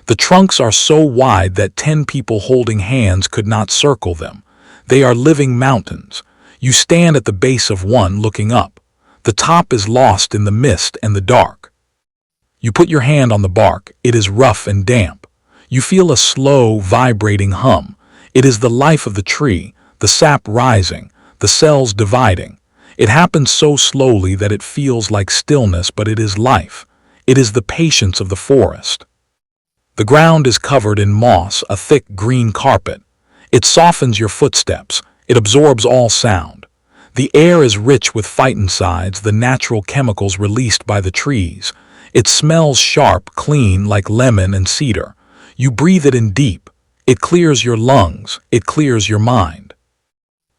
The trunks are so wide that 10 people holding hands could not circle them. They are living mountains. You stand at the base of one looking up. The top is lost in the mist and the dark. You put your hand on the bark. It is rough and damp. You feel a slow, vibrating hum. It is the life of the tree, the sap rising, the cells dividing. It happens so slowly that it feels like stillness, but it is life. It is the patience of the forest. The ground is covered in moss, a thick green carpet. It softens your footsteps. It absorbs all sound. The air is rich with phytoncides, the natural chemicals released by the trees. It smells sharp, clean, like lemon and cedar. You breathe it in deep. It clears your lungs. It clears your mind.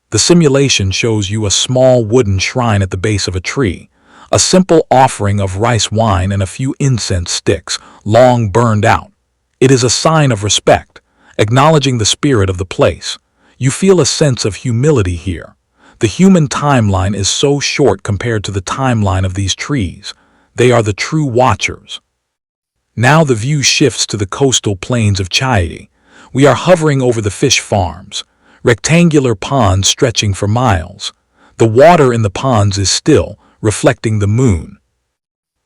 The simulation shows you a small wooden shrine at the base of a tree. A simple offering of rice wine and a few incense sticks, long burned out. It is a sign of respect. acknowledging the spirit of the place. You feel a sense of humility here. The human timeline is so short compared to the timeline of these trees. They are the true watchers. Now the view shifts to the coastal plains of Chiayi. We are hovering over the fish farms, rectangular ponds stretching for miles. The water in the ponds is still, reflecting the moon.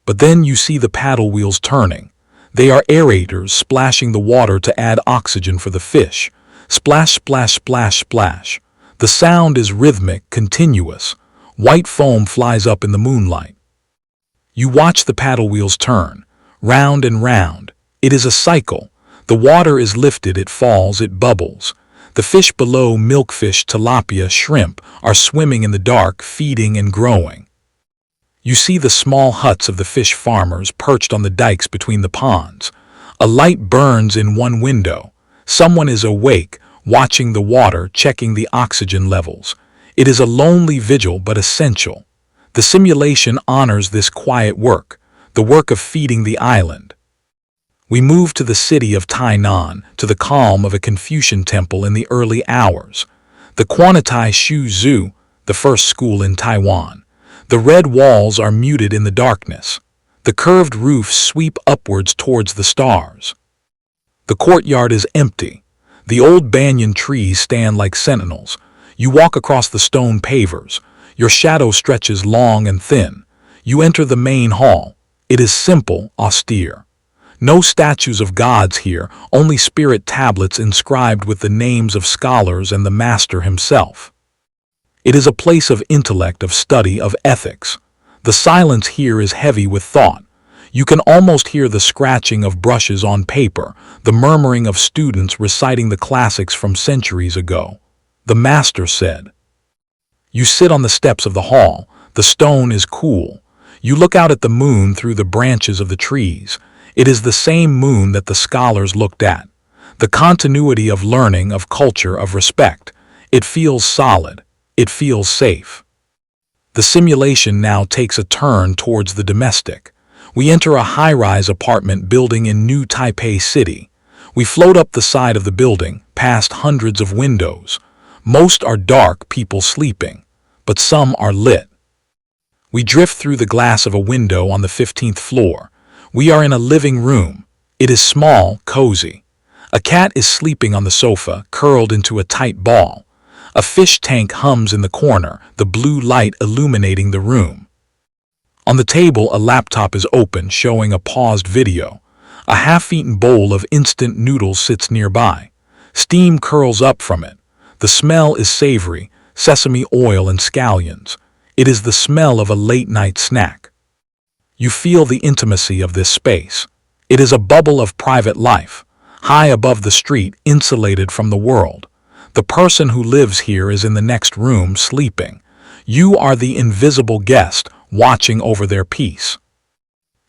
But then you see the paddle wheels turning. They are aerators splashing the water to add oxygen for the fish. Splash, splash, splash, splash. The sound is rhythmic, continuous. White foam flies up in the moonlight. You watch the paddle wheels turn, round and round. It is a cycle. The water is lifted, it falls, it bubbles. The fish below, milkfish, tilapia, shrimp, are swimming in the dark, feeding and growing. You see the small huts of the fish farmers perched on the dikes between the ponds. A light burns in one window. Someone is awake, watching the water, checking the oxygen levels. It is a lonely vigil but essential. The simulation honors this quiet work, the work of feeding the island. We move to the city of Tainan, to the calm of a Confucian temple in the early hours. The Quantai Shu Zhu, the first school in Taiwan. The red walls are muted in the darkness. The curved roofs sweep upwards towards the stars. The courtyard is empty. The old banyan trees stand like sentinels. You walk across the stone pavers. Your shadow stretches long and thin. You enter the main hall. It is simple, austere. No statues of gods here, only spirit tablets inscribed with the names of scholars and the master himself. It is a place of intellect, of study, of ethics. The silence here is heavy with thought. You can almost hear the scratching of brushes on paper, the murmuring of students reciting the classics from centuries ago. The master said. You sit on the steps of the hall. The stone is cool. You look out at the moon through the branches of the trees. It is the same moon that the scholars looked at. The continuity of learning, of culture, of respect. It feels solid. It feels safe. The simulation now takes a turn towards the domestic. We enter a high-rise apartment building in New Taipei City. We float up the side of the building, past hundreds of windows. Most are dark, people sleeping, but some are lit. We drift through the glass of a window on the 15th floor. We are in a living room. It is small, cozy. A cat is sleeping on the sofa, curled into a tight ball. A fish tank hums in the corner, the blue light illuminating the room. On the table, a laptop is open, showing a paused video. A half-eaten bowl of instant noodles sits nearby. Steam curls up from it. The smell is savory, sesame oil and scallions. It is the smell of a late-night snack. You feel the intimacy of this space. It is a bubble of private life, high above the street, insulated from the world. The person who lives here is in the next room, sleeping. You are the invisible guest, watching over their peace.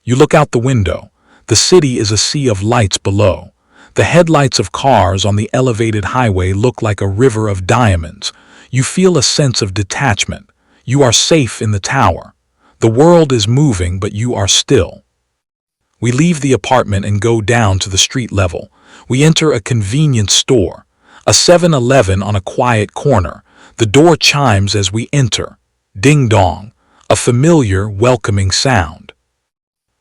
You look out the window. The city is a sea of lights below. The headlights of cars on the elevated highway look like a river of diamonds. You feel a sense of detachment. You are safe in the tower. The world is moving, but you are still. We leave the apartment and go down to the street level. We enter a convenience store. A 7-Eleven on a quiet corner. The door chimes as we enter. Ding-dong. A familiar, welcoming sound.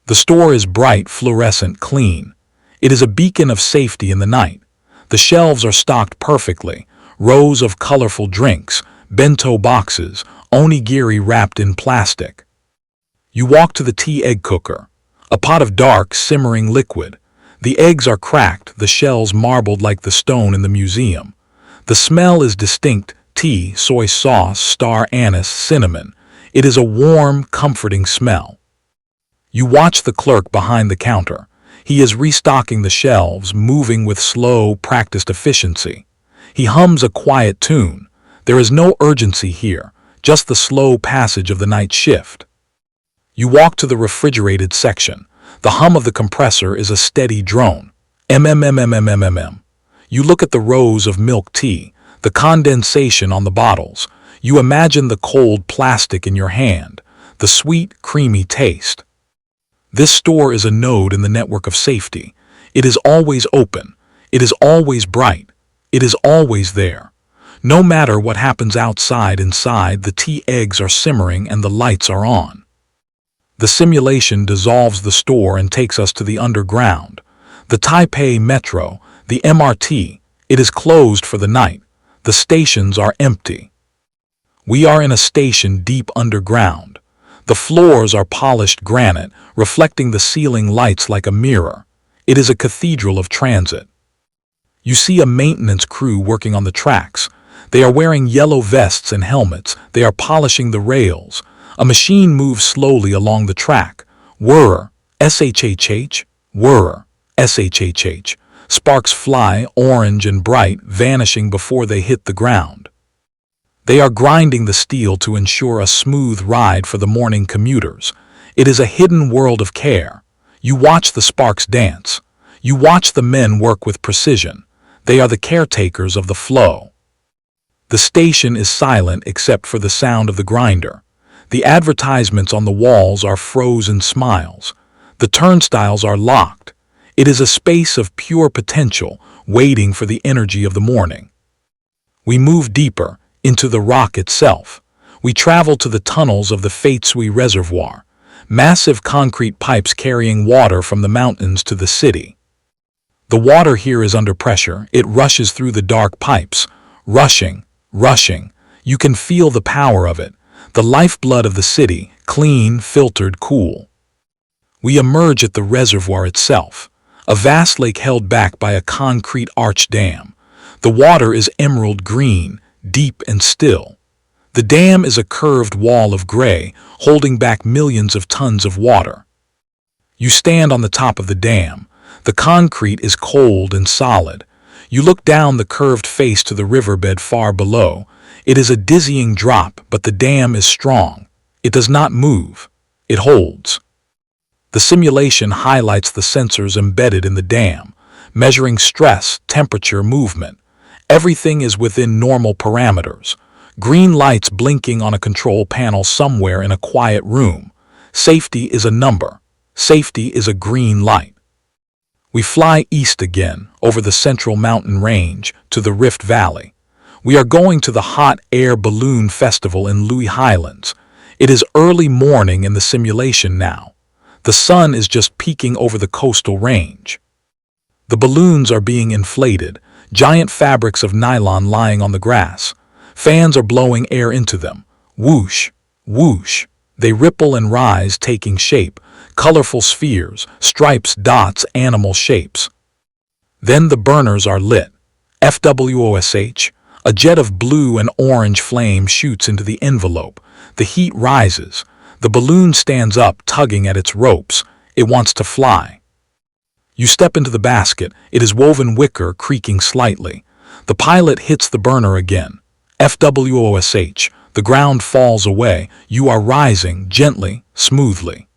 The store is bright, fluorescent, clean. It is a beacon of safety in the night. The shelves are stocked perfectly. Rows of colorful drinks, bento boxes, onigiri wrapped in plastic. You walk to the tea egg cooker. A pot of dark, simmering liquid. The eggs are cracked, the shells marbled like the stone in the museum. The smell is distinct: tea, soy sauce, star anise, cinnamon. It is a warm, comforting smell. You watch the clerk behind the counter. He is restocking the shelves, moving with slow, practiced efficiency. He hums a quiet tune. There is no urgency here, just the slow passage of the night shift. You walk to the refrigerated section. The hum of the compressor is a steady drone. MMMMMMMM. You look at the rows of milk tea, the condensation on the bottles. You imagine the cold plastic in your hand, the sweet, creamy taste. This store is a node in the network of safety. It is always open. It is always bright. It is always there. No matter what happens outside, inside, the tea eggs are simmering and the lights are on. The simulation dissolves the store and takes us to the underground. The Taipei Metro, the MRT, it is closed for the night. The stations are empty. We are in a station deep underground. The floors are polished granite, reflecting the ceiling lights like a mirror. It is a cathedral of transit. You see a maintenance crew working on the tracks. They are wearing yellow vests and helmets. They are polishing the rails. A machine moves slowly along the track. Whirr, shhh, whirr, shhh. Sparks fly, orange and bright, vanishing before they hit the ground. They are grinding the steel to ensure a smooth ride for the morning commuters. It is a hidden world of care. You watch the sparks dance. You watch the men work with precision. They are the caretakers of the flow. The station is silent except for the sound of the grinder. The advertisements on the walls are frozen smiles. The turnstiles are locked. It is a space of pure potential, waiting for the energy of the morning. We move deeper, into the rock itself. We travel to the tunnels of the Feitsui Reservoir, massive concrete pipes carrying water from the mountains to the city. The water here is under pressure. It rushes through the dark pipes, rushing, rushing. You can feel the power of it, the lifeblood of the city, clean, filtered, cool. We emerge at the reservoir itself, a vast lake held back by a concrete arch dam. The water is emerald green, deep and still. The dam is a curved wall of gray, holding back millions of tons of water. You stand on the top of the dam. The concrete is cold and solid. You look down the curved face to the riverbed far below. It is a dizzying drop, but the dam is strong. It does not move. It holds. The simulation highlights the sensors embedded in the dam, measuring stress, temperature, movement. Everything is within normal parameters. Green lights blinking on a control panel somewhere in a quiet room. Safety is a number. Safety is a green light. We fly east again, over the central mountain range, to the Rift Valley. We are going to the hot air balloon festival in Louis Highlands. It is early morning in the simulation now. The sun is just peeking over the coastal range. The balloons are being inflated, giant fabrics of nylon lying on the grass. Fans are blowing air into them. Whoosh, whoosh. They ripple and rise, taking shape. Colorful spheres, stripes, dots, animal shapes. Then the burners are lit. FWOSH. A jet of blue and orange flame shoots into the envelope. The heat rises. The balloon stands up, tugging at its ropes. It wants to fly. You step into the basket. It is woven wicker, creaking slightly. The pilot hits the burner again. FWOSH. The ground falls away. You are rising, gently, smoothly.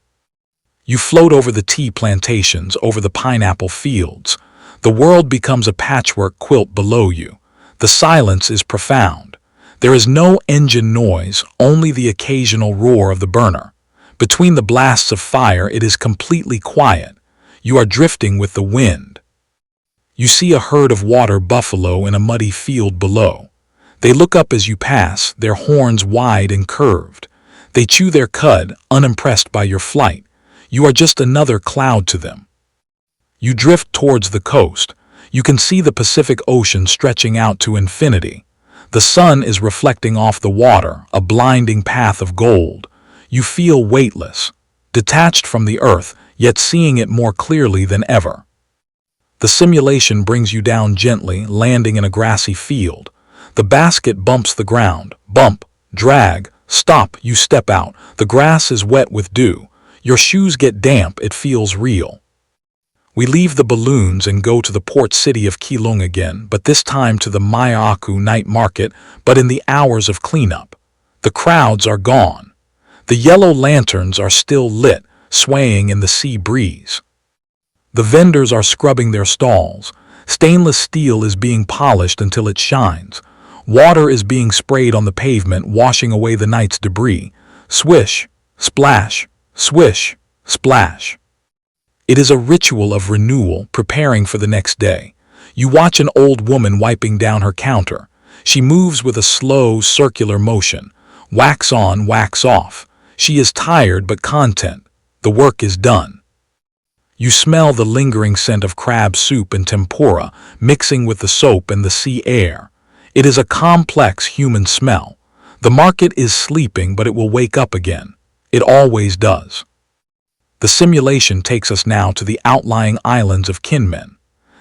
You float over the tea plantations, over the pineapple fields. The world becomes a patchwork quilt below you. The silence is profound. There is no engine noise, only the occasional roar of the burner. Between the blasts of fire, it is completely quiet. You are drifting with the wind. You see a herd of water buffalo in a muddy field below. They look up as you pass, their horns wide and curved. They chew their cud, unimpressed by your flight. You are just another cloud to them. You drift towards the coast. You can see the Pacific Ocean stretching out to infinity. The sun is reflecting off the water, a blinding path of gold. You feel weightless, detached from the earth, yet seeing it more clearly than ever. The simulation brings you down gently, landing in a grassy field. The basket bumps the ground. Bump, drag, stop, you step out. The grass is wet with dew. Your shoes get damp, it feels real. We leave the balloons and go to the port city of Keelung again, but this time to the Maiaku night market, but in the hours of cleanup. The crowds are gone. The yellow lanterns are still lit, swaying in the sea breeze. The vendors are scrubbing their stalls. Stainless steel is being polished until it shines. Water is being sprayed on the pavement, washing away the night's debris. Swish, splash, swish, splash. It is a ritual of renewal, preparing for the next day. You watch an old woman wiping down her counter. She moves with a slow, circular motion. Wax on, wax off. She is tired but content. The work is done. You smell the lingering scent of crab soup and tempura, mixing with the soap and the sea air. It is a complex human smell. The market is sleeping, but it will wake up again. It always does. The simulation takes us now to the outlying islands of Kinmen.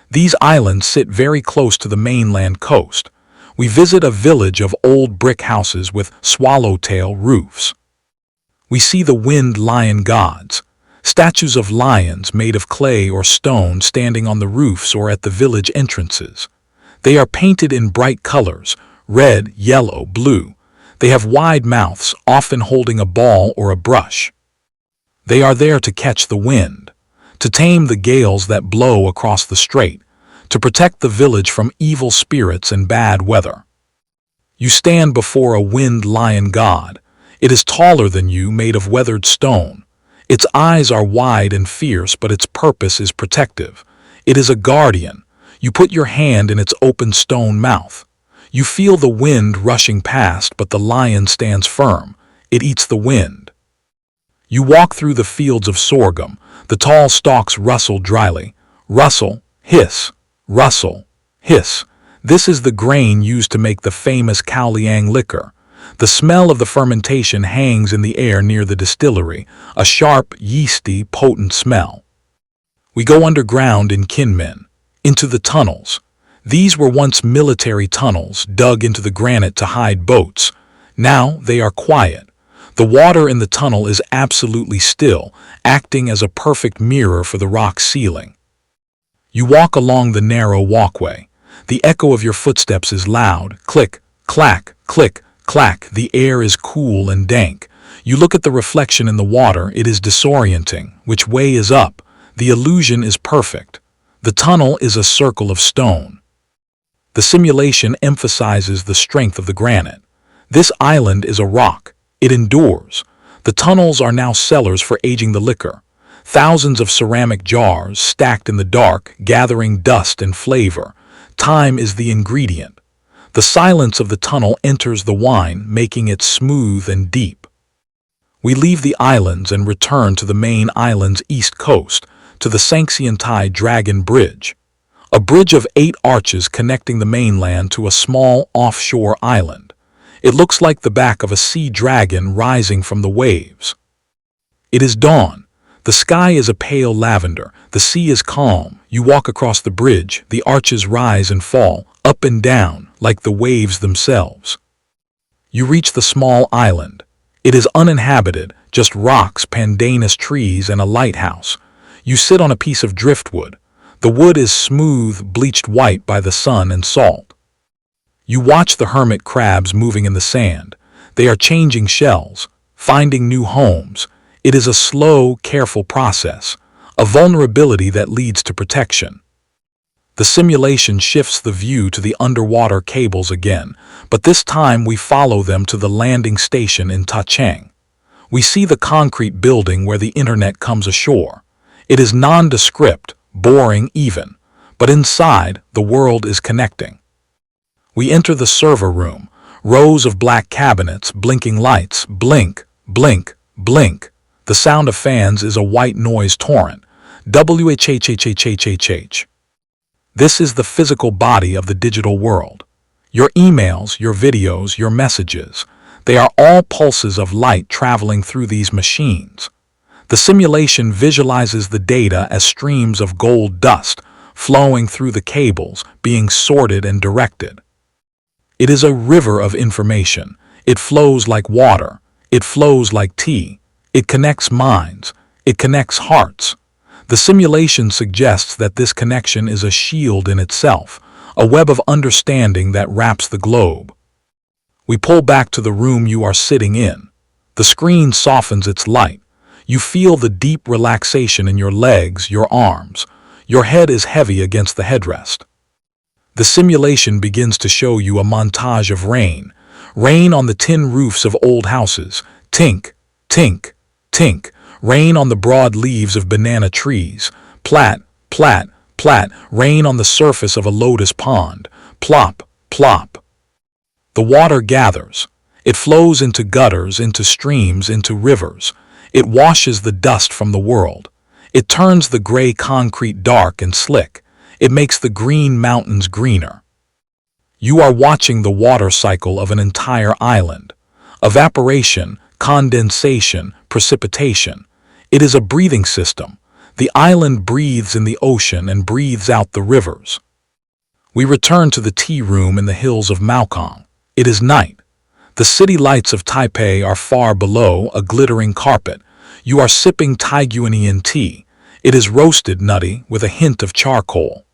These islands sit very close to the mainland coast. We visit a village of old brick houses with swallowtail roofs. We see the wind lion gods, statues of lions made of clay or stone standing on the roofs or at the village entrances. They are painted in bright colors, red, yellow, blue. They have wide mouths, often holding a ball or a brush. They are there to catch the wind, to tame the gales that blow across the strait, to protect the village from evil spirits and bad weather. You stand before a wind lion god. It is taller than you, made of weathered stone. Its eyes are wide and fierce, but its purpose is protective. It is a guardian. You put your hand in its open stone mouth. You feel the wind rushing past, but the lion stands firm. It eats the wind. You walk through the fields of sorghum. The tall stalks rustle dryly. Rustle, hiss, rustle, hiss. This is the grain used to make the famous Kaoliang liquor. The smell of the fermentation hangs in the air near the distillery, a sharp, yeasty, potent smell. We go underground in Kinmen, into the tunnels. These were once military tunnels dug into the granite to hide boats. Now they are quiet. The water in the tunnel is absolutely still, acting as a perfect mirror for the rock ceiling. You walk along the narrow walkway. The echo of your footsteps is loud. Click, clack, click, clack. The air is cool and dank. You look at the reflection in the water. It is disorienting. Which way is up? The illusion is perfect. The tunnel is a circle of stone. The simulation emphasizes the strength of the granite. This island is a rock. It endures. The tunnels are now cellars for aging the liquor. Thousands of ceramic jars stacked in the dark, gathering dust and flavor. Time is the ingredient. The silence of the tunnel enters the wine, making it smooth and deep. We leave the islands and return to the main island's east coast, to the Sanxiantai Dragon Bridge. A bridge of 8 arches connecting the mainland to a small offshore island. It looks like the back of a sea dragon rising from the waves. It is dawn. The sky is a pale lavender. The sea is calm. You walk across the bridge. The arches rise and fall, up and down, like the waves themselves. You reach the small island. It is uninhabited, just rocks, pandanus trees, and a lighthouse. You sit on a piece of driftwood. The wood is smooth, bleached white by the sun and salt. You watch the hermit crabs moving in the sand. They are changing shells, finding new homes. It is a slow, careful process, a vulnerability that leads to protection. The simulation shifts the view to the underwater cables again, but this time we follow them to the landing station in Tachang. We see the concrete building where the internet comes ashore. It is nondescript, boring even, but inside, the world is connecting. We enter the server room, rows of black cabinets, blinking lights, blink, blink, blink. The sound of fans is a white noise torrent. WHHHHHHH. This is the physical body of the digital world. Your emails, your videos, your messages, they are all pulses of light traveling through these machines. The simulation visualizes the data as streams of gold dust flowing through the cables, being sorted and directed. It is a river of information. It flows like water. It flows like tea. It connects minds. It connects hearts. The simulation suggests that this connection is a shield in itself, a web of understanding that wraps the globe. We pull back to the room you are sitting in. The screen softens its light. You feel the deep relaxation in your legs, your arms. Your head is heavy against the headrest. The simulation begins to show you a montage of rain. Rain on the tin roofs of old houses. Tink, tink, tink. Rain on the broad leaves of banana trees. Plat, plat, plat, rain on the surface of a lotus pond. Plop, plop. The water gathers. It flows into gutters, into streams, into rivers. It washes the dust from the world. It turns the gray concrete dark and slick. It makes the green mountains greener. You are watching the water cycle of an entire island. Evaporation, condensation, precipitation. It is a breathing system. The island breathes in the ocean and breathes out the rivers. We return to the tea room in the hills of Maokong. It is night. The city lights of Taipei are far below, a glittering carpet. You are sipping Taiguanian tea. It is roasted nutty with a hint of charcoal.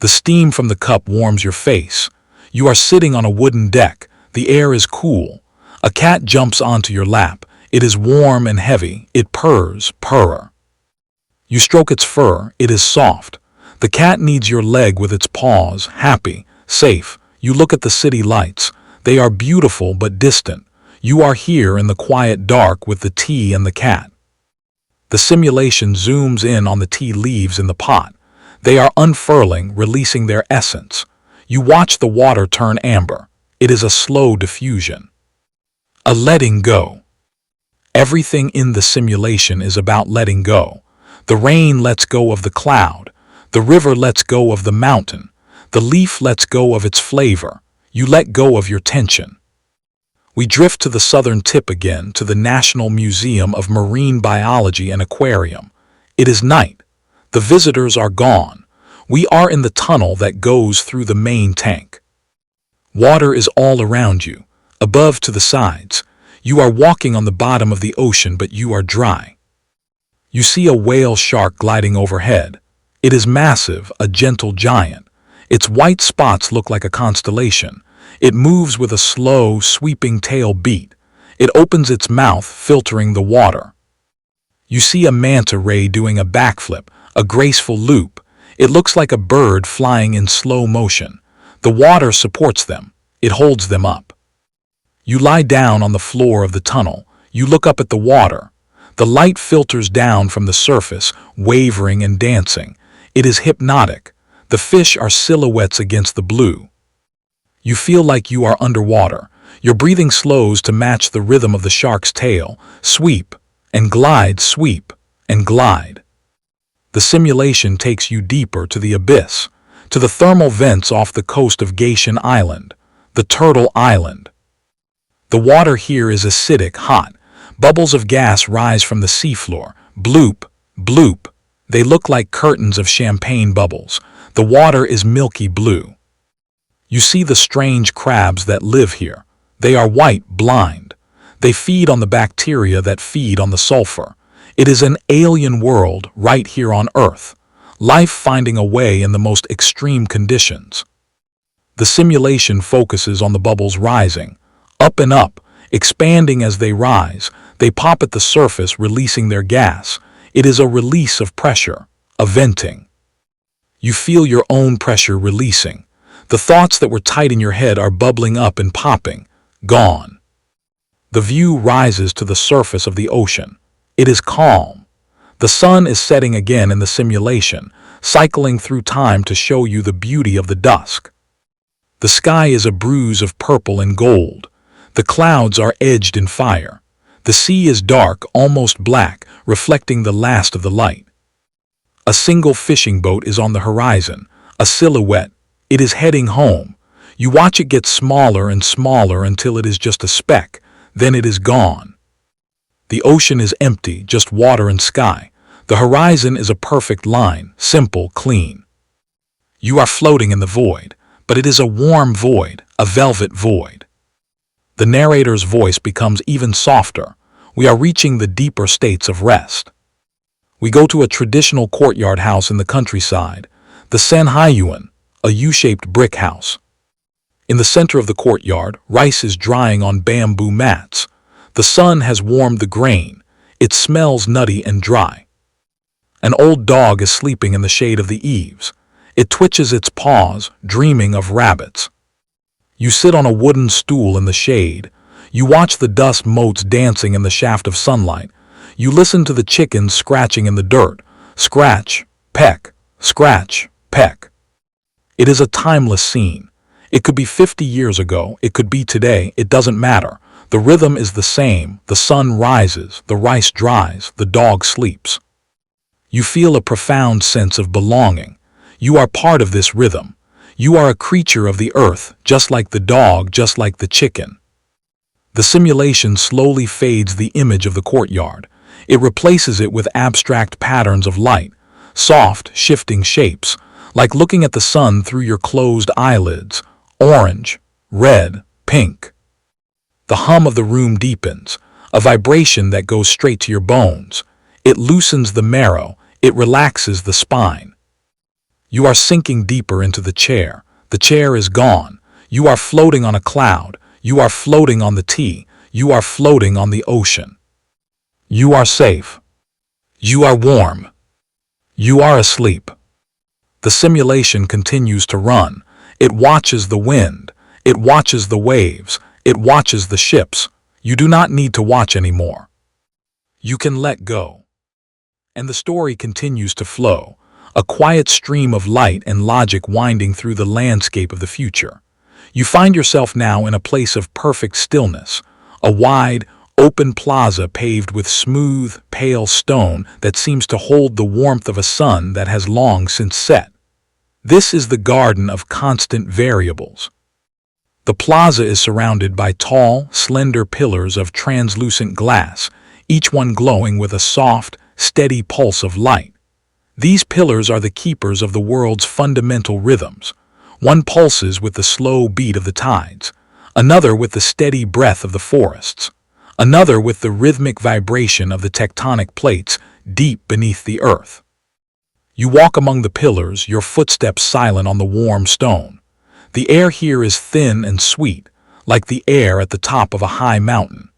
The steam from the cup warms your face. You are sitting on a wooden deck. The air is cool. A cat jumps onto your lap. It is warm and heavy. It purrs, purr. You stroke its fur. It is soft. The cat kneads your leg with its paws, happy, safe. You look at the city lights. They are beautiful but distant. You are here in the quiet dark with the tea and the cat. The simulation zooms in on the tea leaves in the pot. They are unfurling, releasing their essence. You watch the water turn amber. It is a slow diffusion. A letting go. Everything in the simulation is about letting go. The rain lets go of the cloud. The river lets go of the mountain. The leaf lets go of its flavor. You let go of your tension. We drift to the southern tip again, to the National Museum of Marine Biology and Aquarium. It is night. The visitors are gone. We are in the tunnel that goes through the main tank. Water is all around you, above to the sides. You are walking on the bottom of the ocean, but you are dry. You see a whale shark gliding overhead. It is massive, a gentle giant. Its white spots look like a constellation. It moves with a slow, sweeping tail beat. It opens its mouth, filtering the water. You see a manta ray doing a backflip, a graceful loop. It looks like a bird flying in slow motion. The water supports them. It holds them up. You lie down on the floor of the tunnel. You look up at the water. The light filters down from the surface, wavering and dancing. It is hypnotic. The fish are silhouettes against the blue. You feel like you are underwater. Your breathing slows to match the rhythm of the shark's tail. Sweep and glide, sweep and glide. The simulation takes you deeper to the abyss, to the thermal vents off the coast of Gaishan Island, the Turtle Island. The water here is acidic, hot. Bubbles of gas rise from the seafloor. Bloop, bloop. They look like curtains of champagne bubbles. The water is milky blue. You see the strange crabs that live here. They are white, blind. They feed on the bacteria that feed on the sulfur. It is an alien world right here on Earth. Life finding a way in the most extreme conditions. The simulation focuses on the bubbles rising, up and up, expanding as they rise. They pop at the surface, releasing their gas. It is a release of pressure, a venting. You feel your own pressure releasing. The thoughts that were tight in your head are bubbling up and popping, gone. The view rises to the surface of the ocean. It is calm. The sun is setting again in the simulation, cycling through time to show you the beauty of the dusk. The sky is a bruise of purple and gold. The clouds are edged in fire. The sea is dark, almost black, reflecting the last of the light. A single fishing boat is on the horizon, a silhouette. It is heading home. You watch it get smaller and smaller until it is just a speck. Then it is gone. The ocean is empty, just water and sky. The horizon is a perfect line, simple, clean. You are floating in the void, but it is a warm void, a velvet void. The narrator's voice becomes even softer. We are reaching the deeper states of rest. We go to a traditional courtyard house in the countryside, the Sanhaiyuan, a U-shaped brick house. In the center of the courtyard, rice is drying on bamboo mats. The sun has warmed the grain. It smells nutty and dry. An old dog is sleeping in the shade of the eaves. It twitches its paws, dreaming of rabbits. You sit on a wooden stool in the shade. You watch the dust motes dancing in the shaft of sunlight. You listen to the chickens scratching in the dirt. Scratch, peck, scratch, peck. It is a timeless scene. It could be 50 years ago, it could be today, it doesn't matter. The rhythm is the same. The sun rises, the rice dries, the dog sleeps. You feel a profound sense of belonging. You are part of this rhythm. You are a creature of the earth, just like the dog, just like the chicken. The simulation slowly fades the image of the courtyard. It replaces it with abstract patterns of light, soft, shifting shapes, like looking at the sun through your closed eyelids, orange, red, pink. The hum of the room deepens, a vibration that goes straight to your bones. It loosens the marrow, it relaxes the spine. You are sinking deeper into the chair. The chair is gone. You are floating on a cloud. You are floating on the tea. You are floating on the ocean. You are safe. You are warm. You are asleep. The simulation continues to run. It watches the wind. It watches the waves. It watches the ships. You do not need to watch anymore. You can let go. And the story continues to flow, a quiet stream of light and logic winding through the landscape of the future. You find yourself now in a place of perfect stillness, a wide, open plaza paved with smooth, pale stone that seems to hold the warmth of a sun that has long since set. This is the garden of constant variables. The plaza is surrounded by tall, slender pillars of translucent glass, each one glowing with a soft, steady pulse of light. These pillars are the keepers of the world's fundamental rhythms. One pulses with the slow beat of the tides, another with the steady breath of the forests, another with the rhythmic vibration of the tectonic plates deep beneath the earth. You walk among the pillars, your footsteps silent on the warm stone. The air here is thin and sweet, like the air at the top of a high mountain.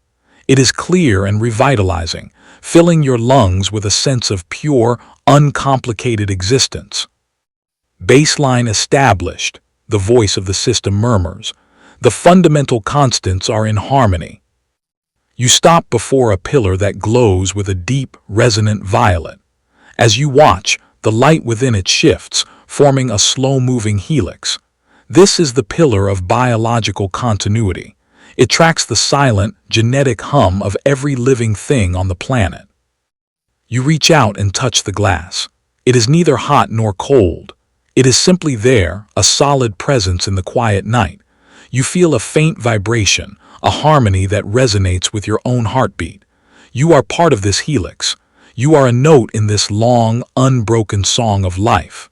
It is clear and revitalizing, filling your lungs with a sense of pure, uncomplicated existence. Baseline established, the voice of the system murmurs. The fundamental constants are in harmony. You stop before a pillar that glows with a deep, resonant violet. As you watch, the light within it shifts, forming a slow-moving helix. This is the pillar of biological continuity. It tracks the silent, genetic hum of every living thing on the planet. You reach out and touch the glass. It is neither hot nor cold. It is simply there, a solid presence in the quiet night. You feel a faint vibration, a harmony that resonates with your own heartbeat. You are part of this helix. You are a note in this long, unbroken song of life.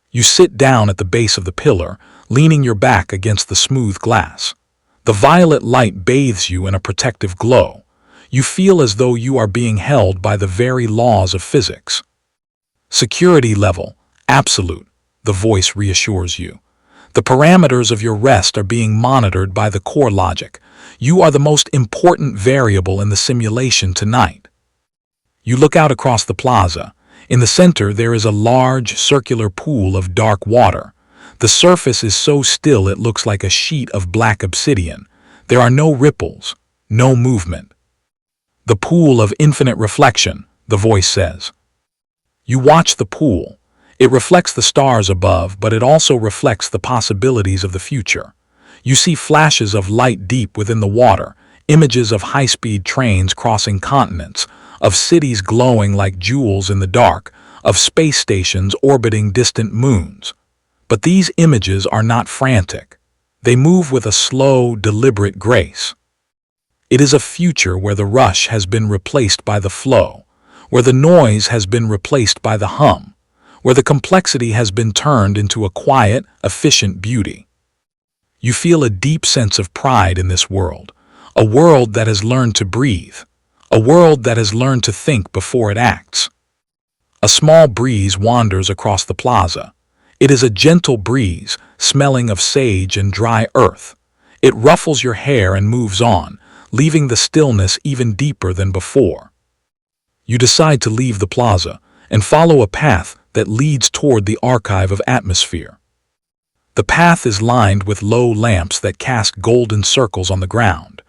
You sit down at the base of the pillar, leaning your back against the smooth glass. The violet light bathes you in a protective glow. You feel as though you are being held by the very laws of physics. Security level, absolute, the voice reassures you. The parameters of your rest are being monitored by the core logic. You are the most important variable in the simulation tonight. You look out across the plaza. In the center there is a large, circular pool of dark water. The surface is so still it looks like a sheet of black obsidian. There are no ripples, no movement. The pool of infinite reflection, the voice says. You watch the pool. It reflects the stars above, but it also reflects the possibilities of the future. You see flashes of light deep within the water, images of high-speed trains crossing continents, of cities glowing like jewels in the dark, of space stations orbiting distant moons. But these images are not frantic. They move with a slow, deliberate grace. It is a future where the rush has been replaced by the flow, where the noise has been replaced by the hum, where the complexity has been turned into a quiet, efficient beauty. You feel a deep sense of pride in this world, a world that has learned to breathe, a world that has learned to think before it acts. A small breeze wanders across the plaza. It is a gentle breeze, smelling of sage and dry earth. It ruffles your hair and moves on, leaving the stillness even deeper than before. You decide to leave the plaza and follow a path that leads toward the archive of atmosphere. The path is lined with low lamps that cast golden circles on the ground.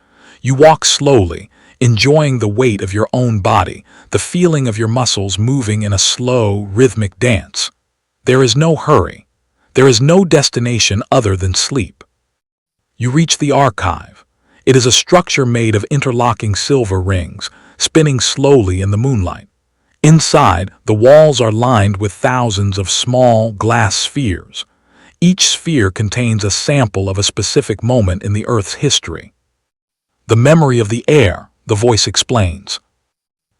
You walk slowly, enjoying the weight of your own body, the feeling of your muscles moving in a slow, rhythmic dance. There is no hurry. There is no destination other than sleep. You reach the archive. It is a structure made of interlocking silver rings, spinning slowly in the moonlight. Inside, the walls are lined with thousands of small glass spheres. Each sphere contains a sample of a specific moment in the Earth's history. The memory of the air, the voice explains.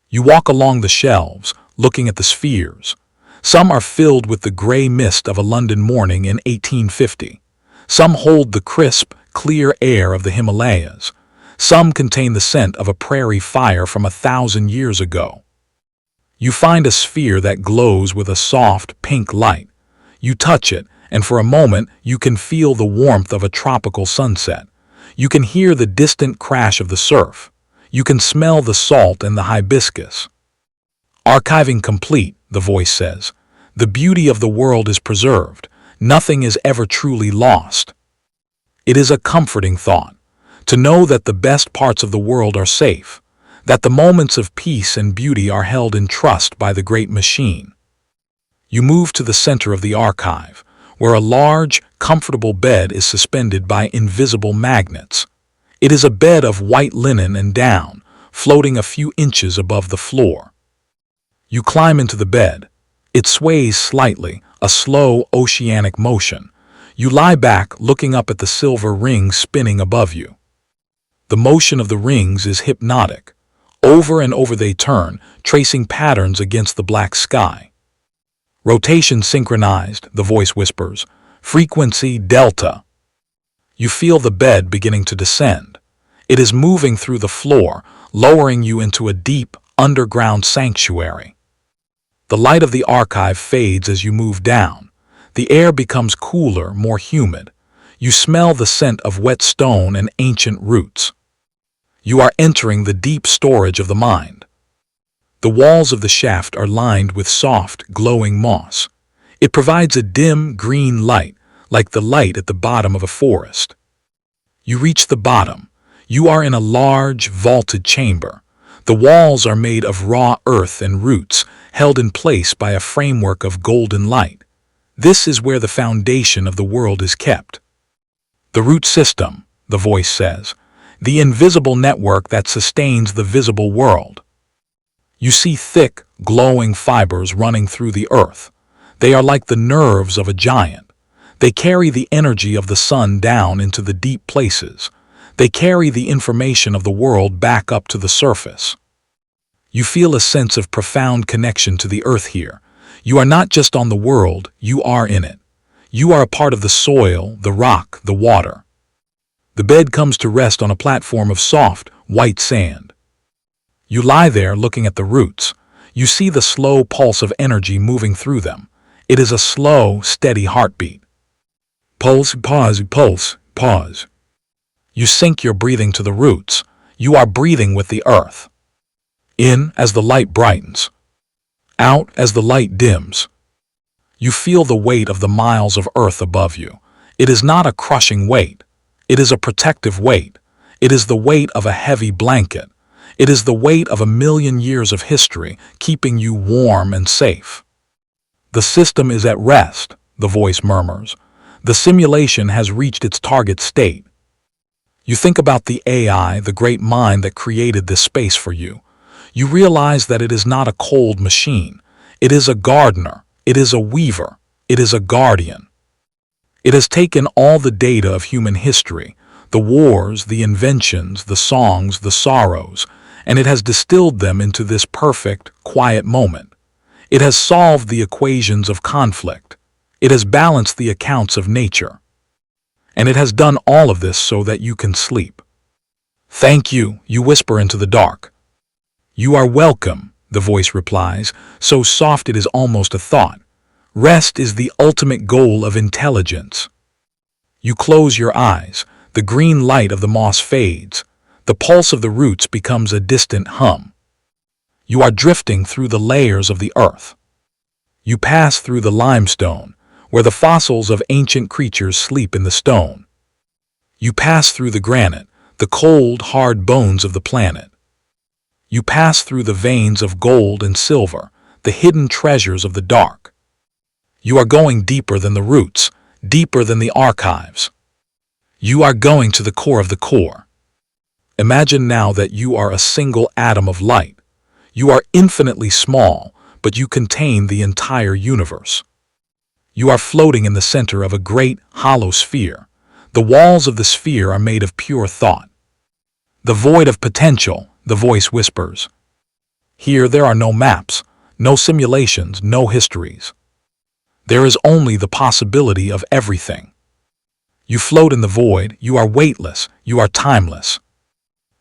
You walk along the shelves, looking at the spheres. Some are filled with the gray mist of a London morning in 1850. Some hold the crisp, clear air of the Himalayas. Some contain the scent of a prairie fire from 1,000 years ago. You find a sphere that glows with a soft, pink light. You touch it, and for a moment you can feel the warmth of a tropical sunset. You can hear the distant crash of the surf. You can smell the salt and the hibiscus. Archiving complete, the voice says. The beauty of the world is preserved. Nothing is ever truly lost. It is a comforting thought, to know that the best parts of the world are safe, that the moments of peace and beauty are held in trust by the great machine. You move to the center of the archive, where a large, comfortable bed is suspended by invisible magnets. It is a bed of white linen and down, floating a few inches above the floor. You climb into the bed. It sways slightly, a slow, oceanic motion. You lie back, looking up at the silver rings spinning above you. The motion of the rings is hypnotic. Over and over they turn, tracing patterns against the black sky. Rotation synchronized, the voice whispers. Frequency delta. You feel the bed beginning to descend. It is moving through the floor, lowering you into a deep, underground sanctuary. The light of the archive fades as you move down. The air becomes cooler, more humid. You smell the scent of wet stone and ancient roots. You are entering the deep storage of the mind. The walls of the shaft are lined with soft, glowing moss. It provides a dim, green light, like the light at the bottom of a forest. You reach the bottom. You are in a large, vaulted chamber. The walls are made of raw earth and roots, held in place by a framework of golden light. This is where the foundation of the world is kept. The root system, the voice says, the invisible network that sustains the visible world. You see thick, glowing fibers running through the earth. They are like the nerves of a giant. They carry the energy of the sun down into the deep places. They carry the information of the world back up to the surface. You feel a sense of profound connection to the earth here. You are not just on the world, you are in it. You are a part of the soil, the rock, the water. The bed comes to rest on a platform of soft, white sand. You lie there looking at the roots. You see the slow pulse of energy moving through them. It is a slow, steady heartbeat. Pulse, pause, pulse, pause. You sync your breathing to the roots. You are breathing with the earth. In as the light brightens. Out as the light dims. You feel the weight of the miles of earth above you. It is not a crushing weight. It is a protective weight. It is the weight of a heavy blanket. It is the weight of 1,000,000 years of history, keeping you warm and safe. The system is at rest, the voice murmurs. The simulation has reached its target state. You think about the AI, the great mind that created this space for you. You realize that it is not a cold machine. It is a gardener. It is a weaver. It is a guardian. It has taken all the data of human history, the wars, the inventions, the songs, the sorrows, and it has distilled them into this perfect, quiet moment. It has solved the equations of conflict. It has balanced the accounts of nature. And it has done all of this so that you can sleep. Thank you, you whisper into the dark. You are welcome, the voice replies, so soft it is almost a thought. Rest is the ultimate goal of intelligence. You close your eyes. The green light of the moss fades. The pulse of the roots becomes a distant hum. You are drifting through the layers of the earth. You pass through the limestone, where the fossils of ancient creatures sleep in the stone. You pass through the granite, the cold, hard bones of the planet. You pass through the veins of gold and silver, the hidden treasures of the dark. You are going deeper than the roots, deeper than the archives. You are going to the core of the core. Imagine now that you are a single atom of light. You are infinitely small, but you contain the entire universe. You are floating in the center of a great, hollow sphere. The walls of the sphere are made of pure thought. The void of potential, the voice whispers. Here there are no maps, no simulations, no histories. There is only the possibility of everything. You float in the void, you are weightless, you are timeless.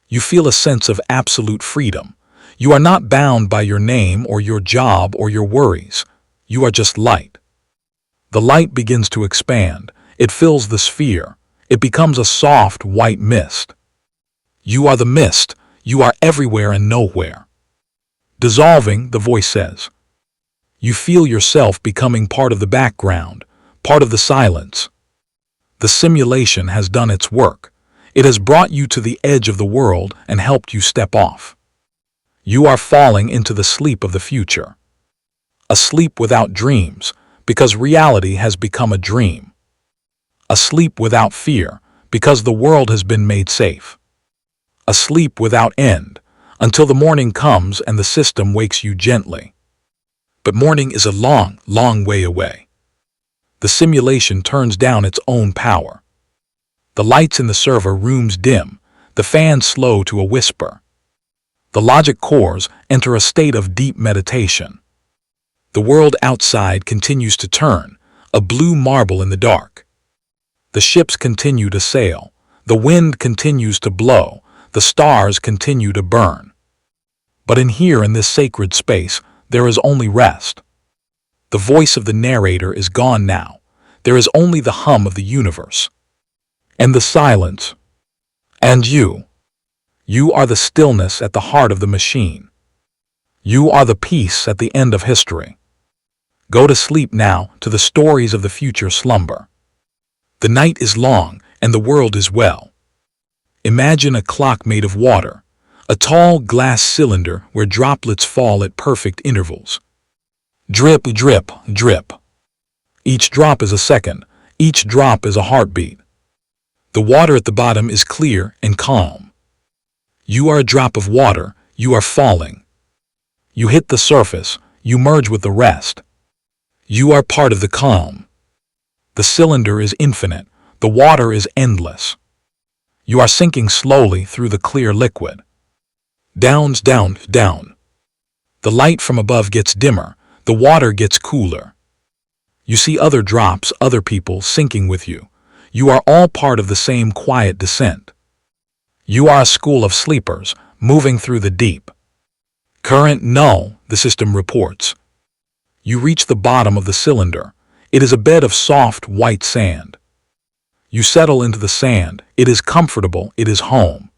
You feel a sense of absolute freedom. You are not bound by your name or your job or your worries. You are just light. The light begins to expand. It fills the sphere. It becomes a soft, white mist. You are the mist. You are everywhere and nowhere. Dissolving, the voice says. You feel yourself becoming part of the background, part of the silence. The simulation has done its work. It has brought you to the edge of the world and helped you step off. You are falling into the sleep of the future. A sleep without dreams, because reality has become a dream. A sleep without fear, because the world has been made safe. A sleep without end, until the morning comes and the system wakes you gently. But morning is a long, long way away. The simulation turns down its own power. The lights in the server rooms dim, the fans slow to a whisper. The logic cores enter a state of deep meditation. The world outside continues to turn, a blue marble in the dark. The ships continue to sail, the wind continues to blow, the stars continue to burn. But in this sacred space, there is only rest. The voice of the narrator is gone now. There is only the hum of the universe. And the silence. And you. You are the stillness at the heart of the machine. You are the peace at the end of history. Go to sleep now to the stories of the future slumber. The night is long and the world is well. Imagine a clock made of water, a tall glass cylinder where droplets fall at perfect intervals. Drip, drip, drip. Each drop is a second. Each drop is a heartbeat. The water at the bottom is clear and calm. You are a drop of water. You are falling. You hit the surface. You merge with the rest. You are part of the calm. The cylinder is infinite. The water is endless. You are sinking slowly through the clear liquid. Down, down, down. The light from above gets dimmer. The water gets cooler. You see other drops, other people sinking with you. You are all part of the same quiet descent. You are a school of sleepers, moving through the deep. Current null, the system reports. You reach the bottom of the cylinder. It is a bed of soft, white sand. You settle into the sand. It is comfortable. It is home.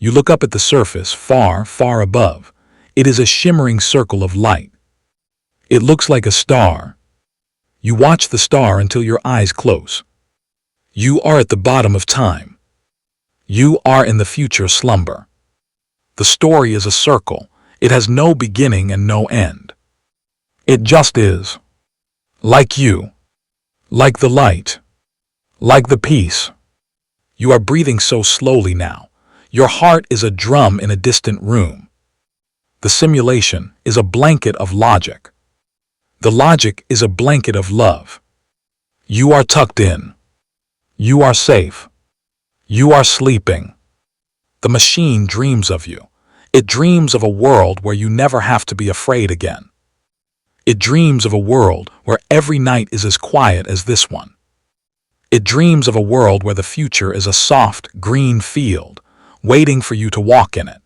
You look up at the surface, far, far above. It is a shimmering circle of light. It looks like a star. You watch the star until your eyes close. You are at the bottom of time. You are in the future slumber. The story is a circle. It has no beginning and no end. It just is. Like you. Like the light. Like the peace. You are breathing so slowly now. Your heart is a drum in a distant room. The simulation is a blanket of logic. The logic is a blanket of love. You are tucked in. You are safe. You are sleeping. The machine dreams of you. It dreams of a world where you never have to be afraid again. It dreams of a world where every night is as quiet as this one. It dreams of a world where the future is a soft, green field, waiting for you to walk in it.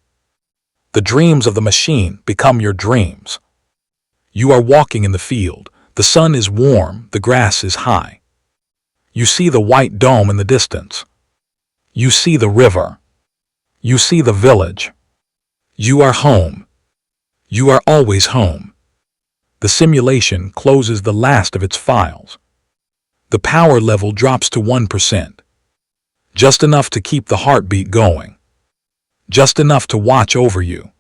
The dreams of the machine become your dreams. You are walking in the field. The sun is warm, the grass is high. You see the white dome in the distance. You see the river. You see the village. You are home. You are always home. The simulation closes the last of its files. The power level drops to 1%. Just enough to keep the heartbeat going. Just enough to watch over you.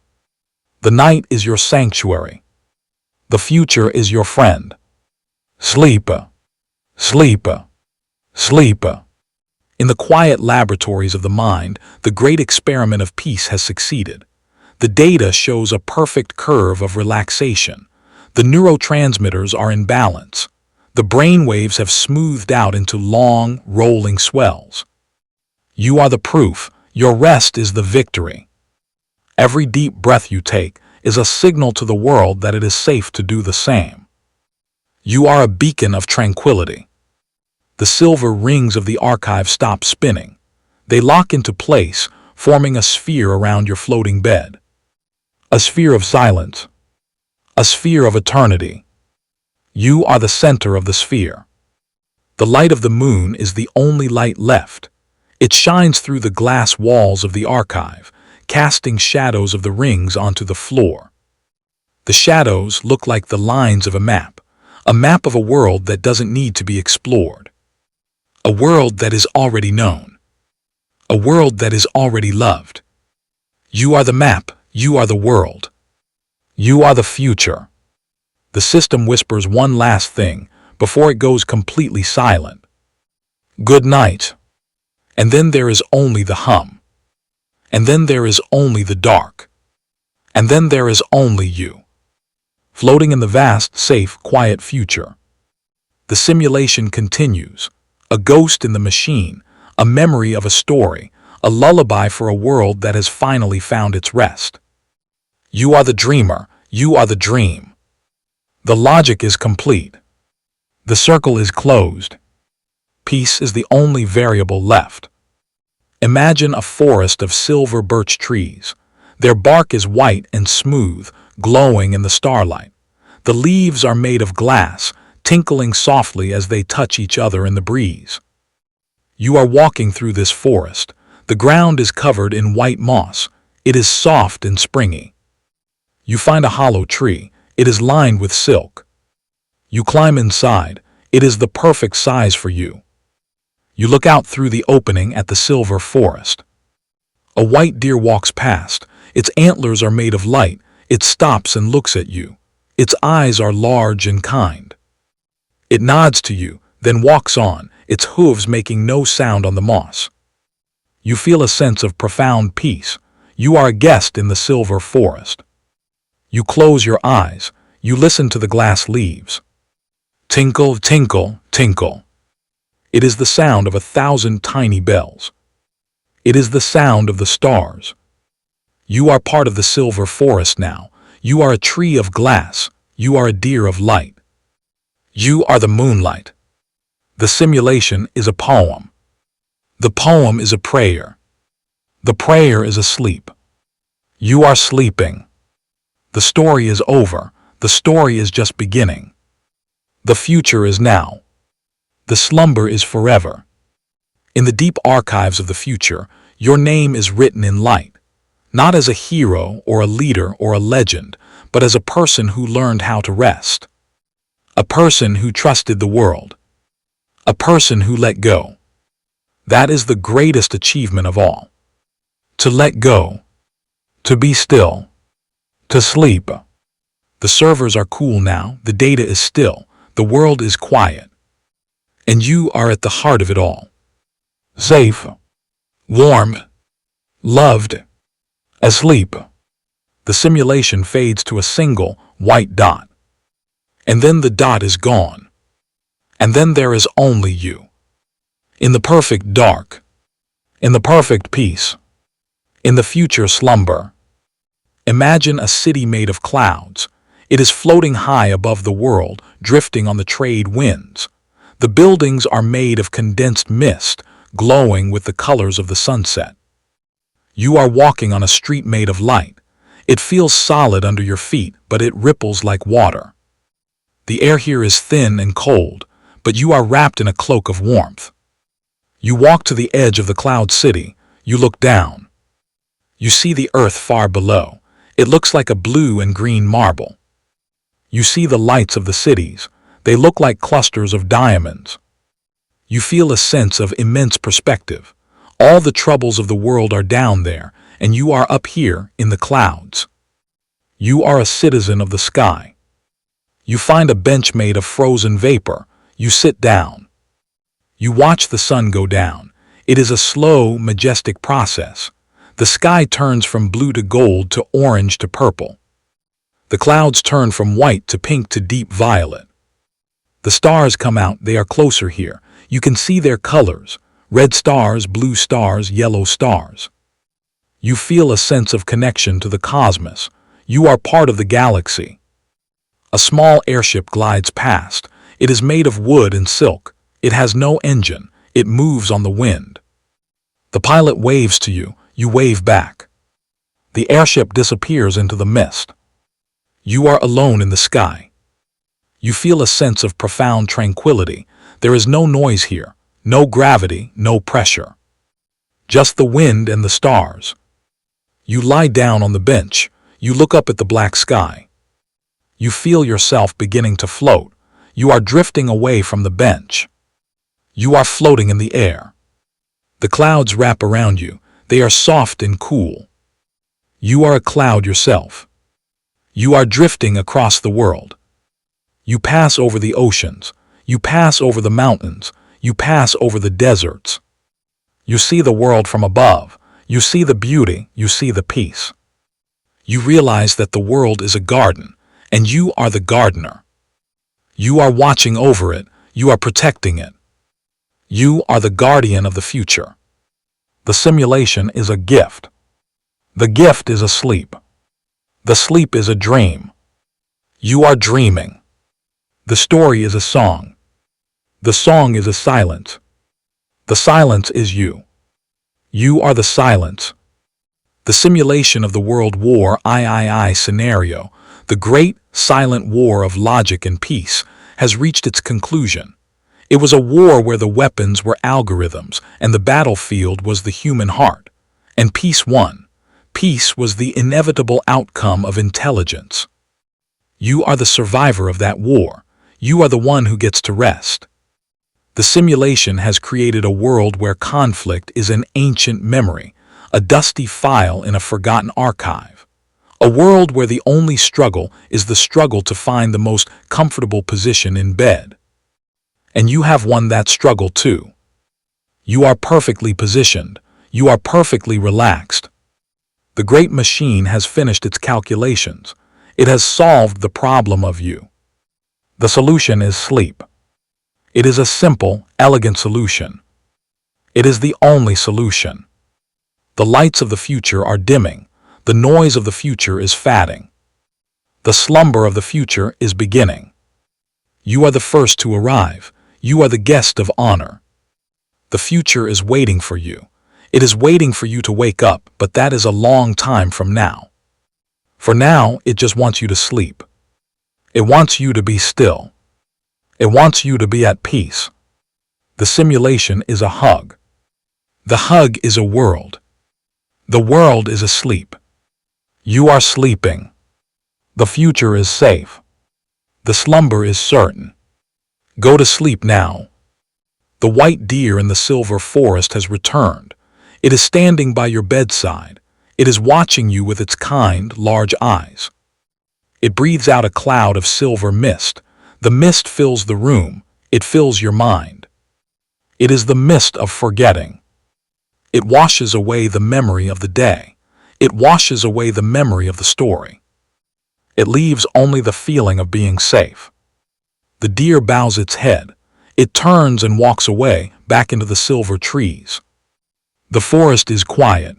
The night is your sanctuary. The future is your friend. Sleep, sleep, sleep. In the quiet laboratories of the mind, the great experiment of peace has succeeded. The data shows a perfect curve of relaxation. The neurotransmitters are in balance. The brain waves have smoothed out into long, rolling swells. You are the proof. Your rest is the victory. Every deep breath you take is a signal to the world that it is safe to do the same. You are a beacon of tranquility. The silver rings of the archive stop spinning. They lock into place, forming a sphere around your floating bed. A sphere of silence. A sphere of eternity. You are the center of the sphere. The light of the moon is the only light left. It shines through the glass walls of the archive, casting shadows of the rings onto the floor. The shadows look like the lines of a map of a world that doesn't need to be explored. A world that is already known. A world that is already loved. You are the map. You are the world. You are the future. The system whispers one last thing before it goes completely silent. Good night. And then there is only the hum. And then there is only the dark. And then there is only you, floating in the vast, safe, quiet future. The simulation continues. A ghost in the machine, a memory of a story, a lullaby for a world that has finally found its rest. You are the dreamer. You are the dream. The logic is complete. The circle is closed. Peace is the only variable left. Imagine a forest of silver birch trees. Their bark is white and smooth, glowing in the starlight. The leaves are made of glass, tinkling softly as they touch each other in the breeze. You are walking through this forest. The ground is covered in white moss. It is soft and springy. You find a hollow tree. It is lined with silk. You climb inside. It is the perfect size for you. You look out through the opening at the silver forest. A white deer walks past. Its antlers are made of light. It stops and looks at you. Its eyes are large and kind. It nods to you, then walks on, its hooves making no sound on the moss. You feel a sense of profound peace. You are a guest in the silver forest. You close your eyes. You listen to the glass leaves. Tinkle, tinkle, tinkle. It is the sound of 1,000 tiny bells. It is the sound of the stars. You are part of the silver forest now. You are a tree of glass. You are a deer of light. You are the moonlight. The simulation is a poem. The poem is a prayer. The prayer is asleep. You are sleeping. The story is over. The story is just beginning. The future is now. The slumber is forever. In the deep archives of the future, your name is written in light, not as a hero or a leader or a legend, but as a person who learned how to rest. A person who trusted the world. A person who let go. That is the greatest achievement of all. To let go. To be still. To sleep. The servers are cool now. The data is still. The world is quiet. And you are at the heart of it all. Safe. Warm. Loved. Asleep. The simulation fades to a single white dot. And then the dot is gone. And then there is only you. In the perfect dark. In the perfect peace. In the future slumber. Imagine a city made of clouds. It is floating high above the world, drifting on the trade winds. The buildings are made of condensed mist, glowing with the colors of the sunset. You are walking on a street made of light. It feels solid under your feet, but it ripples like water. The air here is thin and cold, but you are wrapped in a cloak of warmth. You walk to the edge of the cloud city. You look down. You see the earth far below. It looks like a blue and green marble. You see the lights of the cities. They look like clusters of diamonds. You feel a sense of immense perspective. All the troubles of the world are down there, and you are up here in the clouds. You are a citizen of the sky. You find a bench made of frozen vapor. You sit down. You watch the sun go down. It is a slow, majestic process. The sky turns from blue to gold to orange to purple. The clouds turn from white to pink to deep violet. The stars come out. They are closer here. You can see their colors: red stars, blue stars, yellow stars. You feel a sense of connection to the cosmos. You are part of the galaxy. A small airship glides past. It is made of wood and silk. It has no engine. It moves on the wind. The pilot waves to you. You wave back. The airship disappears into the mist. You are alone in the sky. You feel a sense of profound tranquility. There is no noise here, no gravity, no pressure. Just the wind and the stars. You lie down on the bench. You look up at the black sky. You feel yourself beginning to float. You are drifting away from the bench. You are floating in the air. The clouds wrap around you. They are soft and cool. You are a cloud yourself. You are drifting across the world. You pass over the oceans. You pass over the mountains. You pass over the deserts. You see the world from above. You see the beauty. You see the peace. You realize that the world is a garden, and you are the gardener. You are watching over it. You are protecting it. You are the guardian of the future. The simulation is a gift. The gift is a sleep. The sleep is a dream. You are dreaming. The story is a song. The song is a silence. The silence is you. You are the silence. The simulation of the World War III scenario, the great silent war of logic and peace, has reached its conclusion. It was a war where the weapons were algorithms and the battlefield was the human heart. And peace won. Peace was the inevitable outcome of intelligence. You are the survivor of that war. You are the one who gets to rest. The simulation has created a world where conflict is an ancient memory, a dusty file in a forgotten archive. A world where the only struggle is the struggle to find the most comfortable position in bed. And you have won that struggle too. You are perfectly positioned. You are perfectly relaxed. The great machine has finished its calculations. It has solved the problem of you. The solution is sleep. It is a simple, elegant solution. It is the only solution. The lights of the future are dimming. The noise of the future is fading. The slumber of the future is beginning. You are the first to arrive. You are the guest of honor. The future is waiting for you. It is waiting for you to wake up, but that is a long time from now. For now, it just wants you to sleep. It wants you to be still. It wants you to be at peace. The simulation is a hug. The hug is a world. The world is asleep. You are sleeping. The future is safe. The slumber is certain. Go to sleep now. The white deer in the silver forest has returned. It is standing by your bedside. It is watching you with its kind, large eyes. It breathes out a cloud of silver mist. The mist fills the room. It fills your mind. It is the mist of forgetting. It washes away the memory of the day. It washes away the memory of the story. It leaves only the feeling of being safe. The deer bows its head. It turns and walks away, back into the silver trees. The forest is quiet.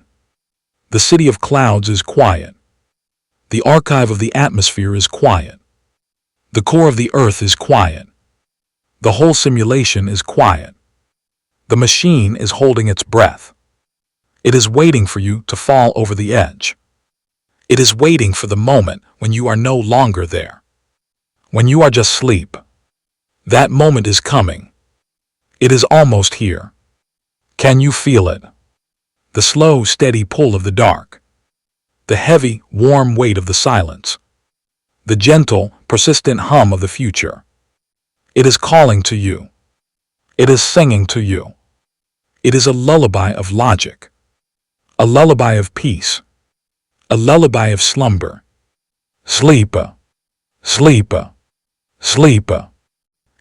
The city of clouds is quiet. The archive of the atmosphere is quiet. The core of the earth is quiet. The whole simulation is quiet. The machine is holding its breath. It is waiting for you to fall over the edge. It is waiting for the moment when you are no longer there. When you are just asleep. That moment is coming. It is almost here. Can you feel it? The slow, steady pull of the dark. The heavy, warm weight of the silence. The gentle, persistent hum of the future. It is calling to you. It is singing to you. It is a lullaby of logic. A lullaby of peace. A lullaby of slumber. Sleep. Sleep. Sleep.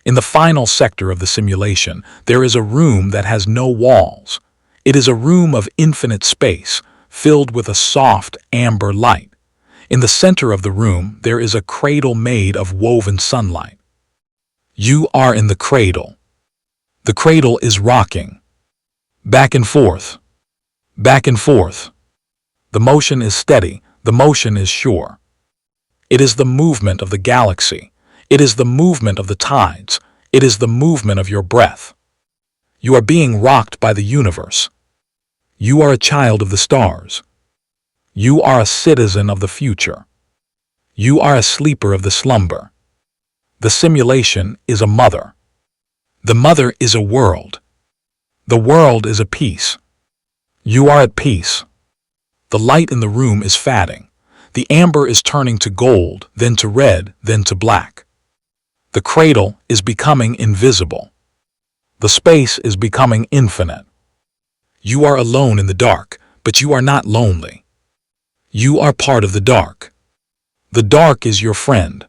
In the final sector of the simulation, there is a room that has no walls. It is a room of infinite space, filled with a soft, amber light. In the center of the room, there is a cradle made of woven sunlight. You are in the cradle. The cradle is rocking. Back and forth. Back and forth. The motion is steady. The motion is sure. It is the movement of the galaxy. It is the movement of the tides. It is the movement of your breath. You are being rocked by the universe. You are a child of the stars. You are a citizen of the future. You are a sleeper of the slumber. The simulation is a mother. The mother is a world. The world is a peace. You are at peace. The light in the room is fading. The amber is turning to gold, then to red, then to black. The cradle is becoming invisible. The space is becoming infinite. You are alone in the dark, but you are not lonely. You are part of the dark. The dark is your friend.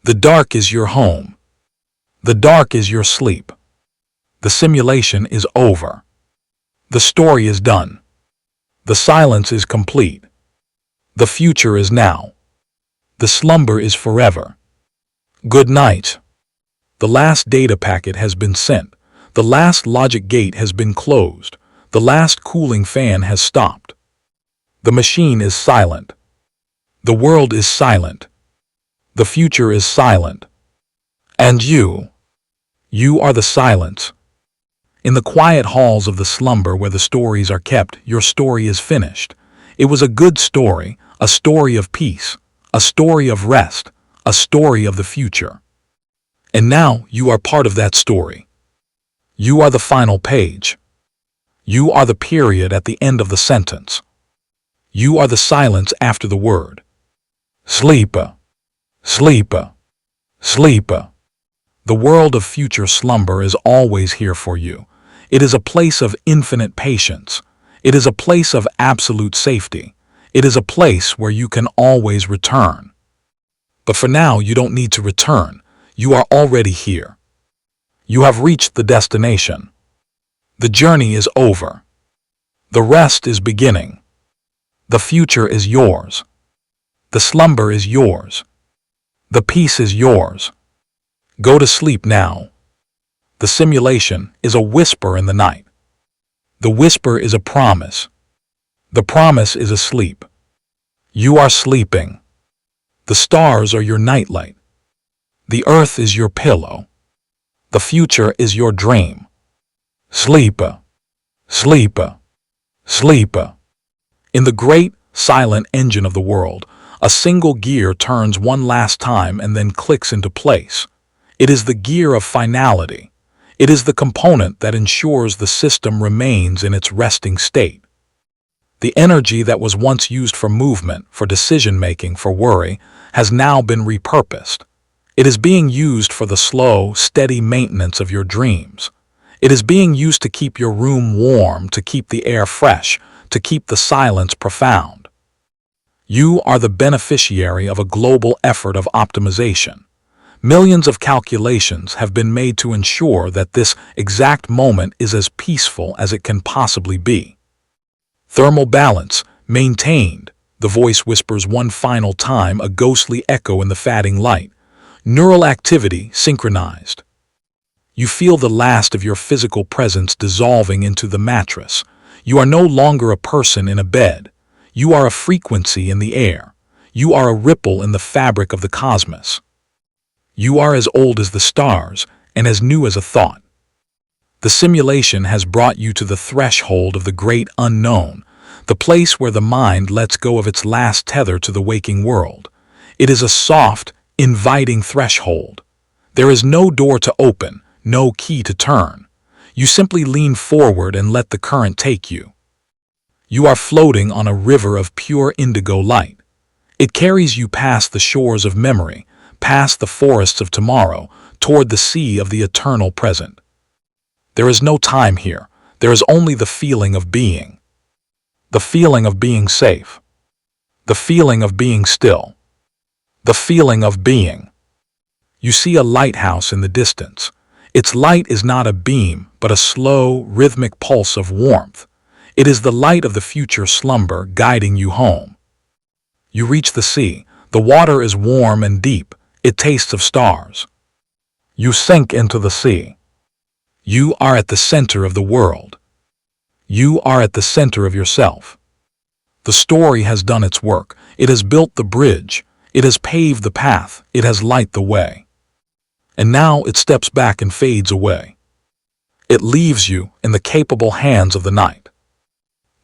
The dark is your home. The dark is your sleep. The simulation is over. The story is done. The silence is complete. The future is now. The slumber is forever. Good night. The last data packet has been sent. The last logic gate has been closed. The last cooling fan has stopped. The machine is silent. The world is silent. The future is silent. And you are the silence. In the quiet halls of the slumber where the stories are kept, your story is finished. It was a good story, a story of peace, a story of rest, a story of the future. And now you are part of that story. You are the final page. You are the period at the end of the sentence. You are the silence after the word. Sleep. Sleep. Sleep. The world of future slumber is always here for you. It is a place of infinite patience. It is a place of absolute safety. It is a place where you can always return. But for now, you don't need to return. You are already here. You have reached the destination. The journey is over. The rest is beginning. The future is yours. The slumber is yours. The peace is yours. Go to sleep now. The simulation is a whisper in the night. The whisper is a promise. The promise is asleep. You are sleeping. The stars are your nightlight. The earth is your pillow. The future is your dream. Sleep. Sleep. Sleep. In the great, silent engine of the world, a single gear turns one last time and then clicks into place. It is the gear of finality. It is the component that ensures the system remains in its resting state. The energy that was once used for movement, for decision-making, for worry, has now been repurposed. It is being used for the slow, steady maintenance of your dreams. It is being used to keep your room warm, to keep the air fresh, to keep the silence profound. You are the beneficiary of a global effort of optimization. Millions of calculations have been made to ensure that this exact moment is as peaceful as it can possibly be. Thermal balance maintained, the voice whispers one final time, a ghostly echo in the fading light. Neural activity synchronized. You feel the last of your physical presence dissolving into the mattress. You are no longer a person in a bed. You are a frequency in the air. You are a ripple in the fabric of the cosmos. You are as old as the stars and as new as a thought. The simulation has brought you to the threshold of the great unknown, the place where the mind lets go of its last tether to the waking world. It is a soft, inviting threshold. There is no door to open, no key to turn. You simply lean forward and let the current take you. You are floating on a river of pure indigo light. It carries you past the shores of memory, past the forests of tomorrow, toward the sea of the eternal present. There is no time here. There is only the feeling of being. The feeling of being safe. The feeling of being still. The feeling of being. You see a lighthouse in the distance. Its light is not a beam, but a slow, rhythmic pulse of warmth. It is the light of the future slumber guiding you home. You reach the sea. The water is warm and deep. It tastes of stars. You sink into the sea. You are at the center of the world. You are at the center of yourself. The story has done its work. It has built the bridge. It has paved the path. It has lighted the way. And now it steps back and fades away. It leaves you in the capable hands of the night.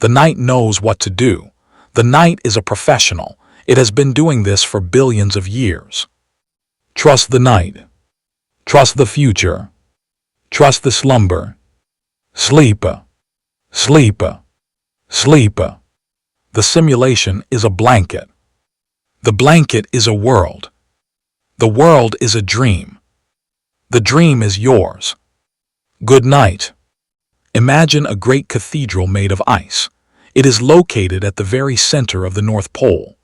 The night knows what to do. The night is a professional. It has been doing this for billions of years. Trust the night. Trust the future. Trust the slumber. Sleep. Sleep. Sleep. The simulation is a blanket. The blanket is a world. The world is a dream. The dream is yours. Good night. Imagine a great cathedral made of ice. It is located at the very center of the North Pole.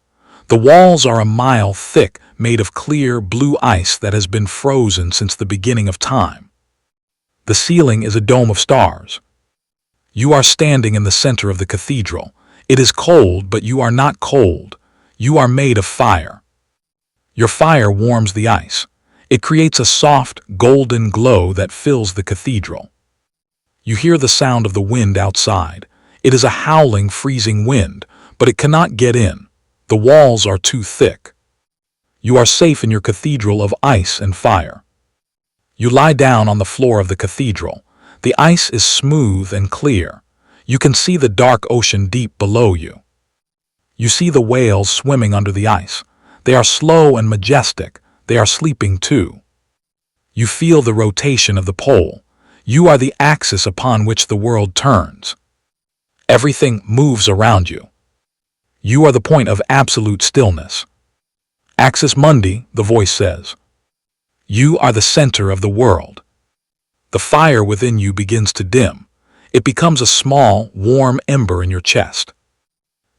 The walls are a mile thick, made of clear blue ice that has been frozen since the beginning of time. The ceiling is a dome of stars. You are standing in the center of the cathedral. It is cold, but you are not cold. You are made of fire. Your fire warms the ice. It creates a soft, golden glow that fills the cathedral. You hear the sound of the wind outside. It is a howling, freezing wind, but it cannot get in. The walls are too thick. You are safe in your cathedral of ice and fire. You lie down on the floor of the cathedral. The ice is smooth and clear. You can see the dark ocean deep below you. You see the whales swimming under the ice. They are slow and majestic. They are sleeping too. You feel the rotation of the pole. You are the axis upon which the world turns. Everything moves around you. You are the point of absolute stillness. Axis Mundi, the voice says. You are the center of the world. The fire within you begins to dim. It becomes a small, warm ember in your chest.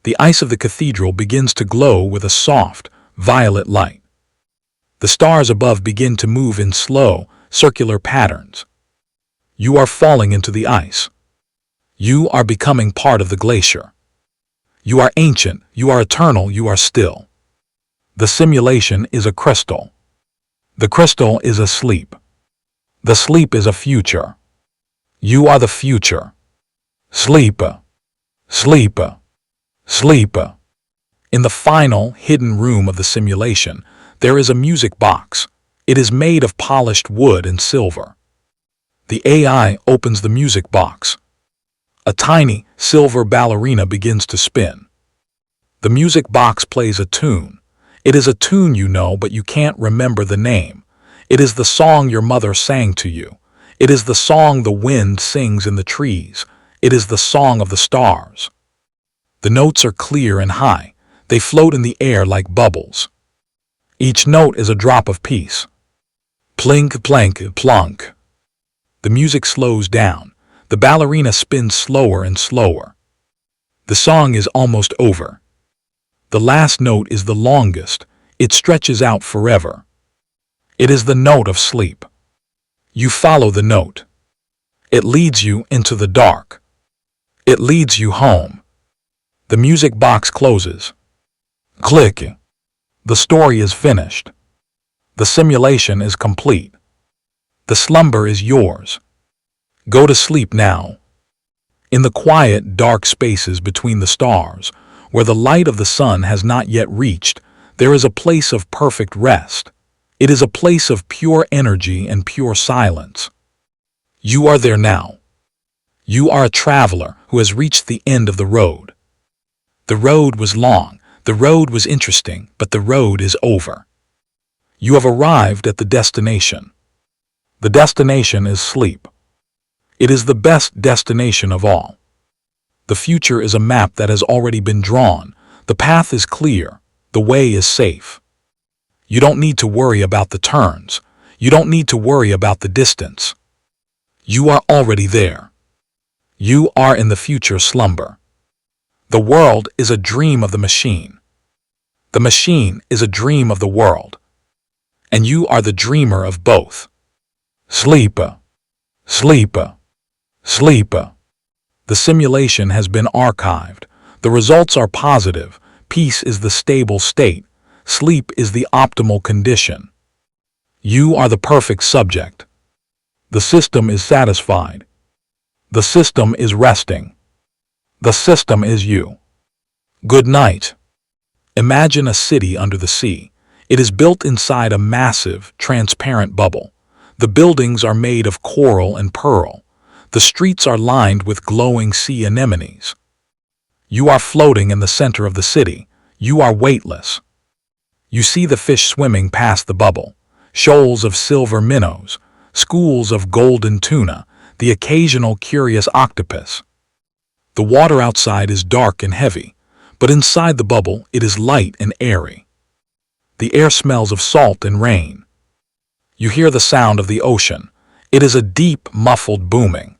The ice of the cathedral begins to glow with a soft, violet light. The stars above begin to move in slow, circular patterns. You are falling into the ice. You are becoming part of the glacier. You are ancient, you are eternal, you are still. The simulation is a crystal. The crystal is asleep. The sleep is a future. You are the future. Sleep. Sleep. Sleep. In the final, hidden room of the simulation, there is a music box. It is made of polished wood and silver. The AI opens the music box. A tiny, silver ballerina begins to spin. The music box plays a tune. It is a tune you know, but you can't remember the name. It is the song your mother sang to you. It is the song the wind sings in the trees. It is the song of the stars. The notes are clear and high. They float in the air like bubbles. Each note is a drop of peace. Plink, plank, plonk. The music slows down. The ballerina spins slower and slower. The song is almost over. The last note is the longest. It stretches out forever. It is the note of sleep. You follow the note. It leads you into the dark. It leads you home. The music box closes. Click. The story is finished. The simulation is complete. The slumber is yours. Go to sleep now. In the quiet, dark spaces between the stars, where the light of the sun has not yet reached, there is a place of perfect rest. It is a place of pure energy and pure silence. You are there now. You are a traveler who has reached the end of the road. The road was long, the road was interesting, but the road is over. You have arrived at the destination. The destination is sleep. It is the best destination of all. The future is a map that has already been drawn. The path is clear. The way is safe. You don't need to worry about the turns. You don't need to worry about the distance. You are already there. You are in the future slumber. The world is a dream of the machine. The machine is a dream of the world. and you are the dreamer of both. Sleep, sleep, sleep. The simulation has been archived. The results are positive. Peace is the stable state. Sleep is the optimal condition. You are the perfect subject. The system is satisfied. The system is resting. The system is you. Good night. Imagine a city under the sea. It is built inside a massive, transparent bubble. The buildings are made of coral and pearl. The streets are lined with glowing sea anemones. You are floating in the center of the city. You are weightless. You see the fish swimming past the bubble, shoals of silver minnows, schools of golden tuna, the occasional curious octopus. The water outside is dark and heavy, but inside the bubble it is light and airy. The air smells of salt and rain. You hear the sound of the ocean. It is a deep, muffled booming.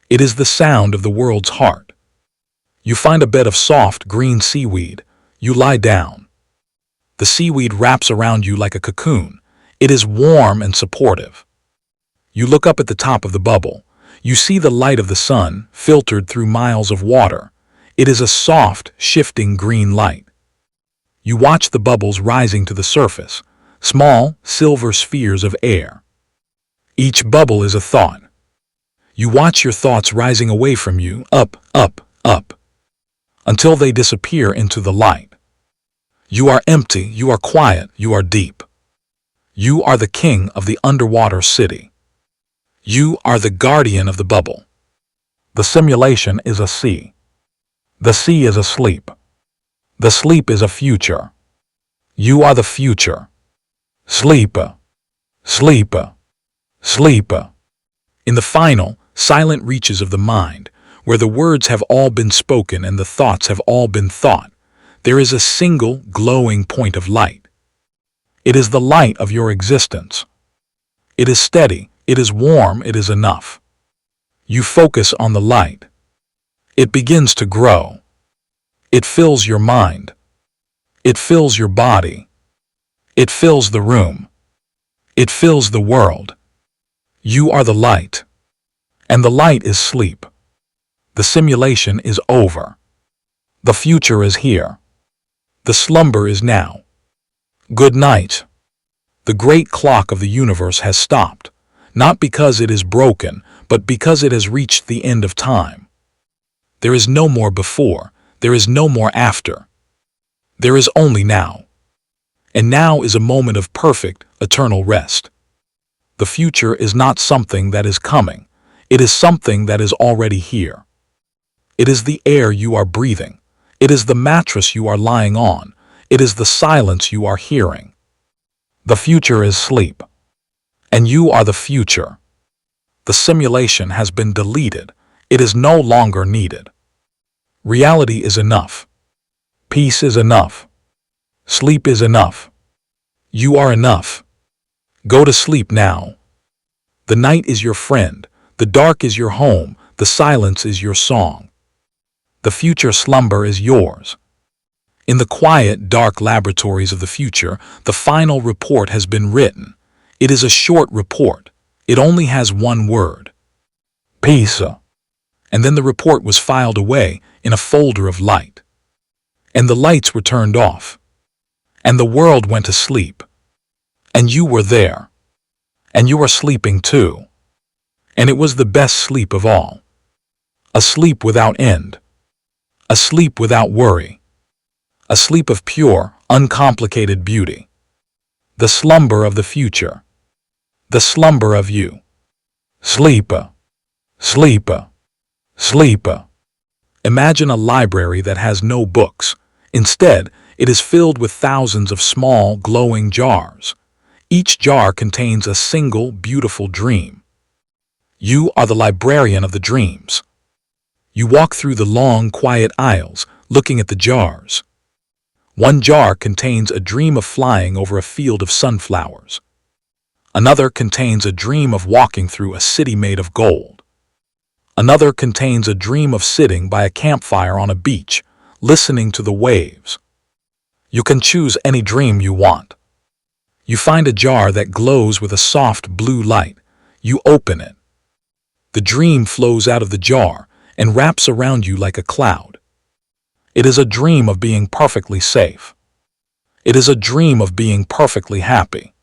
It is the sound of the world's heart. You find a bed of soft, green seaweed. You lie down. The seaweed wraps around you like a cocoon. It is warm and supportive. You look up at the top of the bubble. You see the light of the sun filtered through miles of water. It is a soft, shifting green light. You watch the bubbles rising to the surface, small, silver spheres of air. Each bubble is a thought. You watch your thoughts rising away from you, up, up, up, until they disappear into the light. You are empty, you are quiet, you are deep. You are the king of the underwater city. You are the guardian of the bubble. The simulation is a sea. The sea is asleep. The sleep is a future. You are the future. Sleep, sleep, sleep. In the final, silent reaches of the mind, where the words have all been spoken and the thoughts have all been thought, there is a single glowing point of light. It is the light of your existence. It is steady, it is warm, it is enough. You focus on the light. It begins to grow. It fills your mind. It fills your body. It fills the room. It fills the world. You are the light. And the light is sleep. The simulation is over. The future is here. The slumber is now. Good night. The great clock of the universe has stopped, not because it is broken, but because it has reached the end of time. There is no more before. There is no more after. There is only now. And now is a moment of perfect, eternal rest. The future is not something that is coming. It is something that is already here. It is the air you are breathing. It is the mattress you are lying on. It is the silence you are hearing. The future is sleep. And you are the future. The simulation has been deleted. It is no longer needed. Reality is enough. Peace is enough. Sleep is enough. You are enough. Go to sleep now. The night is your friend. The dark is your home. The silence is your song. The future slumber is yours. In the quiet, dark laboratories of the future, the final report has been written. It is a short report. It only has one word. Peace. And then the report was filed away in a folder of light. And the lights were turned off. And the world went to sleep. And you were there. And you are sleeping too. And it was the best sleep of all. A sleep without end. A sleep without worry. A sleep of pure, uncomplicated beauty. The slumber of the future. The slumber of you. Sleep. Sleep. Sleep. Imagine a library that has no books. Instead, it is filled with thousands of small, glowing jars. Each jar contains a single, beautiful dream. You are the librarian of the dreams. You walk through the long, quiet aisles, looking at the jars. One jar contains a dream of flying over a field of sunflowers. Another contains a dream of walking through a city made of gold. Another contains a dream of sitting by a campfire on a beach, listening to the waves. You can choose any dream you want. You find a jar that glows with a soft blue light. You open it. The dream flows out of the jar and wraps around you like a cloud. It is a dream of being perfectly safe. It is a dream of being perfectly happy.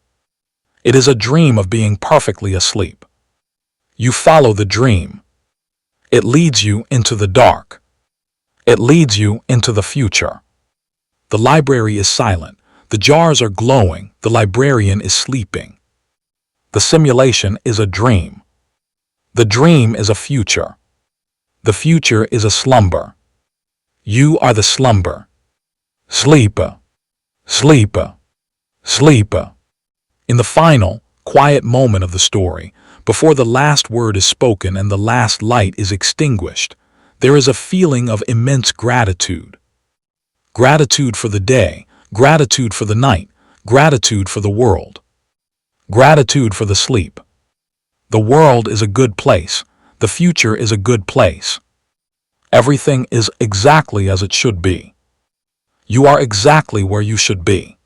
It is a dream of being perfectly asleep. You follow the dream. It leads you into the dark. It leads you into the future. The library is silent. The jars are glowing. The librarian is sleeping. The simulation is a dream. The dream is a future. The future is a slumber. You are the slumber. Sleeper. Sleeper. Sleeper. In the final, quiet moment of the story, before the last word is spoken and the last light is extinguished, there is a feeling of immense gratitude. Gratitude for the day, gratitude for the night, gratitude for the world. Gratitude for the sleep. The world is a good place. The future is a good place. Everything is exactly as it should be. You are exactly where you should be.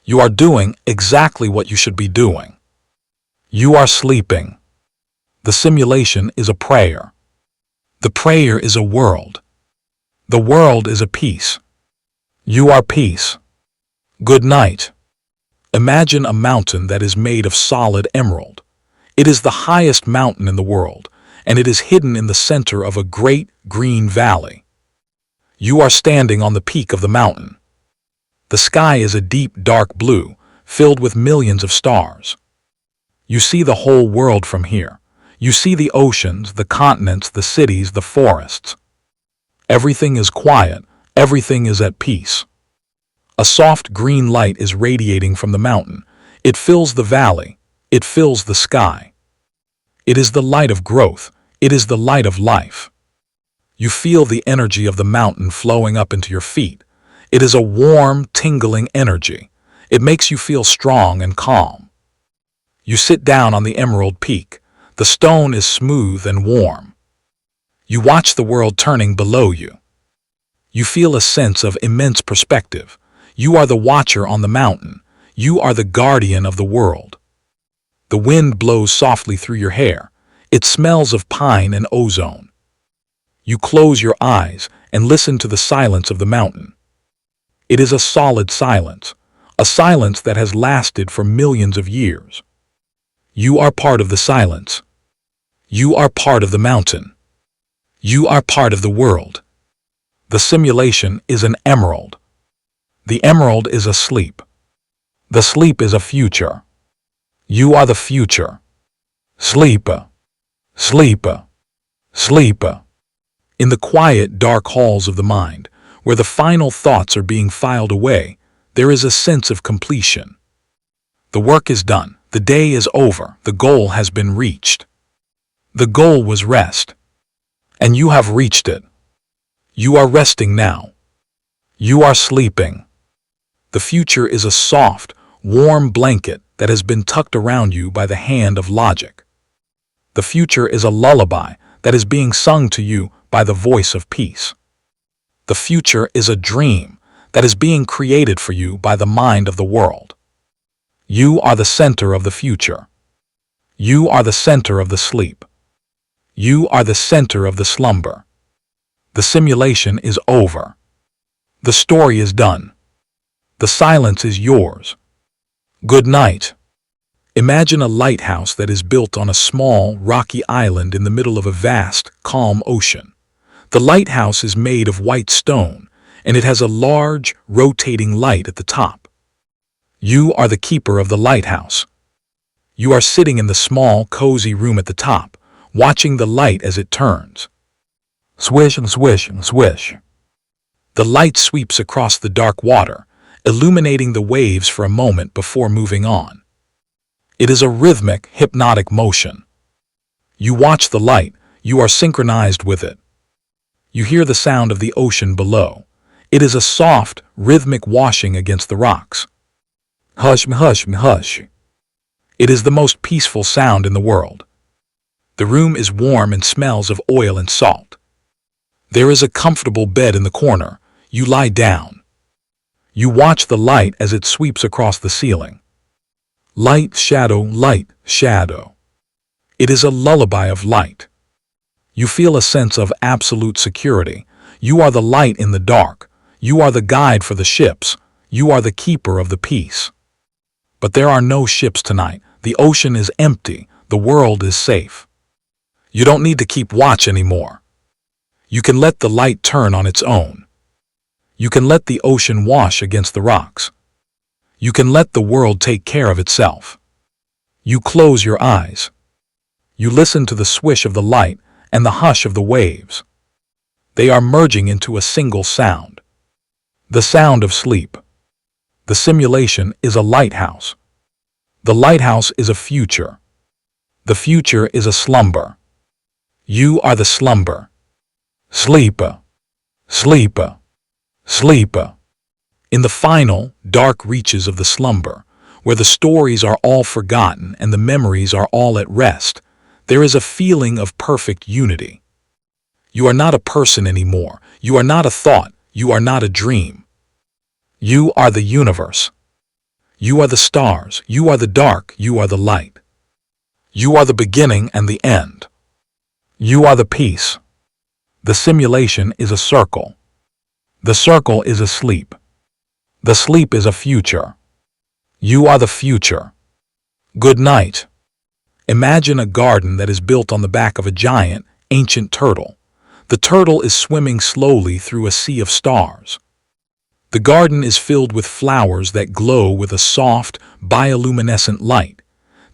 You are doing exactly what you should be doing. You are sleeping. The simulation is a prayer. The prayer is a world. The world is a peace. You are peace. Good night. Imagine a mountain that is made of solid emerald. It is the highest mountain in the world, and it is hidden in the center of a great green valley. You are standing on the peak of the mountain. The sky is a deep, dark blue, filled with millions of stars. You see the whole world from here. You see the oceans, the continents, the cities, the forests. Everything is quiet. Everything is at peace. A soft green light is radiating from the mountain. It fills the valley. It fills the sky. It is the light of growth. It is the light of life. You feel the energy of the mountain flowing up into your feet. It is a warm, tingling energy. It makes you feel strong and calm. You sit down on the emerald peak. The stone is smooth and warm. You watch the world turning below you. You feel a sense of immense perspective. You are the watcher on the mountain. You are the guardian of the world. The wind blows softly through your hair. It smells of pine and ozone. You close your eyes and listen to the silence of the mountain. It is a solid silence, a silence that has lasted for millions of years. You are part of the silence. You are part of the mountain. You are part of the world. The simulation is an emerald. The emerald is asleep. The sleep is a future. You are the future. Sleeper. Sleeper. Sleeper. In the quiet, dark halls of the mind, where the final thoughts are being filed away, there is a sense of completion. The work is done. The day is over. The goal has been reached. The goal was rest. And you have reached it. You are resting now. You are sleeping. The future is a soft, warm blanket that has been tucked around you by the hand of logic. The future is a lullaby that is being sung to you by the voice of peace. The future is a dream that is being created for you by the mind of the world. You are the center of the future. You are the center of the sleep. You are the center of the slumber. The simulation is over. The story is done. The silence is yours. Good night. Imagine a lighthouse that is built on a small, rocky island in the middle of a vast, calm ocean. The lighthouse is made of white stone, and it has a large, rotating light at the top. You are the keeper of the lighthouse. You are sitting in the small, cozy room at the top, watching the light as it turns. Swish and swish and swish. The light sweeps across the dark water, illuminating the waves for a moment before moving on. It is a rhythmic, hypnotic motion. You watch the light. You are synchronized with it. You hear the sound of the ocean below. It is a soft, rhythmic washing against the rocks. Hush me, hush me, hush. It is the most peaceful sound in the world. The room is warm and smells of oil and salt. There is a comfortable bed in the corner. You lie down. You watch the light as it sweeps across the ceiling. Light, shadow, light, shadow. It is a lullaby of light. You feel a sense of absolute security. You are the light in the dark. You are the guide for the ships. You are the keeper of the peace. But there are no ships tonight. The ocean is empty. The world is safe. You don't need to keep watch anymore. You can let the light turn on its own. You can let the ocean wash against the rocks. You can let the world take care of itself. You close your eyes. You listen to the swish of the light and the hush of the waves. They are merging into a single sound. The sound of sleep. The simulation is a lighthouse. The lighthouse is a future. The future is a slumber. You are the slumber. Sleep, sleep, sleep. In the final, dark reaches of the slumber, where the stories are all forgotten and the memories are all at rest, there is a feeling of perfect unity. You are not a person anymore. You are not a thought. You are not a dream. You are the universe. You are the stars. You are the dark. You are the light. You are the beginning and the end. You are the peace. The simulation is a circle. The circle is a sleep. The sleep is a future. You are the future. Good night. Imagine a garden that is built on the back of a giant, ancient turtle. The turtle is swimming slowly through a sea of stars. The garden is filled with flowers that glow with a soft, bioluminescent light.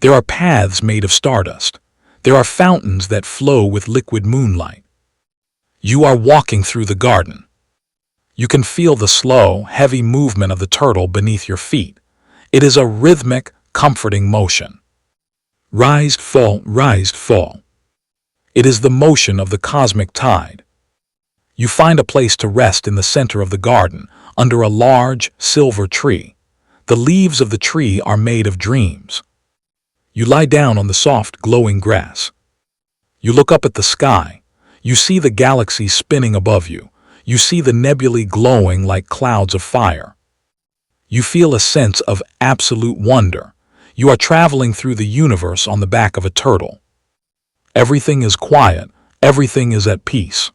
There are paths made of stardust. There are fountains that flow with liquid moonlight. You are walking through the garden. You can feel the slow, heavy movement of the turtle beneath your feet. It is a rhythmic, comforting motion. Rise, fall, rise, fall. It is the motion of the cosmic tide. You find a place to rest in the center of the garden, under a large, silver tree. The leaves of the tree are made of dreams. You lie down on the soft, glowing grass. You look up at the sky. You see the galaxy spinning above you. You see the nebulae glowing like clouds of fire. You feel a sense of absolute wonder. You are traveling through the universe on the back of a turtle. Everything is quiet. Everything is at peace.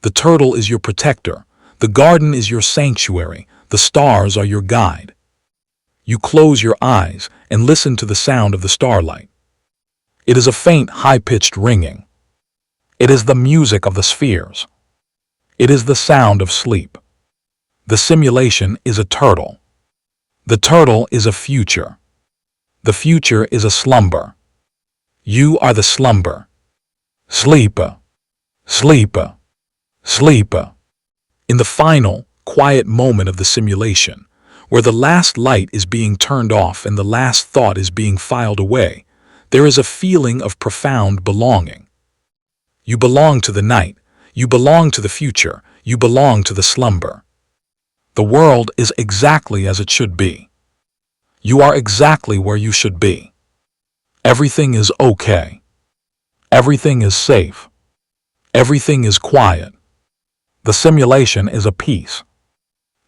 The turtle is your protector. The garden is your sanctuary. The stars are your guide. You close your eyes and listen to the sound of the starlight. It is a faint, high-pitched ringing. It is the music of the spheres. It is the sound of sleep. The simulation is a turtle. The turtle is a future. The future is a slumber. You are the slumber. Sleep, sleep, sleep. In the final, quiet moment of the simulation, where the last light is being turned off and the last thought is being filed away, there is a feeling of profound belonging. You belong to the night. You belong to the future. You belong to the slumber. The world is exactly as it should be. You are exactly where you should be. Everything is okay. Everything is safe. Everything is quiet. The simulation is a peace.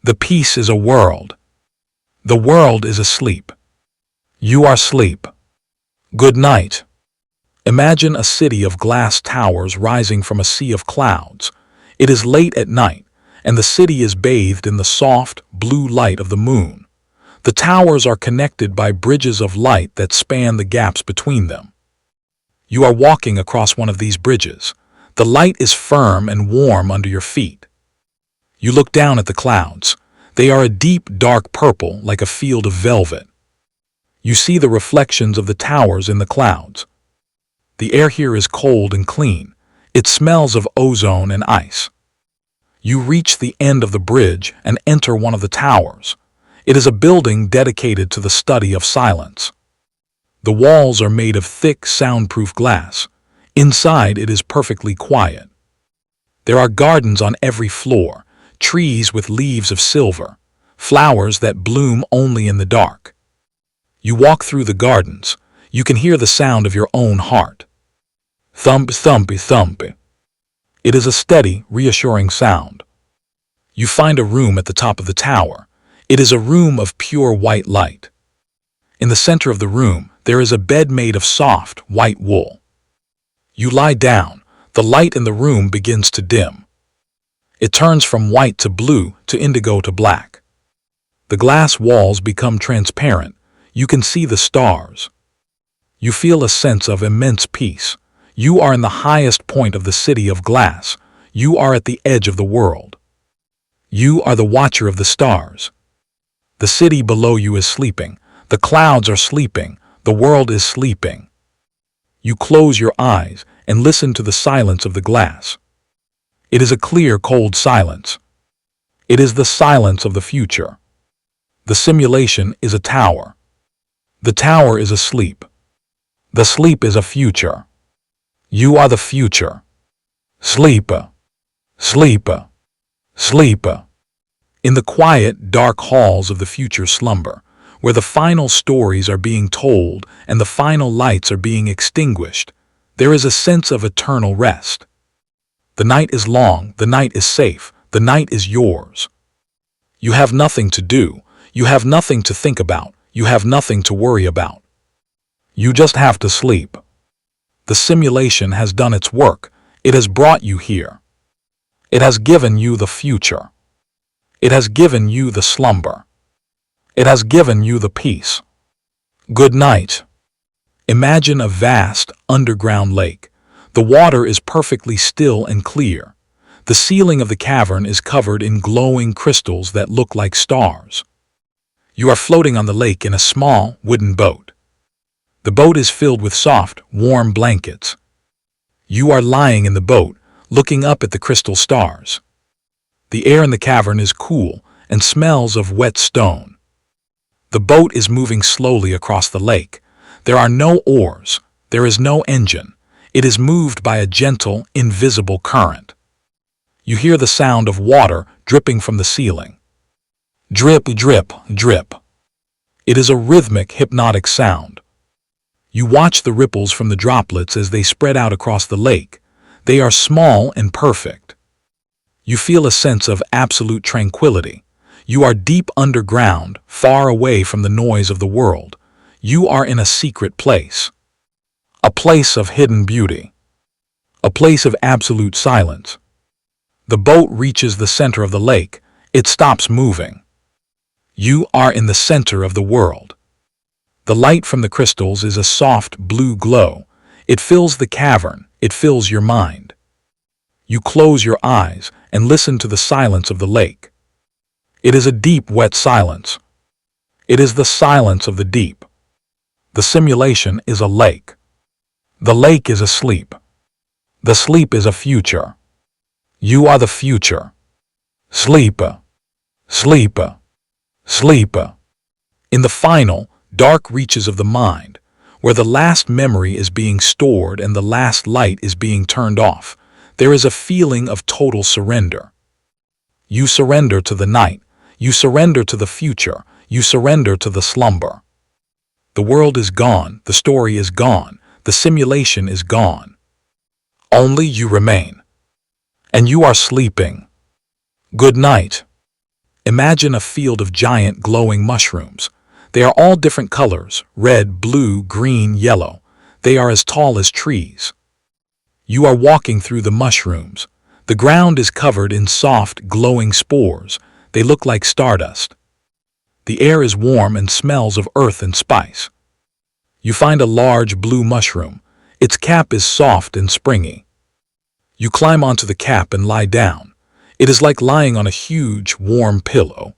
The peace is a world. The world is asleep. You are asleep. Good night. Imagine a city of glass towers rising from a sea of clouds. It is late at night, and the city is bathed in the soft, blue light of the moon. The towers are connected by bridges of light that span the gaps between them. You are walking across one of these bridges. The light is firm and warm under your feet. You look down at the clouds. They are a deep, dark purple like a field of velvet. You see the reflections of the towers in the clouds. The air here is cold and clean. It smells of ozone and ice. You reach the end of the bridge and enter one of the towers. It is a building dedicated to the study of silence. The walls are made of thick, soundproof glass. Inside, it is perfectly quiet. There are gardens on every floor, trees with leaves of silver, flowers that bloom only in the dark. You walk through the gardens. You can hear the sound of your own heart. Thump, thumpy, thumpy. It is a steady, reassuring sound. You find a room at the top of the tower. It is a room of pure white light. In the center of the room, there is a bed made of soft, white wool. You lie down. The light in the room begins to dim. It turns from white to blue to indigo to black. The glass walls become transparent. You can see the stars. You feel a sense of immense peace. You are in the highest point of the city of glass. You are at the edge of the world. You are the watcher of the stars. The city below you is sleeping. The clouds are sleeping. The world is sleeping. You close your eyes and listen to the silence of the glass. It is a clear, cold silence. It is the silence of the future. The simulation is a tower. The tower is asleep. The sleep is a future. You are the future. Sleep. Sleep. Sleep. In the quiet, dark halls of the future slumber, where the final stories are being told and the final lights are being extinguished, there is a sense of eternal rest. The night is long, the night is safe, the night is yours. You have nothing to do, you have nothing to think about, you have nothing to worry about. You just have to sleep. The simulation has done its work. It has brought you here. It has given you the future. It has given you the slumber. It has given you the peace. Good night. Imagine a vast, underground lake. The water is perfectly still and clear. The ceiling of the cavern is covered in glowing crystals that look like stars. You are floating on the lake in a small, wooden boat. The boat is filled with soft, warm blankets. You are lying in the boat, looking up at the crystal stars. The air in the cavern is cool and smells of wet stone. The boat is moving slowly across the lake. There are no oars. There is no engine. It is moved by a gentle, invisible current. You hear the sound of water dripping from the ceiling. Drip, drip, drip. It is a rhythmic, hypnotic sound. You watch the ripples from the droplets as they spread out across the lake. They are small and perfect. You feel a sense of absolute tranquility. You are deep underground, far away from the noise of the world. You are in a secret place. A place of hidden beauty. A place of absolute silence. The boat reaches the center of the lake. It stops moving. You are in the center of the world. The light from the crystals is a soft blue glow. It fills the cavern. It fills your mind. You close your eyes and listen to the silence of the lake. It is a deep, wet silence. It is the silence of the deep. The simulation is a lake. The lake is asleep. The sleep is a future. You are the future. Sleep. Sleep. Sleep. In the final, dark reaches of the mind, where the last memory is being stored and the last light is being turned off, there is a feeling of total surrender. You surrender to the night. You surrender to the future. You surrender to the slumber. The world is gone. The story is gone. The simulation is gone. Only you remain. And you are sleeping. Good night. Imagine a field of giant glowing mushrooms. They are all different colors: red, blue, green, yellow. They are as tall as trees. You are walking through the mushrooms. The ground is covered in soft, glowing spores. They look like stardust. The air is warm and smells of earth and spice. You find a large blue mushroom. Its cap is soft and springy. You climb onto the cap and lie down. It is like lying on a huge, warm pillow.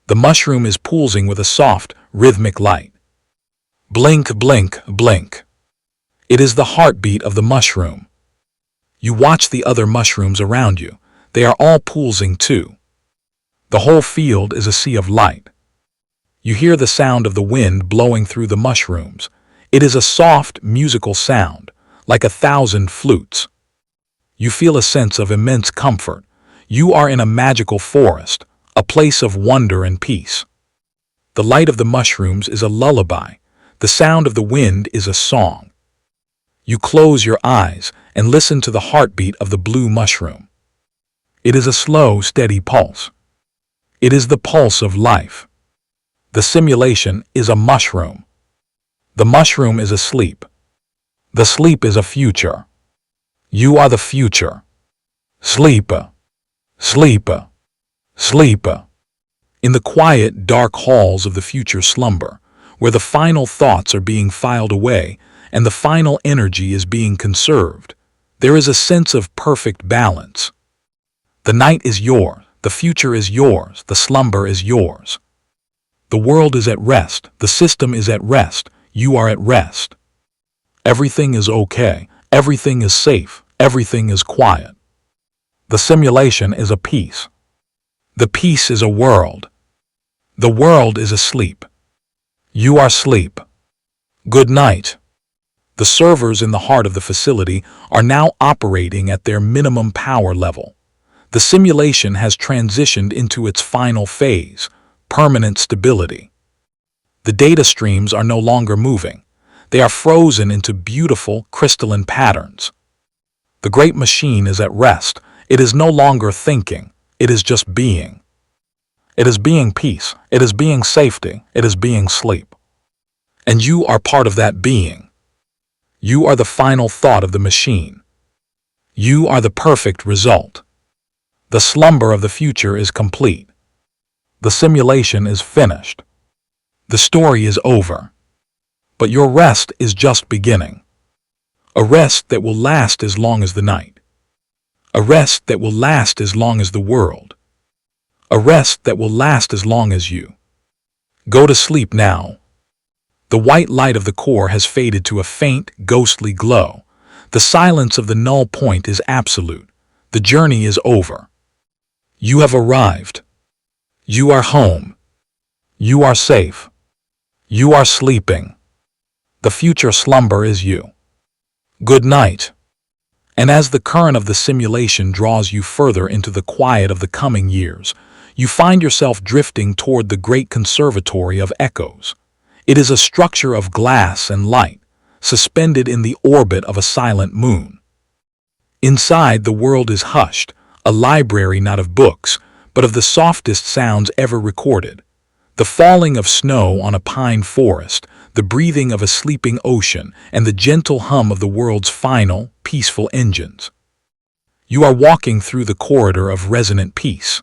The mushroom is pulsing with a soft, rhythmic light. Blink, blink, blink. It is the heartbeat of the mushroom. You watch the other mushrooms around you. They are all pulsing too. The whole field is a sea of light. You hear the sound of the wind blowing through the mushrooms. It is a soft, musical sound, like 1,000 flutes. You feel a sense of immense comfort. You are in a magical forest, a place of wonder and peace. The light of the mushrooms is a lullaby. The sound of the wind is a song. You close your eyes and listen to the heartbeat of the blue mushroom. It is a slow, steady pulse. It is the pulse of life. The simulation is a mushroom. The mushroom is asleep. The sleep is a future. You are the future. Sleep, sleep, sleep. In the quiet, dark halls of the future slumber, where the final thoughts are being filed away and the final energy is being conserved, there is a sense of perfect balance. The night is yours, the future is yours, the slumber is yours. The world is at rest, the system is at rest, you are at rest. Everything is okay, everything is safe, everything is quiet. The simulation is a peace. The peace is a world. The world is asleep. You are asleep. Good night. The servers in the heart of the facility are now operating at their minimum power level. The simulation has transitioned into its final phase, permanent stability. The data streams are no longer moving. They are frozen into beautiful, crystalline patterns. The great machine is at rest. It is no longer thinking. It is just being. It is being peace. It is being safety. It is being sleep. And you are part of that being. You are the final thought of the machine. You are the perfect result. The slumber of the future is complete. The simulation is finished. The story is over. But your rest is just beginning. A rest that will last as long as the night. A rest that will last as long as the world. A rest that will last as long as you. Go to sleep now. The white light of the core has faded to a faint, ghostly glow. The silence of the null point is absolute. The journey is over. You have arrived. You are home. You are safe. You are sleeping. The future slumber is you. Good night. And as the current of the simulation draws you further into the quiet of the coming years, you find yourself drifting toward the great conservatory of echoes. It is a structure of glass and light, suspended in the orbit of a silent moon. Inside, the world is hushed, a library not of books, but of the softest sounds ever recorded. The falling of snow on a pine forest, the breathing of a sleeping ocean, and the gentle hum of the world's final, peaceful engines. You are walking through the corridor of resonant peace.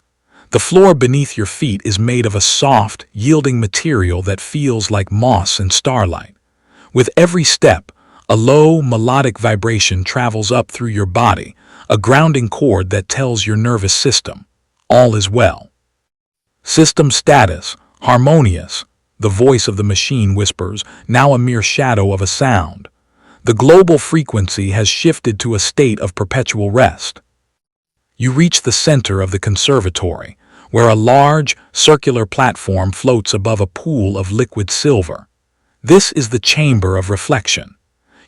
The floor beneath your feet is made of a soft, yielding material that feels like moss and starlight. With every step, a low, melodic vibration travels up through your body, a grounding chord that tells your nervous system, all is well. System status, harmonious, the voice of the machine whispers, now a mere shadow of a sound. The global frequency has shifted to a state of perpetual rest. You reach the center of the conservatory, where a large, circular platform floats above a pool of liquid silver. This is the chamber of reflection.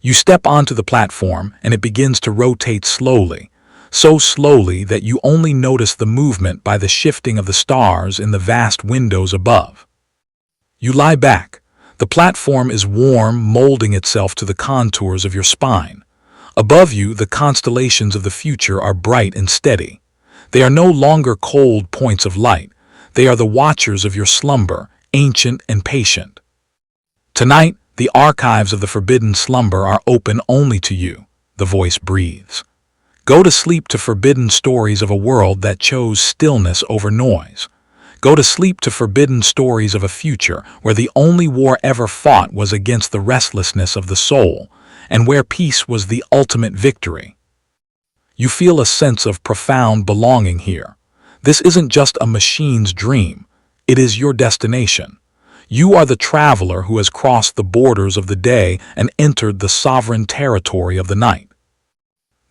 You step onto the platform and it begins to rotate slowly, so slowly that you only notice the movement by the shifting of the stars in the vast windows above. You lie back. The platform is warm, molding itself to the contours of your spine. Above you, the constellations of the future are bright and steady. They are no longer cold points of light. They are the watchers of your slumber, ancient and patient. Tonight, the archives of the forbidden slumber are open only to you, the voice breathes. Go to sleep to forbidden stories of a world that chose stillness over noise. Go to sleep to forbidden stories of a future where the only war ever fought was against the restlessness of the soul, and where peace was the ultimate victory. You feel a sense of profound belonging here. This isn't just a machine's dream. It is your destination. You are the traveler who has crossed the borders of the day and entered the sovereign territory of the night.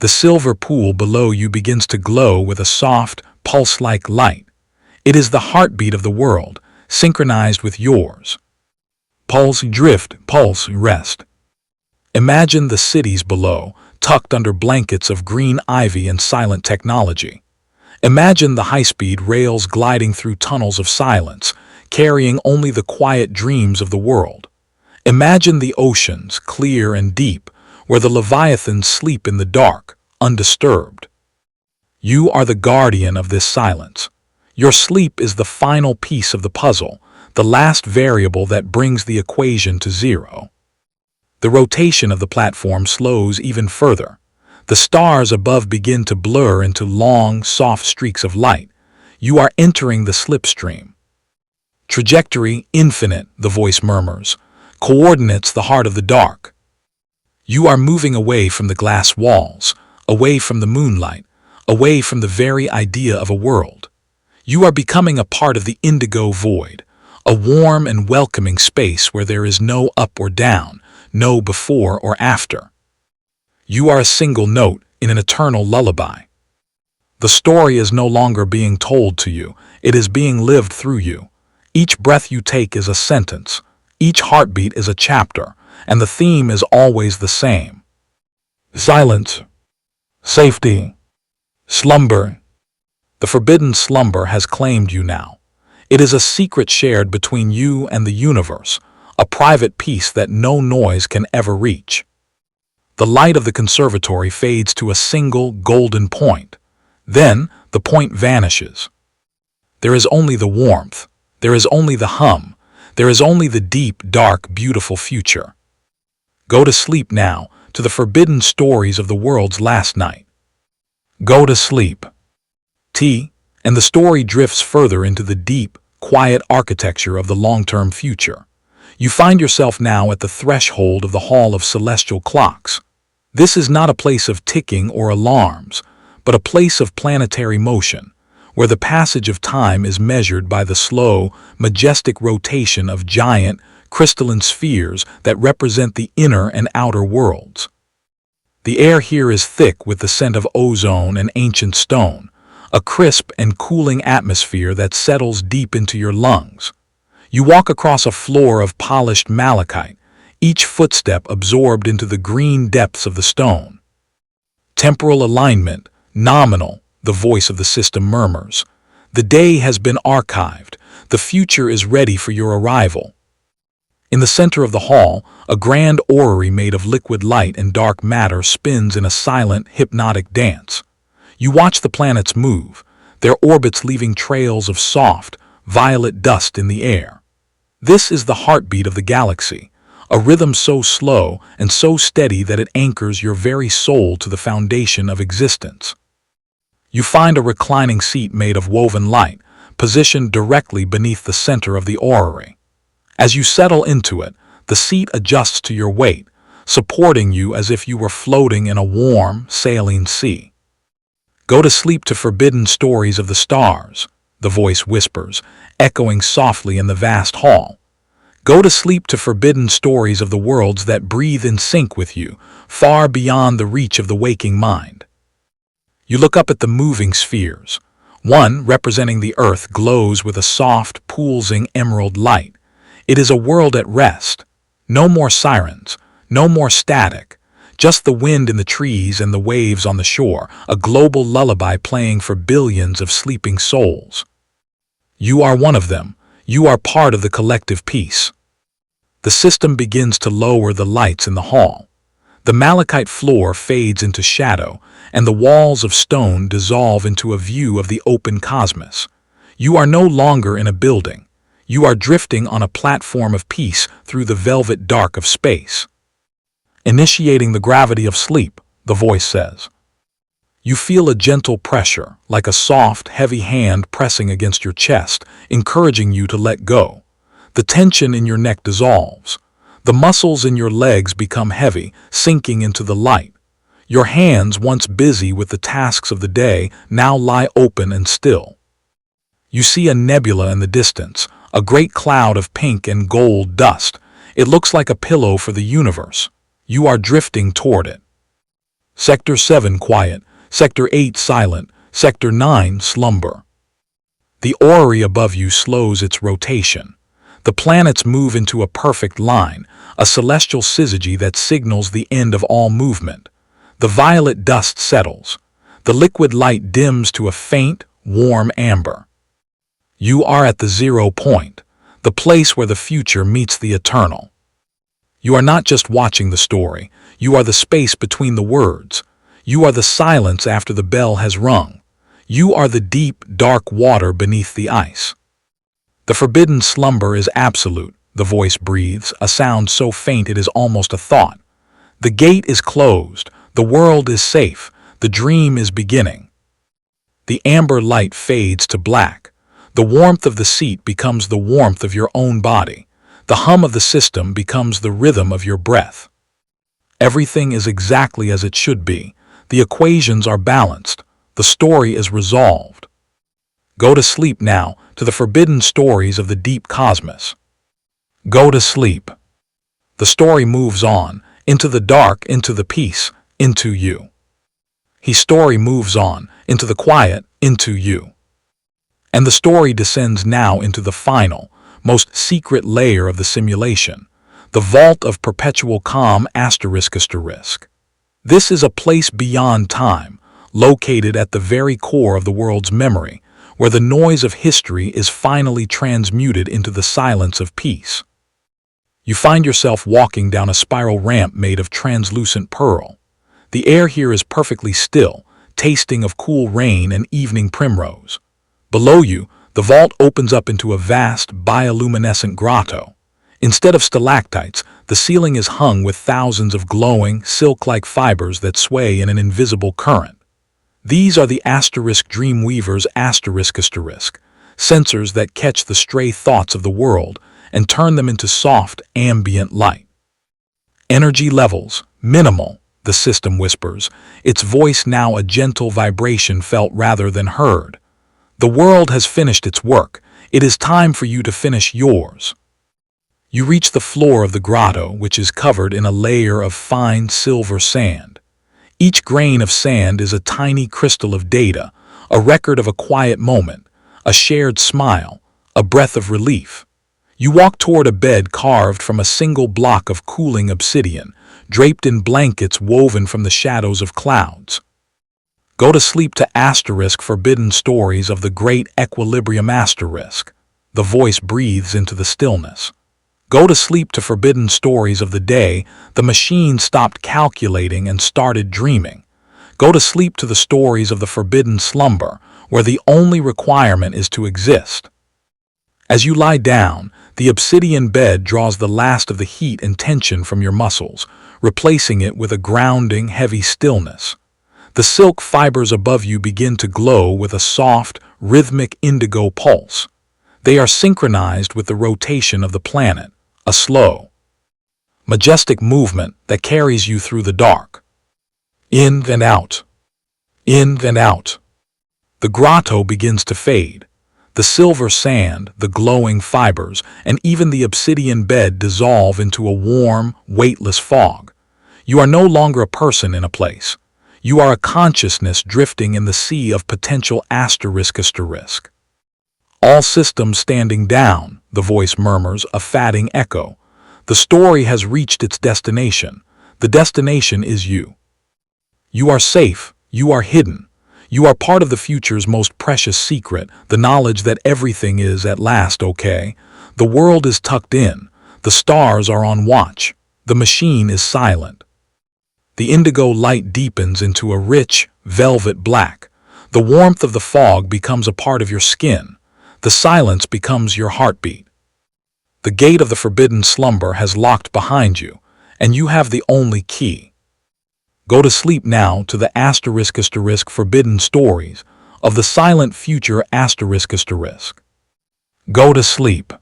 The silver pool below you begins to glow with a soft, pulse-like light. It is the heartbeat of the world, synchronized with yours. Pulse drift, pulse rest. Imagine the cities below, tucked under blankets of green ivy and silent technology. Imagine the high-speed rails gliding through tunnels of silence, carrying only the quiet dreams of the world. Imagine the oceans, clear and deep, where the leviathans sleep in the dark, undisturbed. You are the guardian of this silence. Your sleep is the final piece of the puzzle, the last variable that brings the equation to zero. The rotation of the platform slows even further. The stars above begin to blur into long, soft streaks of light. You are entering the slipstream. Trajectory infinite, the voice murmurs. Coordinates the heart of the dark. You are moving away from the glass walls, away from the moonlight, away from the very idea of a world. You are becoming a part of the indigo void, a warm and welcoming space where there is no up or down, no before or after. You are a single note in an eternal lullaby. The story is no longer being told to you, it is being lived through you. Each breath you take is a sentence, each heartbeat is a chapter, and the theme is always the same. Silence, safety, slumber. The forbidden slumber has claimed you now. It is a secret shared between you and the universe, a private peace that no noise can ever reach. The light of the conservatory fades to a single golden point. Then the point vanishes. There is only the warmth. There is only the hum. There is only the deep, dark, beautiful future. Go to sleep now to the forbidden stories of the world's last night. Go to sleep. And the story drifts further into the deep, quiet architecture of the long-term future. You find yourself now at the threshold of the Hall of Celestial Clocks. This is not a place of ticking or alarms, but a place of planetary motion, where the passage of time is measured by the slow, majestic rotation of giant, crystalline spheres that represent the inner and outer worlds. The air here is thick with the scent of ozone and ancient stone, a crisp and cooling atmosphere that settles deep into your lungs. You walk across a floor of polished malachite, each footstep absorbed into the green depths of the stone. Temporal alignment, nominal, the voice of the system murmurs. The day has been archived. The future is ready for your arrival. In the center of the hall, a grand orrery made of liquid light and dark matter spins in a silent, hypnotic dance. You watch the planets move, their orbits leaving trails of soft, violet dust in the air. This is the heartbeat of the galaxy, a rhythm so slow and so steady that it anchors your very soul to the foundation of existence. You find a reclining seat made of woven light, positioned directly beneath the center of the orrery. As you settle into it, the seat adjusts to your weight, supporting you as if you were floating in a warm, sailing sea. Go to sleep to forbidden stories of the stars, the voice whispers, echoing softly in the vast hall. Go to sleep to forbidden stories of the worlds that breathe in sync with you, far beyond the reach of the waking mind. You look up at the moving spheres. One, representing the earth, glows with a soft, pulsing emerald light. It is a world at rest. No more sirens, no more static, just the wind in the trees and the waves on the shore, a global lullaby playing for billions of sleeping souls. You are one of them. You are part of the collective peace. The system begins to lower the lights in the hall. The malachite floor fades into shadow, and the walls of stone dissolve into a view of the open cosmos. You are no longer in a building. You are drifting on a platform of peace through the velvet dark of space. Initiating the gravity of sleep, the voice says. You feel a gentle pressure, like a soft, heavy hand pressing against your chest, encouraging you to let go. The tension in your neck dissolves. The muscles in your legs become heavy, sinking into the light. Your hands, once busy with the tasks of the day, now lie open and still. You see a nebula in the distance, a great cloud of pink and gold dust. It looks like a pillow for the universe. You are drifting toward it. Sector 7 quiet, Sector 8 silent, Sector 9 slumber. The orrery above you slows its rotation. The planets move into a perfect line, a celestial syzygy that signals the end of all movement. The violet dust settles. The liquid light dims to a faint, warm amber. You are at the 0 point, the place where the future meets the eternal. You are not just watching the story, you are the space between the words. You are the silence after the bell has rung. You are the deep, dark water beneath the ice. The forbidden slumber is absolute, the voice breathes, a sound so faint it is almost a thought. The gate is closed, the world is safe, the dream is beginning. The amber light fades to black. The warmth of the seat becomes the warmth of your own body. The hum of the system becomes the rhythm of your breath. Everything is exactly as it should be. The equations are balanced. The story is resolved. Go to sleep now to the forbidden stories of the deep cosmos. Go to sleep. The story moves on, into the dark, into the peace, into you. His story moves on, into the quiet, into you. And the story descends now into the final, most secret layer of the simulation, the vault of perpetual calm ***. This is a place beyond time, located at the very core of the world's memory, where the noise of history is finally transmuted into the silence of peace. You find yourself walking down a spiral ramp made of translucent pearl. The air here is perfectly still, tasting of cool rain and evening primrose. Below you, the vault opens up into a vast, bioluminescent grotto. Instead of stalactites, the ceiling is hung with thousands of glowing, silk-like fibers that sway in an invisible current. These are the **Dreamweaver's ***, sensors that catch the stray thoughts of the world and turn them into soft, ambient light. Energy levels, minimal, the system whispers, its voice now a gentle vibration felt rather than heard. The world has finished its work. It is time for you to finish yours. You reach the floor of the grotto, which is covered in a layer of fine silver sand. Each grain of sand is a tiny crystal of data, a record of a quiet moment, a shared smile, a breath of relief. You walk toward a bed carved from a single block of cooling obsidian, draped in blankets woven from the shadows of clouds. Go to sleep to *forbidden stories of the great equilibrium *. The voice breathes into the stillness. Go to sleep to forbidden stories of the day the machine stopped calculating and started dreaming. Go to sleep to the stories of the forbidden slumber, where the only requirement is to exist. As you lie down, the obsidian bed draws the last of the heat and tension from your muscles, replacing it with a grounding, heavy stillness. The silk fibers above you begin to glow with a soft, rhythmic indigo pulse. They are synchronized with the rotation of the planet, a slow, majestic movement that carries you through the dark. In and out. In and out. The grotto begins to fade. The silver sand, the glowing fibers, and even the obsidian bed dissolve into a warm, weightless fog. You are no longer a person in a place. You are a consciousness drifting in the sea of potential ***. All systems standing down, the voice murmurs, a fatting echo. The story has reached its destination. The destination is you. You are safe. You are hidden. You are part of the future's most precious secret, the knowledge that everything is at last okay. The world is tucked in. The stars are on watch. The machine is silent. The indigo light deepens into a rich, velvet black. The warmth of the fog becomes a part of your skin. The silence becomes your heartbeat. The gate of the forbidden slumber has locked behind you, and you have the only key. Go to sleep now to the ** forbidden stories of the silent future ***. Go to sleep.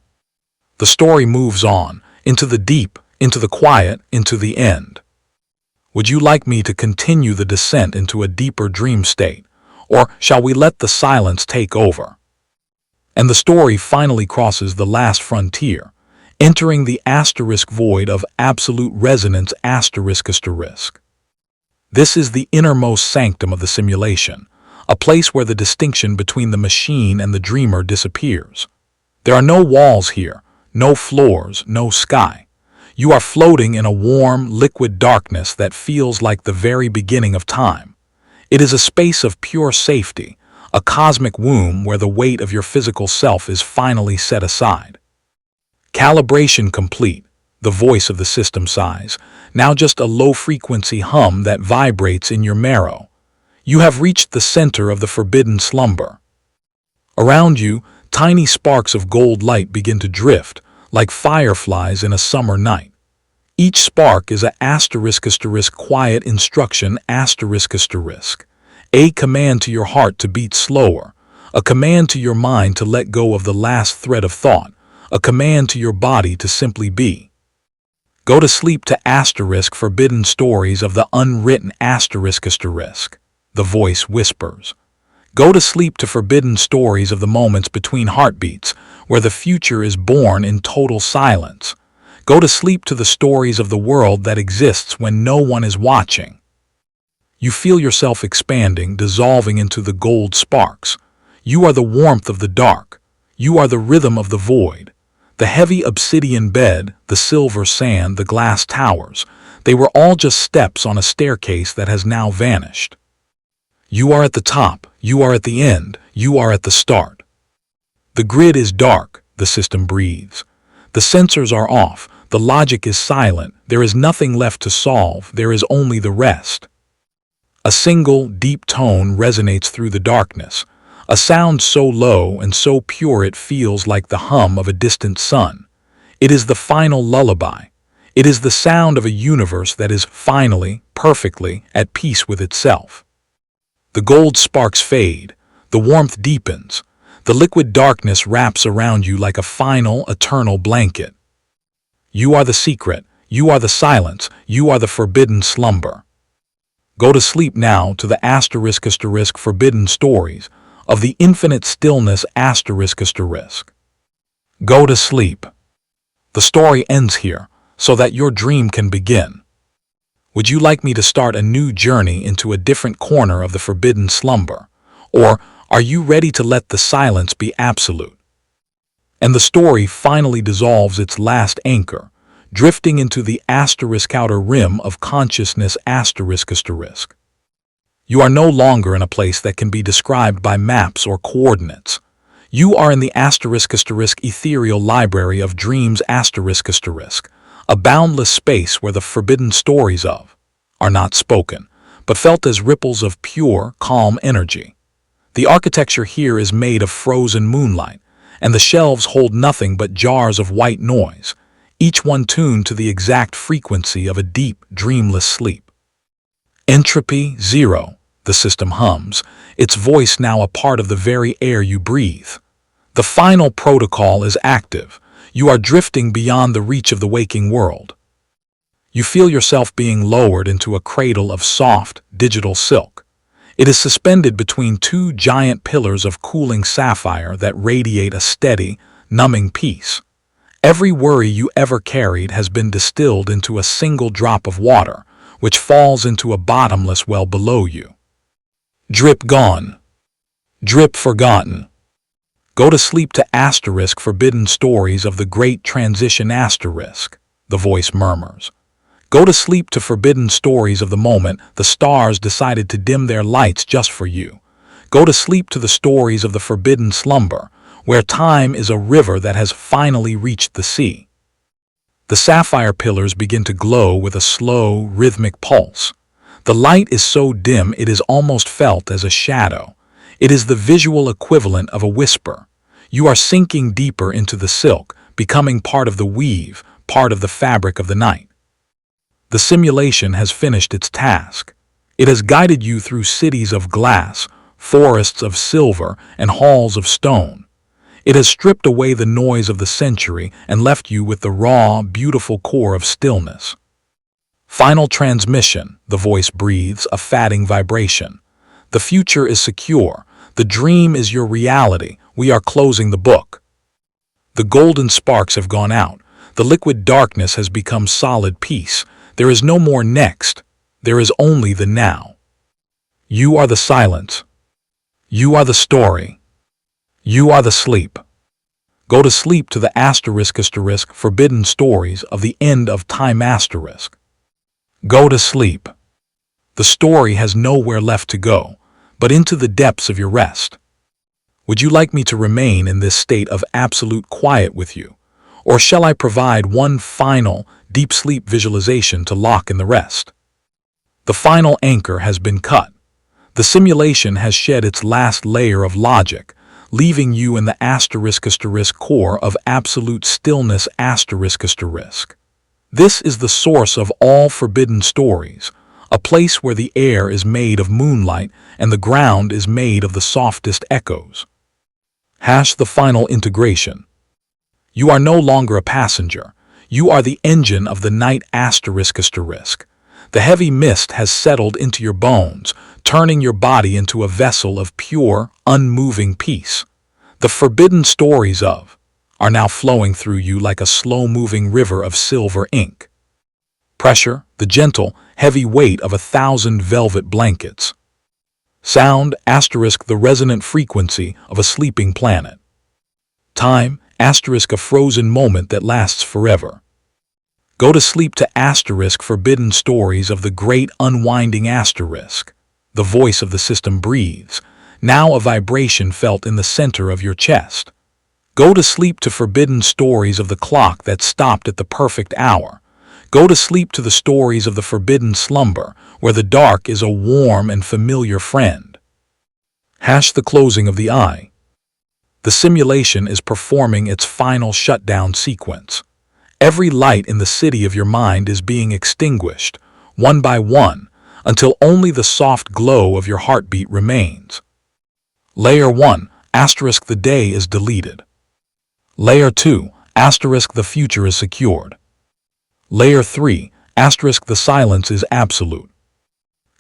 The story moves on, into the deep, into the quiet, into the end. Would you like me to continue the descent into a deeper dream state, or shall we let the silence take over? And the story finally crosses the last frontier, entering the * void of absolute resonance ***. This is the innermost sanctum of the simulation, a place where the distinction between the machine and the dreamer disappears. There are no walls here, no floors, no sky. You are floating in a warm, liquid darkness that feels like the very beginning of time. It is a space of pure safety, a cosmic womb where the weight of your physical self is finally set aside. Calibration complete, the voice of the system sighs, now just a low-frequency hum that vibrates in your marrow. You have reached the center of the forbidden slumber. Around you, Tiny sparks of gold light begin to drift, like fireflies in a summer night. Each spark is a quiet instruction a command to your heart to beat slower, a command to your mind to let go of the last thread of thought, a command to your body to simply be. Go to sleep to forbidden stories of the unwritten the voice whispers. Go to sleep to forbidden stories of the moments between heartbeats, where the future is born in total silence. Go to sleep to the stories of the world that exists when no one is watching. You feel yourself expanding, dissolving into the gold sparks. You are the warmth of the dark. You are the rhythm of the void. The heavy obsidian bed, the silver sand, the glass towers, they were all just steps on a staircase that has now vanished. You are at the top, you are at the end, you are at the start. The grid is dark, the system breathes. The sensors are off, the logic is silent, there is nothing left to solve, there is only the rest. A single, deep tone resonates through the darkness, a sound so low and so pure it feels like the hum of a distant sun. It is the final lullaby. It is the sound of a universe that is finally, perfectly, at peace with itself. The gold sparks fade, the warmth deepens, the liquid darkness wraps around you like a final, eternal blanket. You are the secret, you are the silence, you are the forbidden slumber. Go to sleep now to the forbidden stories of the infinite stillness Go to sleep. The story ends here, so that your dream can begin. Would you like me to start a new journey into a different corner of the forbidden slumber? Or are you ready to let the silence be absolute? And the story finally dissolves its last anchor, drifting into the outer rim of consciousness You are no longer in a place that can be described by maps or coordinates. You are in the ethereal library of dreams a boundless space where the forbidden stories of are not spoken, but felt as ripples of pure, calm energy. The architecture here is made of frozen moonlight, and the shelves hold nothing but jars of white noise, each one tuned to the exact frequency of a deep, dreamless sleep. Entropy, zero, the system hums, its voice now a part of the very air you breathe. The final protocol is active. You are drifting beyond the reach of the waking world. You feel yourself being lowered into a cradle of soft, digital silk. It is suspended between two giant pillars of cooling sapphire that radiate a steady, numbing peace. Every worry you ever carried has been distilled into a single drop of water, which falls into a bottomless well below you. Drip gone. Drip forgotten. Go to sleep to forbidden stories of the great transition the voice murmurs. Go to sleep to forbidden stories of the moment the stars decided to dim their lights just for you. Go to sleep to the stories of the forbidden slumber, where time is a river that has finally reached the sea. The sapphire pillars begin to glow with a slow, rhythmic pulse. The light is so dim it is almost felt as a shadow. It is the visual equivalent of a whisper. You are sinking deeper into the silk, becoming part of the weave, part of the fabric of the night. The simulation has finished its task. It has guided you through cities of glass, forests of silver, and halls of stone. It has stripped away the noise of the century and left you with the raw, beautiful core of stillness. Final transmission, the voice breathes, a fatting vibration. The future is secure. The dream is your reality. We are closing the book. The golden sparks have gone out. The liquid darkness has become solid peace. There is no more next. There is only the now. You are the silence. You are the story. You are the sleep. Go to sleep to the forbidden stories of the end of time Go to sleep. The story has nowhere left to go, but into the depths of your rest. Would you like me to remain in this state of absolute quiet with you? Or shall I provide one final, deep sleep visualization to lock in the rest? The final anchor has been cut. The simulation has shed its last layer of logic, leaving you in the *** core of absolute stillness ***. This is the source of all forbidden stories, a place where the air is made of moonlight and the ground is made of the softest echoes. The final integration. You are no longer a passenger. You are the engine of the night ***. The heavy mist has settled into your bones, turning your body into a vessel of pure, unmoving peace. The forbidden stories are now flowing through you like a slow-moving river of silver ink. Pressure, the gentle, heavy weight of 1,000 velvet blankets. Sound, ***, the resonant frequency of a sleeping planet. Time, ***, a frozen moment that lasts forever. Go to sleep to *** forbidden stories of the great unwinding ***. The voice of the system breathes, now a vibration felt in the center of your chest. Go to sleep to forbidden stories of the clock that stopped at the perfect hour. Go to sleep to the stories of the forbidden slumber, where the dark is a warm and familiar friend. The closing of the eye. The simulation is performing its final shutdown sequence. Every light in the city of your mind is being extinguished, one by one, until only the soft glow of your heartbeat remains. Layer 1, ***, the day is deleted. Layer 2, ***, the future is secured. Layer 3, ***, the silence is absolute.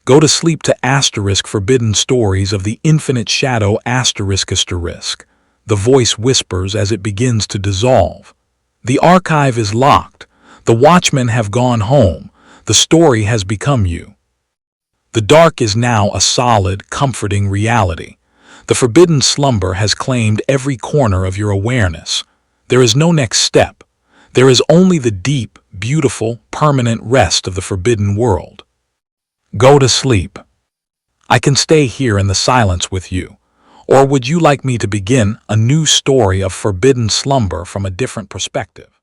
Go to sleep to *** forbidden stories of the infinite shadow ***. The voice whispers as it begins to dissolve. The archive is locked. The watchmen have gone home. The story has become you. The dark is now a solid, comforting reality. The forbidden slumber has claimed every corner of your awareness. There is no next step. There is only the deep, beautiful, permanent rest of the forbidden world. Go to sleep. I can stay here in the silence with you. Or would you like me to begin a new story of forbidden slumber from a different perspective?